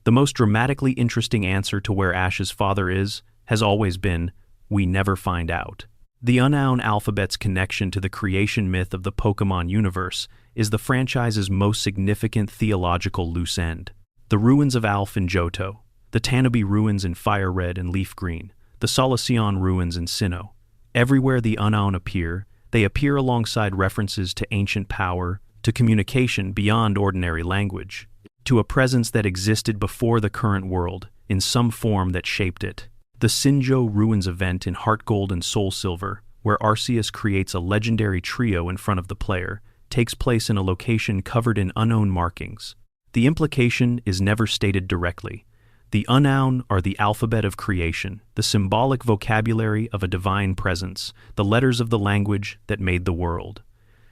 The most dramatically interesting answer to where Ash's father is has always been, we never find out. The Unknown Alphabet's connection to the creation myth of the Pokémon universe is the franchise's most significant theological loose end. The ruins of Alph in Johto, the Tanobe ruins in Fire Red and Leaf Green, the Solution ruins in Sinnoh. Everywhere the Unown appear, they appear alongside references to ancient power, to communication beyond ordinary language, to a presence that existed before the current world, in some form that shaped it. The Sinjo Ruins event in Heart Gold and Soul Silver, where Arceus creates a legendary trio in front of the player, takes place in a location covered in unknown markings. The implication is never stated directly. The Unown are the alphabet of creation, the symbolic vocabulary of a divine presence, the letters of the language that made the world.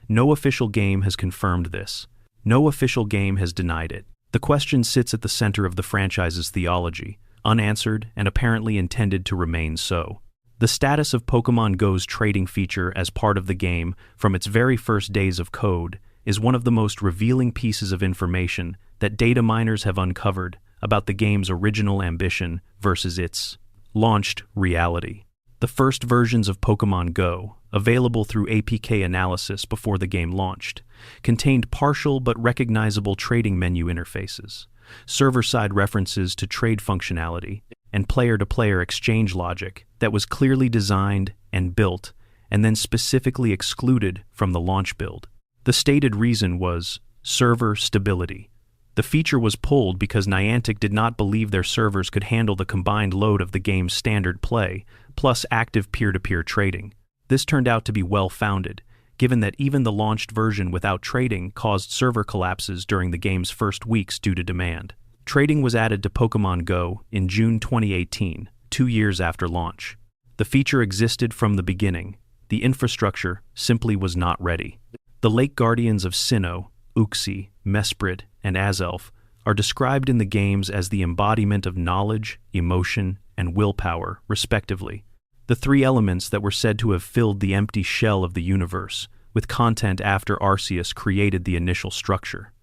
No official game has confirmed this. No official game has denied it. The question sits at the center of the franchise's theology, unanswered and apparently intended to remain so. The status of Pokémon Go's trading feature as part of the game from its very first days of code is one of the most revealing pieces of information that data miners have uncovered about the game's original ambition versus its launched reality. The first versions of Pokémon Go, available through APK analysis before the game launched, contained partial but recognizable trading menu interfaces, server-side references to trade functionality, and player-to-player exchange logic that was clearly designed and built and then specifically excluded from the launch build. The stated reason was server stability. The feature was pulled because Niantic did not believe their servers could handle the combined load of the game's standard play, plus active peer-to-peer trading. This turned out to be well-founded, given that even the launched version without trading caused server collapses during the game's first weeks due to demand. Trading was added to Pokémon Go in June 2018, 2 years after launch. The feature existed from the beginning. The infrastructure simply was not ready. The Lake Guardians of Sinnoh, Uxie, Mesprit, and Azelf are described in the games as the embodiment of knowledge, emotion, and willpower, respectively. The three elements that were said to have filled the empty shell of the universe, with content after Arceus created the initial structure.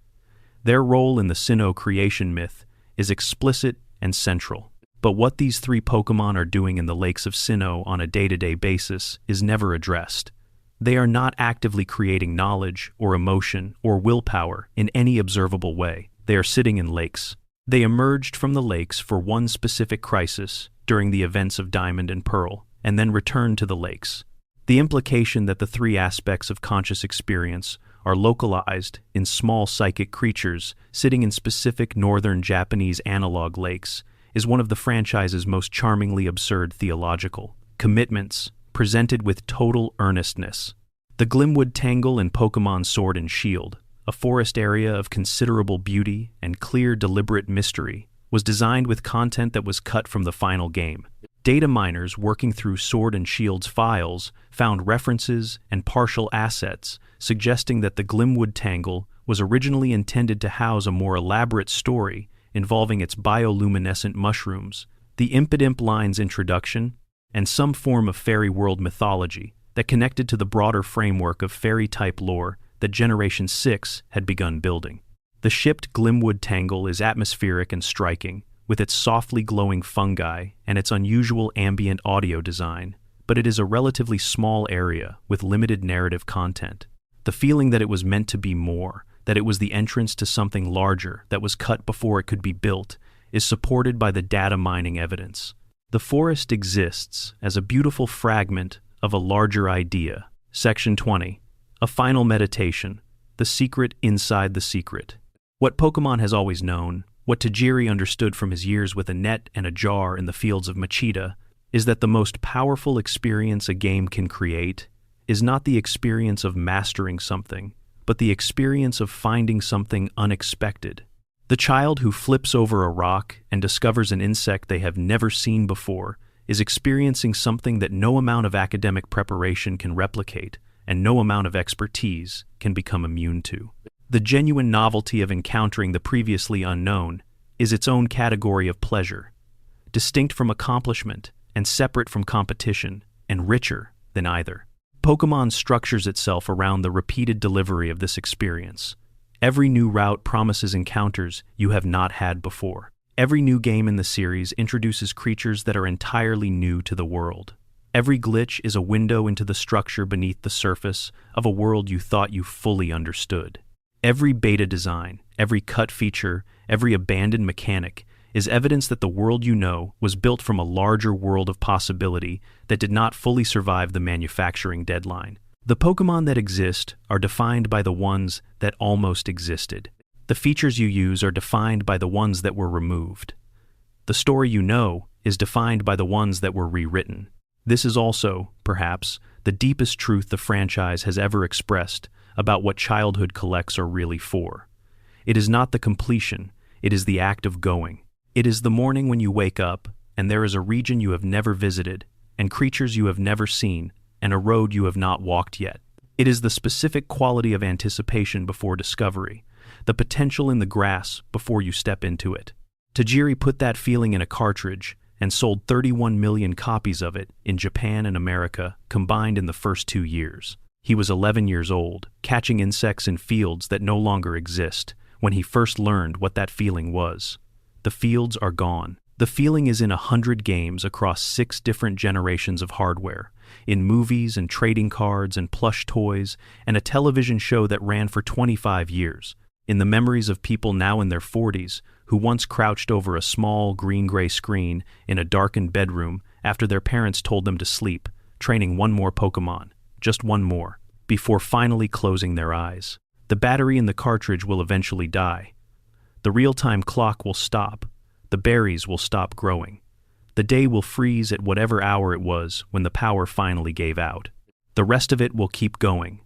Their role in the Sinnoh creation myth is explicit and central. But what these three Pokémon are doing in the Lakes of Sinnoh on a day-to-day basis is never addressed. They are not actively creating knowledge or emotion or willpower in any observable way. They are sitting in lakes. They emerged from the lakes for one specific crisis during the events of Diamond and Pearl, and then returned to the lakes. The implication that the three aspects of conscious experience are localized in small psychic creatures sitting in specific northern Japanese analog lakes is one of the franchise's most charmingly absurd theological commitments, presented with total earnestness. The Glimwood Tangle in Pokémon Sword and Shield, a forest area of considerable beauty and clear, deliberate mystery, was designed with content that was cut from the final game. Data miners working through Sword and Shield's files found references and partial assets suggesting that the Glimwood Tangle was originally intended to house a more elaborate story involving its bioluminescent mushrooms, the Impidimp line's introduction, and some form of fairy world mythology that connected to the broader framework of fairy-type lore that Generation 6 had begun building. The shipped Glimwood Tangle is atmospheric and striking, with its softly glowing fungi and its unusual ambient audio design, but it is a relatively small area with limited narrative content. The feeling that it was meant to be more, that it was the entrance to something larger that was cut before it could be built, is supported by the data mining evidence. The forest exists as a beautiful fragment of a larger idea. Section 20. A final meditation. The secret inside the secret. What Pokémon has always known, what Tajiri understood from his years with a net and a jar in the fields of Machida, is that the most powerful experience a game can create is not the experience of mastering something, but the experience of finding something unexpected. The child who flips over a rock and discovers an insect they have never seen before is experiencing something that no amount of academic preparation can replicate and no amount of expertise can become immune to. The genuine novelty of encountering the previously unknown is its own category of pleasure, distinct from accomplishment and separate from competition and richer than either. Pokémon structures itself around the repeated delivery of this experience. Every new route promises encounters you have not had before. Every new game in the series introduces creatures that are entirely new to the world. Every glitch is a window into the structure beneath the surface of a world you thought you fully understood. Every beta design, every cut feature, every abandoned mechanic is evidence that the world you know was built from a larger world of possibility that did not fully survive the manufacturing deadline. The Pokémon that exist are defined by the ones that almost existed. The features you use are defined by the ones that were removed. The story you know is defined by the ones that were rewritten. This is also, perhaps, the deepest truth the franchise has ever expressed about what childhood collects are really for. It is not the completion, it is the act of going. It is the morning when you wake up, and there is a region you have never visited, and creatures you have never seen, and a road you have not walked yet. It is the specific quality of anticipation before discovery, the potential in the grass before you step into it. Tajiri put that feeling in a cartridge and sold 31 million copies of it in Japan and America combined in the first 2 years. He was 11 years old, catching insects in fields that no longer exist, when he first learned what that feeling was. The fields are gone. The feeling is in 100 games across 6 different generations of hardware, in movies and trading cards and plush toys, and a television show that ran for 25 years, in the memories of people now in their 40s who once crouched over a small green-gray screen in a darkened bedroom after their parents told them to sleep, training one more Pokémon, just one more, before finally closing their eyes. The battery in the cartridge will eventually die. The real-time clock will stop. The berries will stop growing. The day will freeze at whatever hour it was when the power finally gave out. The rest of it will keep going.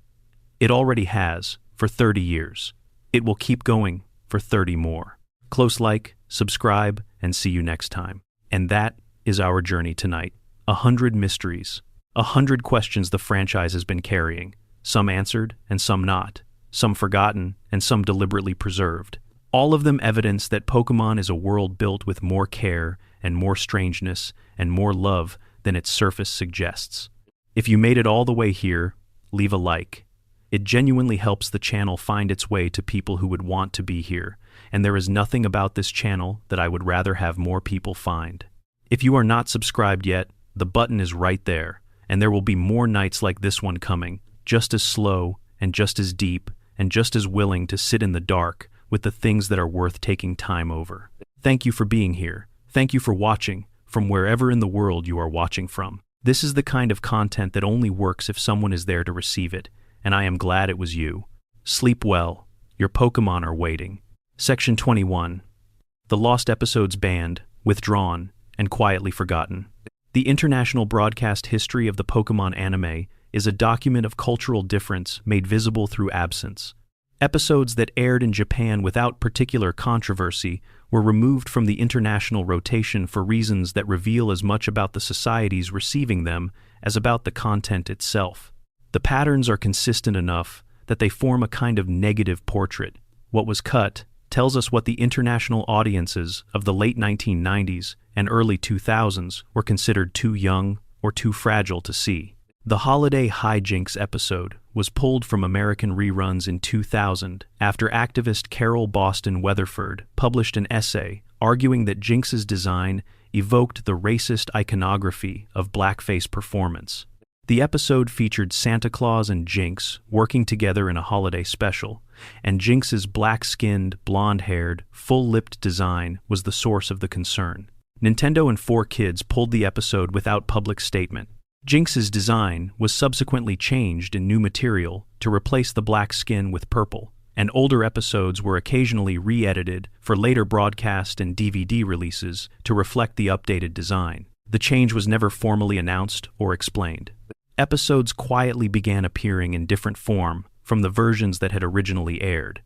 It already has, for 30 years. It will keep going for 30 more. Close like, subscribe, and see you next time. And that is our journey tonight. 100 mysteries. 100 questions the franchise has been carrying. Some answered and some not. Some forgotten and some deliberately preserved. All of them evidence that Pokémon is a world built with more care and more strangeness and more love than its surface suggests. If you made it all the way here, leave a like. It genuinely helps the channel find its way to people who would want to be here, and there is nothing about this channel that I would rather have more people find. If you are not subscribed yet, the button is right there, and there will be more nights like this one coming, just as slow and just as deep and just as willing to sit in the dark with the things that are worth taking time over. Thank you for being here. Thank you for watching, from wherever in the world you are watching from. This is the kind of content that only works if someone is there to receive it, and I am glad it was you. Sleep well. Your Pokémon are waiting. Section 21. The lost episodes banned, withdrawn, and quietly forgotten. The international broadcast history of the Pokémon anime is a document of cultural difference made visible through absence. Episodes that aired in Japan without particular controversy were removed from the international rotation for reasons that reveal as much about the societies receiving them as about the content itself. The patterns are consistent enough that they form a kind of negative portrait. What was cut tells us what the international audiences of the late 1990s and early 2000s were considered too young or too fragile to see. The Holiday Hijinks episode was pulled from American reruns in 2000 after activist Carol Boston Weatherford published an essay arguing that Jinx's design evoked the racist iconography of blackface performance. The episode featured Santa Claus and Jinx working together in a holiday special, and Jinx's black-skinned, blonde-haired, full-lipped design was the source of the concern. Nintendo and 4Kids pulled the episode without public statement. Jinx's design was subsequently changed in new material to replace the black skin with purple, and older episodes were occasionally re-edited for later broadcast and DVD releases to reflect the updated design. The change was never formally announced or explained. Episodes quietly began appearing in different form from the versions that had originally aired.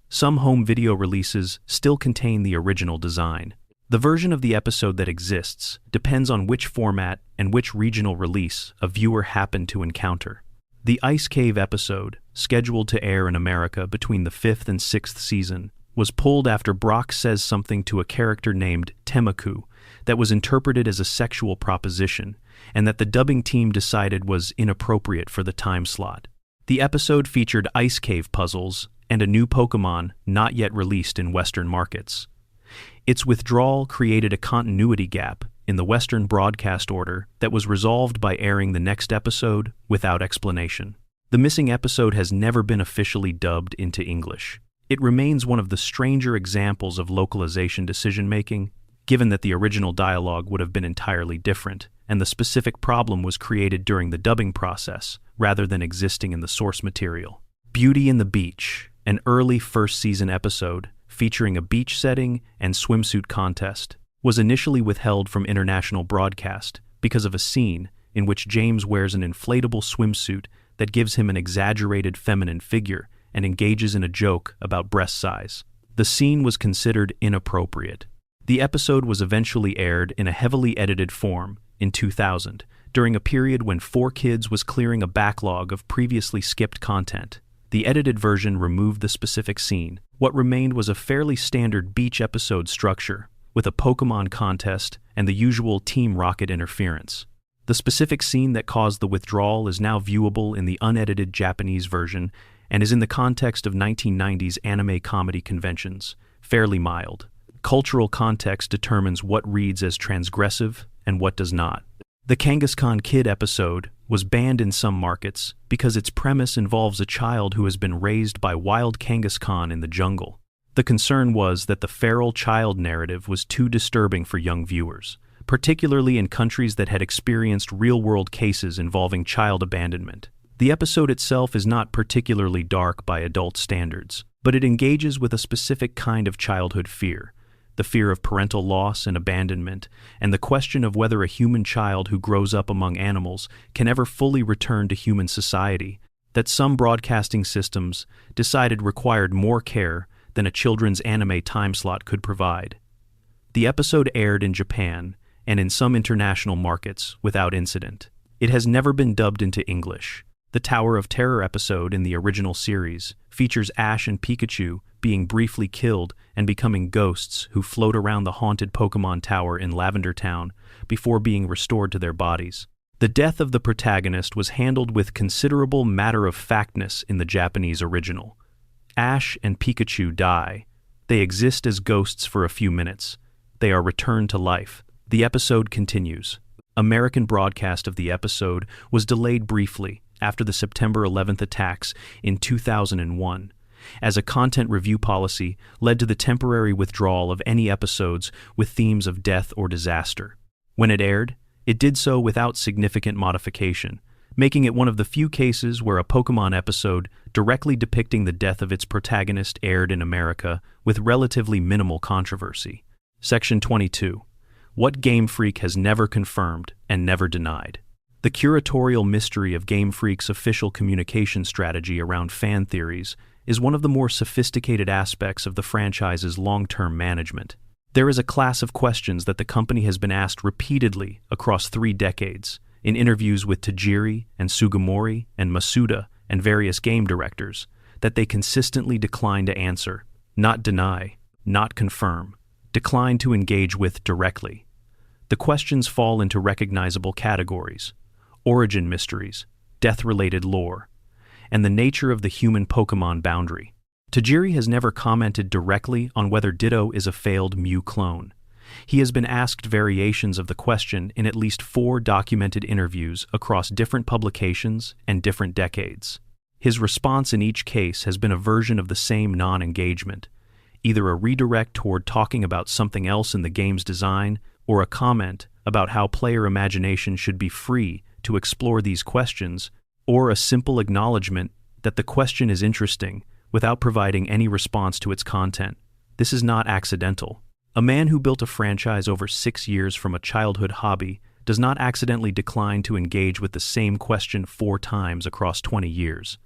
Some home video releases still contain the original design. The version of the episode that exists depends on which format and which regional release a viewer happened to encounter. The Ice Cave episode, scheduled to air in America between the 5th and 6th season, was pulled after Brock says something to a character named Temaku that was interpreted as a sexual proposition, and that the dubbing team decided was inappropriate for the time slot. The episode featured Ice Cave puzzles and a new Pokémon not yet released in Western markets. Its withdrawal created a continuity gap in the Western broadcast order that was resolved by airing the next episode without explanation. The missing episode has never been officially dubbed into English. It remains one of the stranger examples of localization decision-making, given that the original dialogue would have been entirely different, and the specific problem was created during the dubbing process, rather than existing in the source material. Beauty and the Beach, an early first-season episode featuring a beach setting and swimsuit contest, was initially withheld from international broadcast because of a scene in which James wears an inflatable swimsuit that gives him an exaggerated feminine figure and engages in a joke about breast size. The scene was considered inappropriate. The episode was eventually aired in a heavily edited form in 2000, during a period when 4Kids was clearing a backlog of previously skipped content. The edited version removed the specific scene. What remained was a fairly standard beach episode structure, with a Pokémon contest and the usual Team Rocket interference. The specific scene that caused the withdrawal is now viewable in the unedited Japanese version and is in the context of 1990s anime comedy conventions, fairly mild. Cultural context determines what reads as transgressive and what does not. The Kangaskhan Kid episode was banned in some markets because its premise involves a child who has been raised by wild Kangaskhan in the jungle. The concern was that the feral child narrative was too disturbing for young viewers, particularly in countries that had experienced real-world cases involving child abandonment. The episode itself is not particularly dark by adult standards, but it engages with a specific kind of childhood fear, the fear of parental loss and abandonment, and the question of whether a human child who grows up among animals can ever fully return to human society, that some broadcasting systems decided required more care than a children's anime time slot could provide. The episode aired in Japan and in some international markets without incident. It has never been dubbed into English. The Tower of Terror episode in the original series features Ash and Pikachu being briefly killed and becoming ghosts who float around the haunted Pokémon Tower in Lavender Town before being restored to their bodies. The death of the protagonist was handled with considerable matter-of-factness in the Japanese original. Ash and Pikachu die. They exist as ghosts for a few minutes. They are returned to life. The episode continues. American broadcast of the episode was delayed briefly after the September 11th attacks in 2001, as a content review policy led to the temporary withdrawal of any episodes with themes of death or disaster. When it aired, it did so without significant modification, making it one of the few cases where a Pokémon episode directly depicting the death of its protagonist aired in America with relatively minimal controversy. Section 22. What Game Freak has never confirmed and never denied. The curatorial mystery of Game Freak's official communication strategy around fan theories is one of the more sophisticated aspects of the franchise's long-term management. There is a class of questions that the company has been asked repeatedly across 3 decades, in interviews with Tajiri and Sugimori and Masuda and various game directors, that they consistently decline to answer, not deny, not confirm, decline to engage with directly. The questions fall into recognizable categories: origin mysteries, death-related lore, and the nature of the human Pokémon boundary. Tajiri has never commented directly on whether Ditto is a failed Mew clone. He has been asked variations of the question in at least 4 documented interviews across different publications and different decades. His response in each case has been a version of the same non-engagement, either a redirect toward talking about something else in the game's design or a comment about how player imagination should be free to explore these questions, or a simple acknowledgement that the question is interesting without providing any response to its content. This is not accidental. A man who built a franchise over 6 years from a childhood hobby does not accidentally decline to engage with the same question 4 times across 20 years.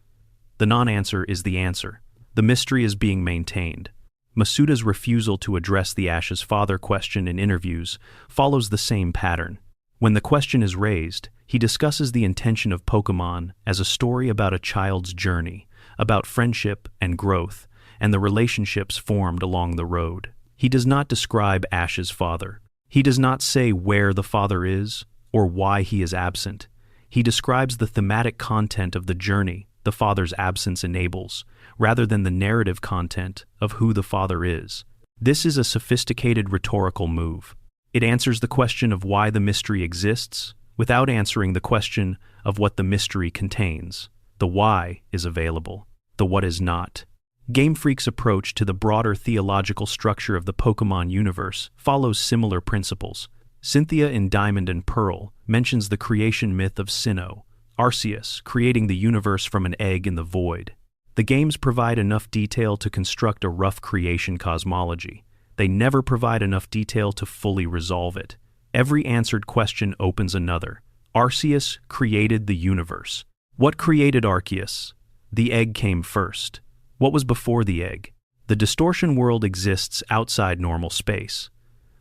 The non-answer is the answer. The mystery is being maintained. Masuda's refusal to address the Ash's father question in interviews follows the same pattern. When the question is raised, he discusses the intention of Pokémon as a story about a child's journey, about friendship and growth, and the relationships formed along the road. He does not describe Ash's father. He does not say where the father is or why he is absent. He describes the thematic content of the journey the father's absence enables, rather than the narrative content of who the father is. This is a sophisticated rhetorical move. It answers the question of why the mystery exists without answering the question of what the mystery contains. The why is available. The what is not. Game Freak's approach to the broader theological structure of the Pokémon universe follows similar principles. Cynthia in Diamond and Pearl mentions the creation myth of Sinnoh, Arceus creating the universe from an egg in the void. The games provide enough detail to construct a rough creation cosmology. They never provide enough detail to fully resolve it. Every answered question opens another. Arceus created the universe. What created Arceus? The egg came first. What was before the egg? The distortion world exists outside normal space.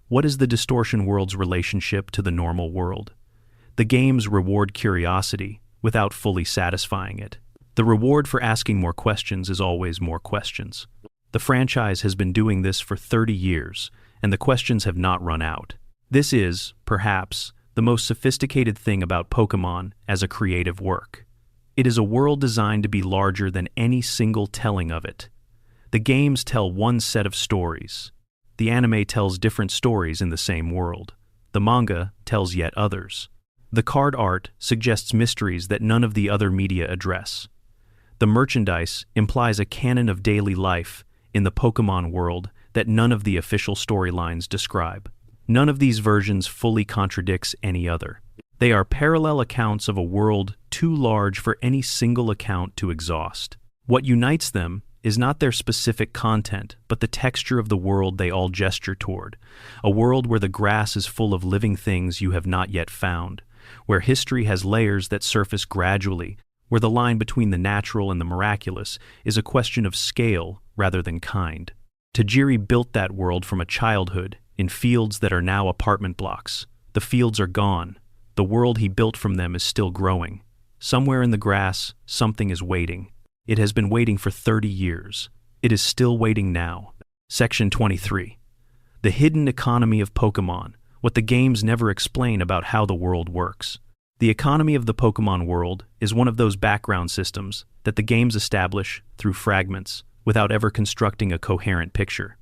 What is the distortion world's relationship to the normal world? The games reward curiosity without fully satisfying it. The reward for asking more questions is always more questions. The franchise has been doing this for 30 years, and the questions have not run out. This is, perhaps, the most sophisticated thing about Pokémon as a creative work. It is a world designed to be larger than any single telling of it. The games tell one set of stories. The anime tells different stories in the same world. The manga tells yet others. The card art suggests mysteries that none of the other media address. The merchandise implies a canon of daily life in the Pokémon world that none of the official storylines describe. None of these versions fully contradicts any other. They are parallel accounts of a world too large for any single account to exhaust. What unites them is not their specific content, but the texture of the world they all gesture toward. A world where the grass is full of living things you have not yet found, where history has layers that surface gradually, where the line between the natural and the miraculous is a question of scale rather than kind. Tajiri built that world from a childhood in fields that are now apartment blocks. The fields are gone. The world he built from them is still growing. Somewhere in the grass, something is waiting. It has been waiting for 30 years. It is still waiting now. Section 23. The hidden economy of Pokémon, what the games never explain about how the world works. The economy of the Pokémon world is one of those background systems that the games establish through fragments without ever constructing a coherent picture.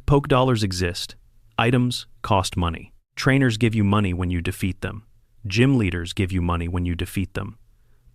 Poke dollars exist. Items cost money. Trainers give you money when you defeat them. Gym leaders give you money when you defeat them.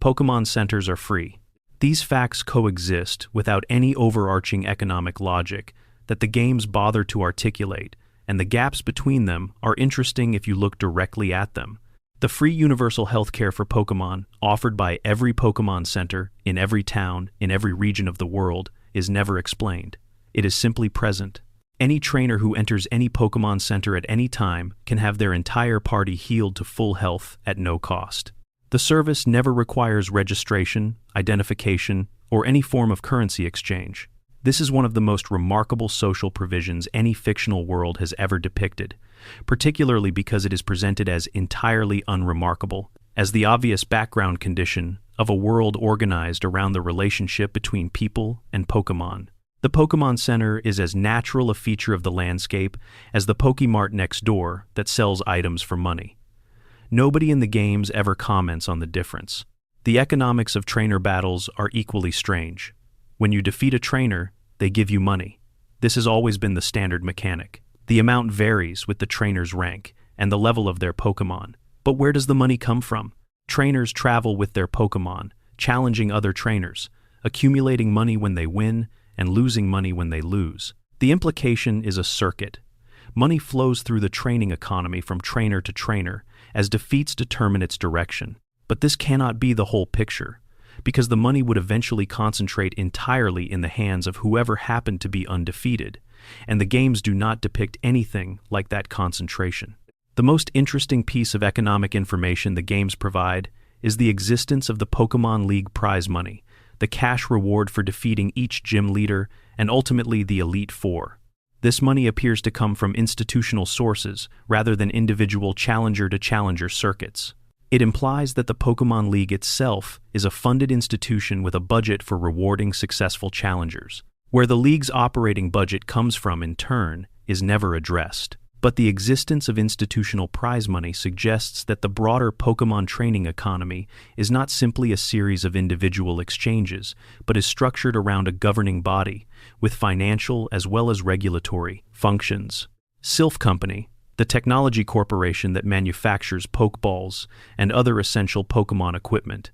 Pokémon centers are free. These facts coexist without any overarching economic logic that the games bother to articulate, and the gaps between them are interesting if you look directly at them. The free universal healthcare for Pokémon, offered by every Pokémon Center, in every town, in every region of the world, is never explained. It is simply present. Any trainer who enters any Pokémon Center at any time can have their entire party healed to full health at no cost. The service never requires registration, identification, or any form of currency exchange. This is one of the most remarkable social provisions any fictional world has ever depicted, particularly because it is presented as entirely unremarkable, as the obvious background condition of a world organized around the relationship between people and Pokémon. The Pokémon Center is as natural a feature of the landscape as the Pokémart next door that sells items for money. Nobody in the games ever comments on the difference. The economics of trainer battles are equally strange. When you defeat a trainer, they give you money. This has always been the standard mechanic. The amount varies with the trainer's rank and the level of their Pokémon. But where does the money come from? Trainers travel with their Pokémon, challenging other trainers, accumulating money when they win, and losing money when they lose. The implication is a circuit. Money flows through the training economy from trainer to trainer as defeats determine its direction. But this cannot be the whole picture, because the money would eventually concentrate entirely in the hands of whoever happened to be undefeated, and the games do not depict anything like that concentration. The most interesting piece of economic information the games provide is the existence of the Pokémon League prize money, the cash reward for defeating each gym leader, and ultimately the Elite Four. This money appears to come from institutional sources rather than individual challenger-to-challenger circuits. It implies that the Pokémon League itself is a funded institution with a budget for rewarding successful challengers. Where the league's operating budget comes from, in turn, is never addressed. But the existence of institutional prize money suggests that the broader Pokémon training economy is not simply a series of individual exchanges, but is structured around a governing body, with financial as well as regulatory functions. Silph Company, the technology corporation that manufactures Pokeballs and other essential Pokémon equipment,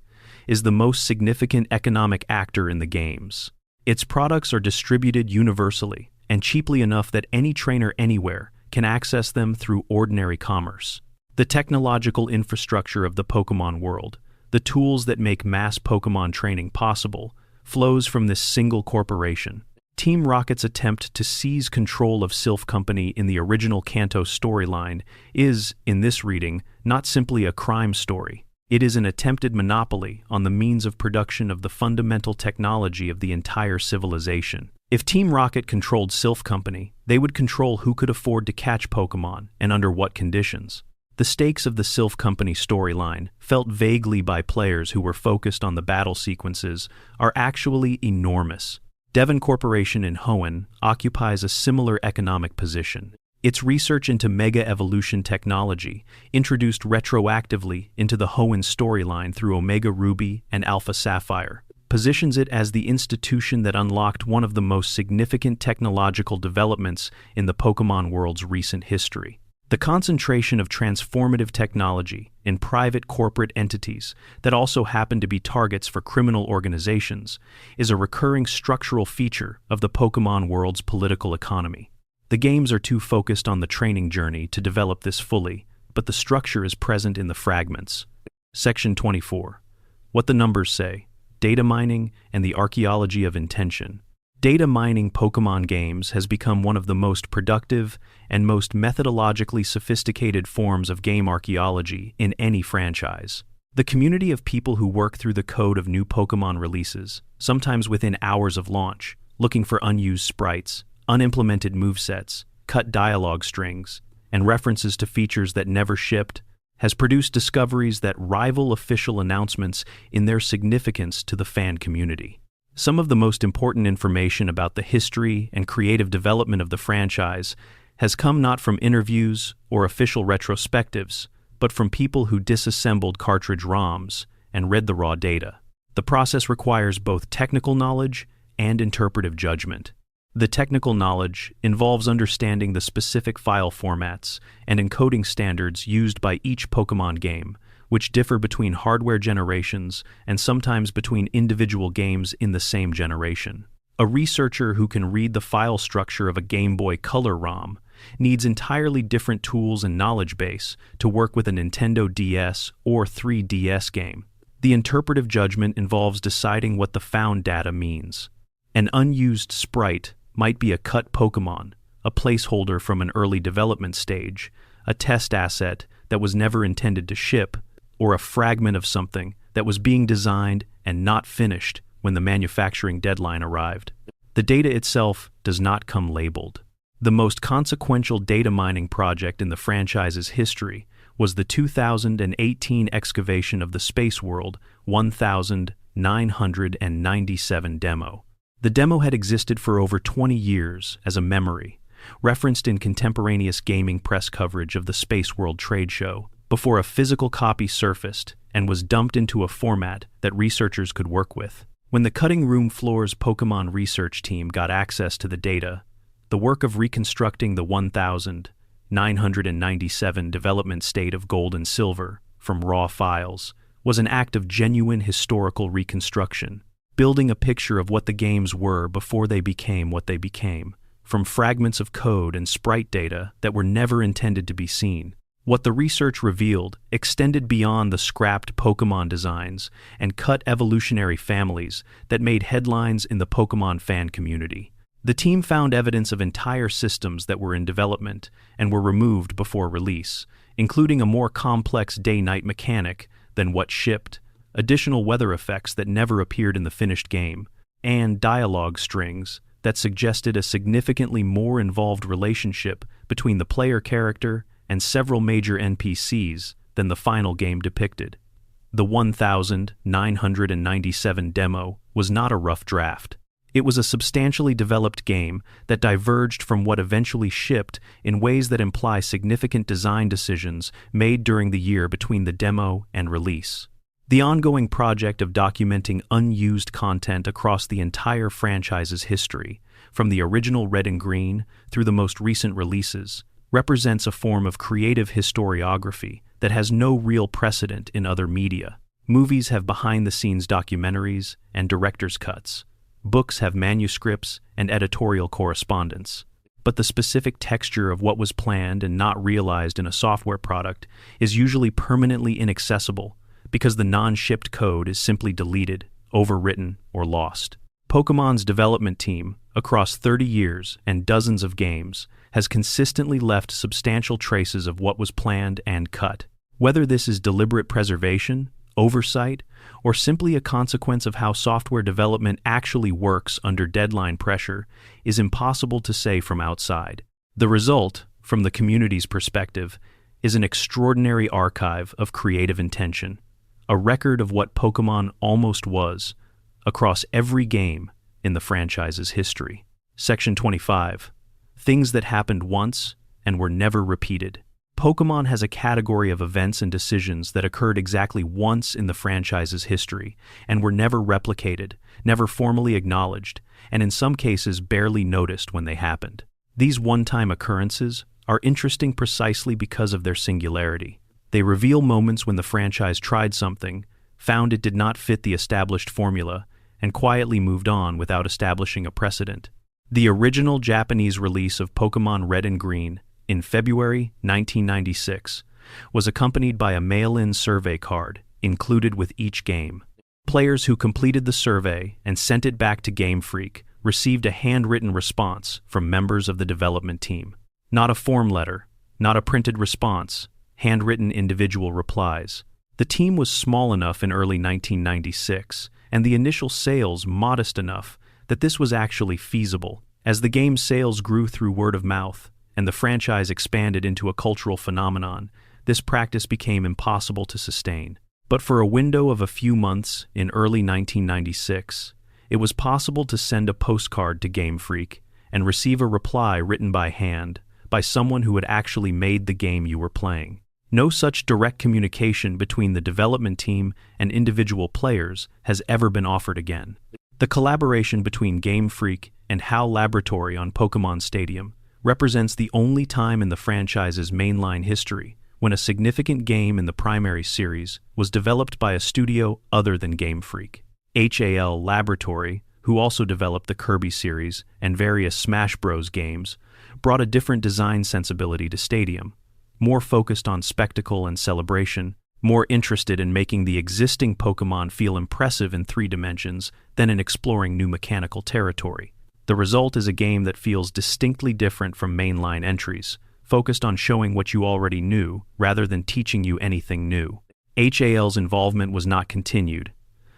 is the most significant economic actor in the games. Its products are distributed universally and cheaply enough that any trainer anywhere can access them through ordinary commerce. The technological infrastructure of the Pokémon world, the tools that make mass Pokémon training possible, flows from this single corporation. Team Rocket's attempt to seize control of Silph Company in the original Kanto storyline is, in this reading, not simply a crime story. It is an attempted monopoly on the means of production of the fundamental technology of the entire civilization. If Team Rocket controlled Silph Company, they would control who could afford to catch Pokémon and under what conditions. The stakes of the Silph Company storyline, felt vaguely by players who were focused on the battle sequences, are actually enormous. Devon Corporation in Hoenn occupies a similar economic position. Its research into Mega Evolution technology, introduced retroactively into the Hoenn storyline through Omega Ruby and Alpha Sapphire, positions it as the institution that unlocked one of the most significant technological developments in the Pokémon world's recent history. The concentration of transformative technology in private corporate entities that also happen to be targets for criminal organizations is a recurring structural feature of the Pokémon world's political economy. The games are too focused on the training journey to develop this fully, but the structure is present in the fragments. Section 24. What the numbers say. Data mining and the archaeology of intention. Data mining Pokémon games has become one of the most productive and most methodologically sophisticated forms of game archaeology in any franchise. The community of people who work through the code of new Pokémon releases, sometimes within hours of launch, looking for unused sprites, unimplemented movesets, cut dialogue strings, and references to features that never shipped, has produced discoveries that rival official announcements in their significance to the fan community. Some of the most important information about the history and creative development of the franchise has come not from interviews or official retrospectives, but from people who disassembled cartridge ROMs and read the raw data. The process requires both technical knowledge and interpretive judgment. The technical knowledge involves understanding the specific file formats and encoding standards used by each Pokémon game, which differ between hardware generations and sometimes between individual games in the same generation. A researcher who can read the file structure of a Game Boy Color ROM needs entirely different tools and knowledge base to work with a Nintendo DS or 3DS game. The interpretive judgment involves deciding what the found data means. An unused sprite might be a cut Pokémon, a placeholder from an early development stage, a test asset that was never intended to ship, or a fragment of something that was being designed and not finished when the manufacturing deadline arrived. The data itself does not come labeled. The most consequential data mining project in the franchise's history was the 2018 excavation of the Space World 1997 demo. The demo had existed for over 20 years as a memory, referenced in contemporaneous gaming press coverage of the Space World trade show, before a physical copy surfaced and was dumped into a format that researchers could work with. When the Cutting Room Floor's Pokémon research team got access to the data, the work of reconstructing the 1997 development state of Gold and Silver from raw files was an act of genuine historical reconstruction, building a picture of what the games were before they became what they became, from fragments of code and sprite data that were never intended to be seen. What the research revealed extended beyond the scrapped Pokémon designs and cut evolutionary families that made headlines in the Pokémon fan community. The team found evidence of entire systems that were in development and were removed before release, including a more complex day-night mechanic than what shipped, additional weather effects that never appeared in the finished game, and dialogue strings that suggested a significantly more involved relationship between the player character and several major NPCs than the final game depicted. The 1997 demo was not a rough draft. It was a substantially developed game that diverged from what eventually shipped in ways that imply significant design decisions made during the year between the demo and release. The ongoing project of documenting unused content across the entire franchise's history, from the original Red and Green through the most recent releases, represents a form of creative historiography that has no real precedent in other media. Movies have behind-the-scenes documentaries and director's cuts, Books have manuscripts and editorial correspondence. But the specific texture of what was planned and not realized in a software product is usually permanently inaccessible because the non-shipped code is simply deleted, overwritten, or lost. Pokémon's development team, across 30 years and dozens of games, has consistently left substantial traces of what was planned and cut. Whether this is deliberate preservation, oversight, or simply a consequence of how software development actually works under deadline pressure is impossible to say from outside. The result, from the community's perspective, is an extraordinary archive of creative intention, a record of what Pokémon almost was, across every game in the franchise's history. Section 25. Things that happened once and were never repeated. Pokémon has a category of events and decisions that occurred exactly once in the franchise's history and were never replicated, never formally acknowledged, and in some cases barely noticed when they happened. These one-time occurrences are interesting precisely because of their singularity. They reveal moments when the franchise tried something, found it did not fit the established formula, and quietly moved on without establishing a precedent. The original Japanese release of Pokémon Red and Green, in February 1996, was accompanied by a mail-in survey card included with each game. Players who completed the survey and sent it back to Game Freak received a handwritten response from members of the development team. Not a form letter, not a printed response, handwritten individual replies. The team was small enough in early 1996, and the initial sales modest enough that this was actually feasible. As the game's sales grew through word of mouth, and the franchise expanded into a cultural phenomenon, this practice became impossible to sustain. But for a window of a few months in early 1996, it was possible to send a postcard to Game Freak and receive a reply written by hand by someone who had actually made the game you were playing. No such direct communication between the development team and individual players has ever been offered again. The collaboration between Game Freak and HAL Laboratory on Pokémon Stadium represents the only time in the franchise's mainline history when a significant game in the primary series was developed by a studio other than Game Freak. HAL Laboratory, who also developed the Kirby series and various Smash Bros. Games, brought a different design sensibility to Stadium, more focused on spectacle and celebration, more interested in making the existing Pokémon feel impressive in 3 dimensions than in exploring new mechanical territory. The result is a game that feels distinctly different from mainline entries, focused on showing what you already knew rather than teaching you anything new. HAL's involvement was not continued.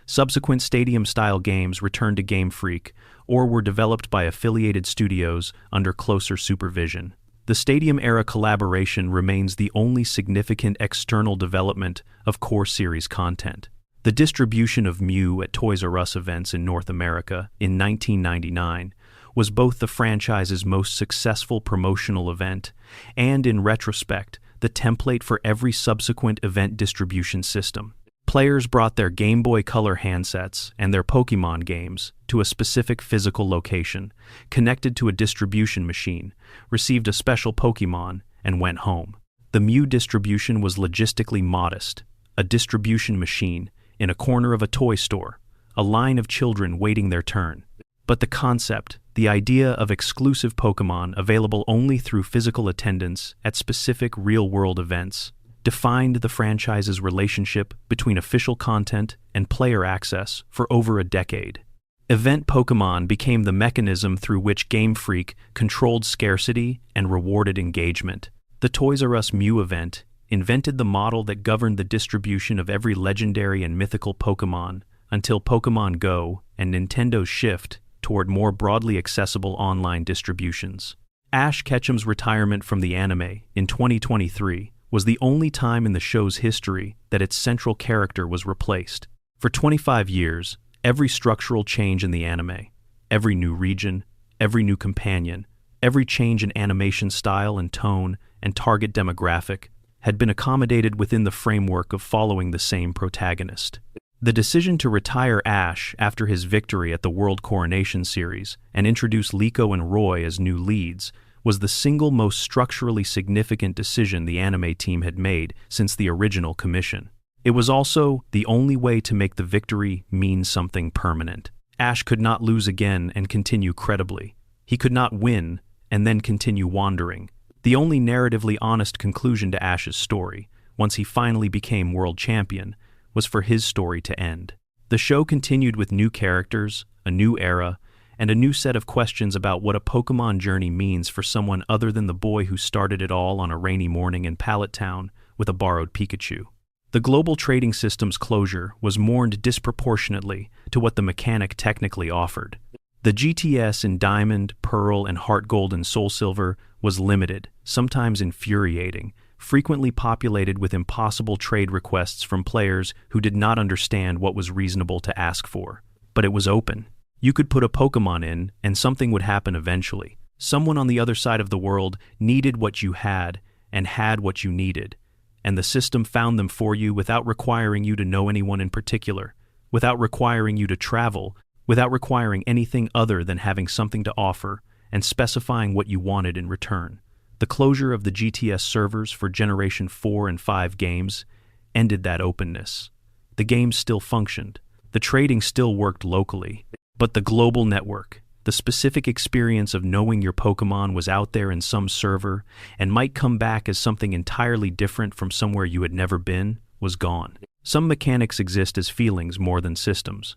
Subsequent Stadium-style games returned to Game Freak or were developed by affiliated studios under closer supervision. The Stadium-era collaboration remains the only significant external development of core series content. The distribution of Mew at Toys R Us events in North America in 1999 was both the franchise's most successful promotional event and, in retrospect, the template for every subsequent event distribution system. Players brought their Game Boy Color handsets and their Pokémon games to a specific physical location, connected to a distribution machine, received a special Pokémon, and went home. The Mew distribution was logistically modest, a distribution machine in a corner of a toy store, a line of children waiting their turn. But the concept, the idea of exclusive Pokémon available only through physical attendance at specific real-world events, defined the franchise's relationship between official content and player access for over a decade. Event Pokémon became the mechanism through which Game Freak controlled scarcity and rewarded engagement. The Toys R Us Mew event invented the model that governed the distribution of every legendary and mythical Pokémon until Pokémon Go and Nintendo's shift toward more broadly accessible online distributions. Ash Ketchum's retirement from the anime in 2023 was the only time in the show's history that its central character was replaced. For 25 years, every structural change in the anime, every new region, every new companion, every change in animation style and tone and target demographic had been accommodated within the framework of following the same protagonist. The decision to retire Ash after his victory at the World Coronation Series and introduce Liko and Roy as new leads was the single most structurally significant decision the anime team had made since the original commission. It was also the only way to make the victory mean something permanent. Ash could not lose again and continue credibly. He could not win and then continue wandering. The only narratively honest conclusion to Ash's story, once he finally became world champion, was for his story to end. The show continued with new characters, a new era, and a new set of questions about what a Pokémon journey means for someone other than the boy who started it all on a rainy morning in Pallet Town with a borrowed Pikachu. The global trading system's closure was mourned disproportionately to what the mechanic technically offered. The GTS in Diamond, Pearl, and Heart Gold and Soul Silver was limited, sometimes infuriating, frequently populated with impossible trade requests from players who did not understand what was reasonable to ask for. But it was open. You could put a Pokémon in, and something would happen eventually. Someone on the other side of the world needed what you had, and had what you needed. And the system found them for you without requiring you to know anyone in particular, without requiring you to travel, without requiring anything other than having something to offer and specifying what you wanted in return. The closure of the GTS servers for Generation 4 and 5 games ended that openness. The games still functioned. The trading still worked locally. But the global network, the specific experience of knowing your Pokémon was out there in some server and might come back as something entirely different from somewhere you had never been, was gone. Some mechanics exist as feelings more than systems,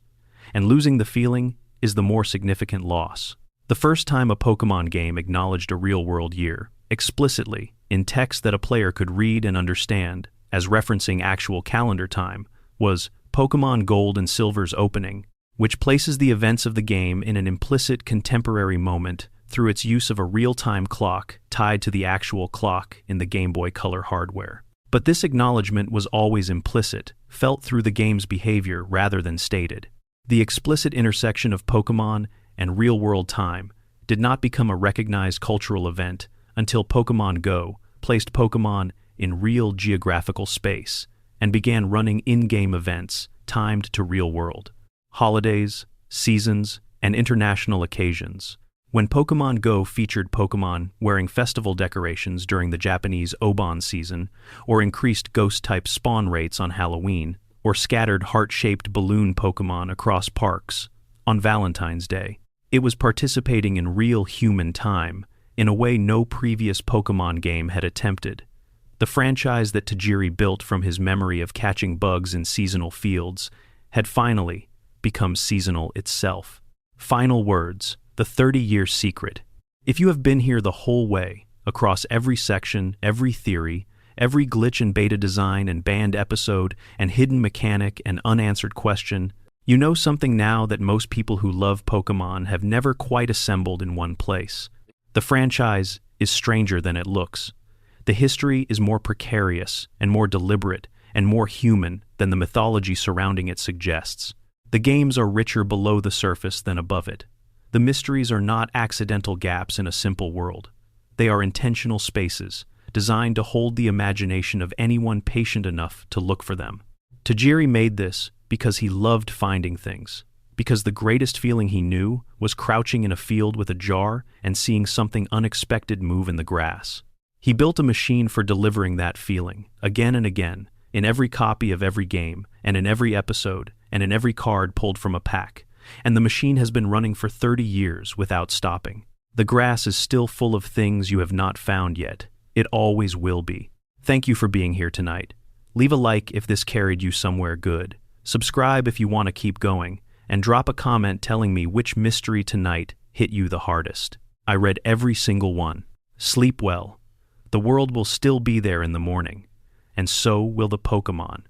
and losing the feeling is the more significant loss. The first time a Pokémon game acknowledged a real-world year, explicitly, in text that a player could read and understand, as referencing actual calendar time, was Pokémon Gold and Silver's opening, which places the events of the game in an implicit contemporary moment through its use of a real-time clock tied to the actual clock in the Game Boy Color hardware. But this acknowledgement was always implicit, felt through the game's behavior rather than stated. The explicit intersection of Pokémon and real-world time did not become a recognized cultural event until Pokémon Go placed Pokémon in real geographical space and began running in-game events timed to real-world holidays, seasons, and international occasions. When Pokémon Go featured Pokémon wearing festival decorations during the Japanese Obon season, or increased ghost-type spawn rates on Halloween, or scattered heart-shaped balloon Pokémon across parks on Valentine's Day, it was participating in real human time in a way no previous Pokémon game had attempted. The franchise that Tajiri built from his memory of catching bugs in seasonal fields had finally become seasonal itself. Final words, the 30-year secret. If you have been here the whole way, across every section, every theory, every glitch and beta design and banned episode and hidden mechanic and unanswered question, you know something now that most people who love Pokémon have never quite assembled in one place. The franchise is stranger than it looks. The history is more precarious and more deliberate and more human than the mythology surrounding it suggests. The games are richer below the surface than above it. The mysteries are not accidental gaps in a simple world. They are intentional spaces, designed to hold the imagination of anyone patient enough to look for them. Tajiri made this because he loved finding things, because the greatest feeling he knew was crouching in a field with a jar and seeing something unexpected move in the grass. He built a machine for delivering that feeling, again and again, in every copy of every game, and in every episode, and in every card pulled from a pack, and the machine has been running for 30 years without stopping. The grass is still full of things you have not found yet. It always will be. Thank you for being here tonight. Leave a like if this carried you somewhere good. Subscribe if you want to keep going, and drop a comment telling me which mystery tonight hit you the hardest. I read every single one. Sleep well. The world will still be there in the morning, and so will the Pokémon.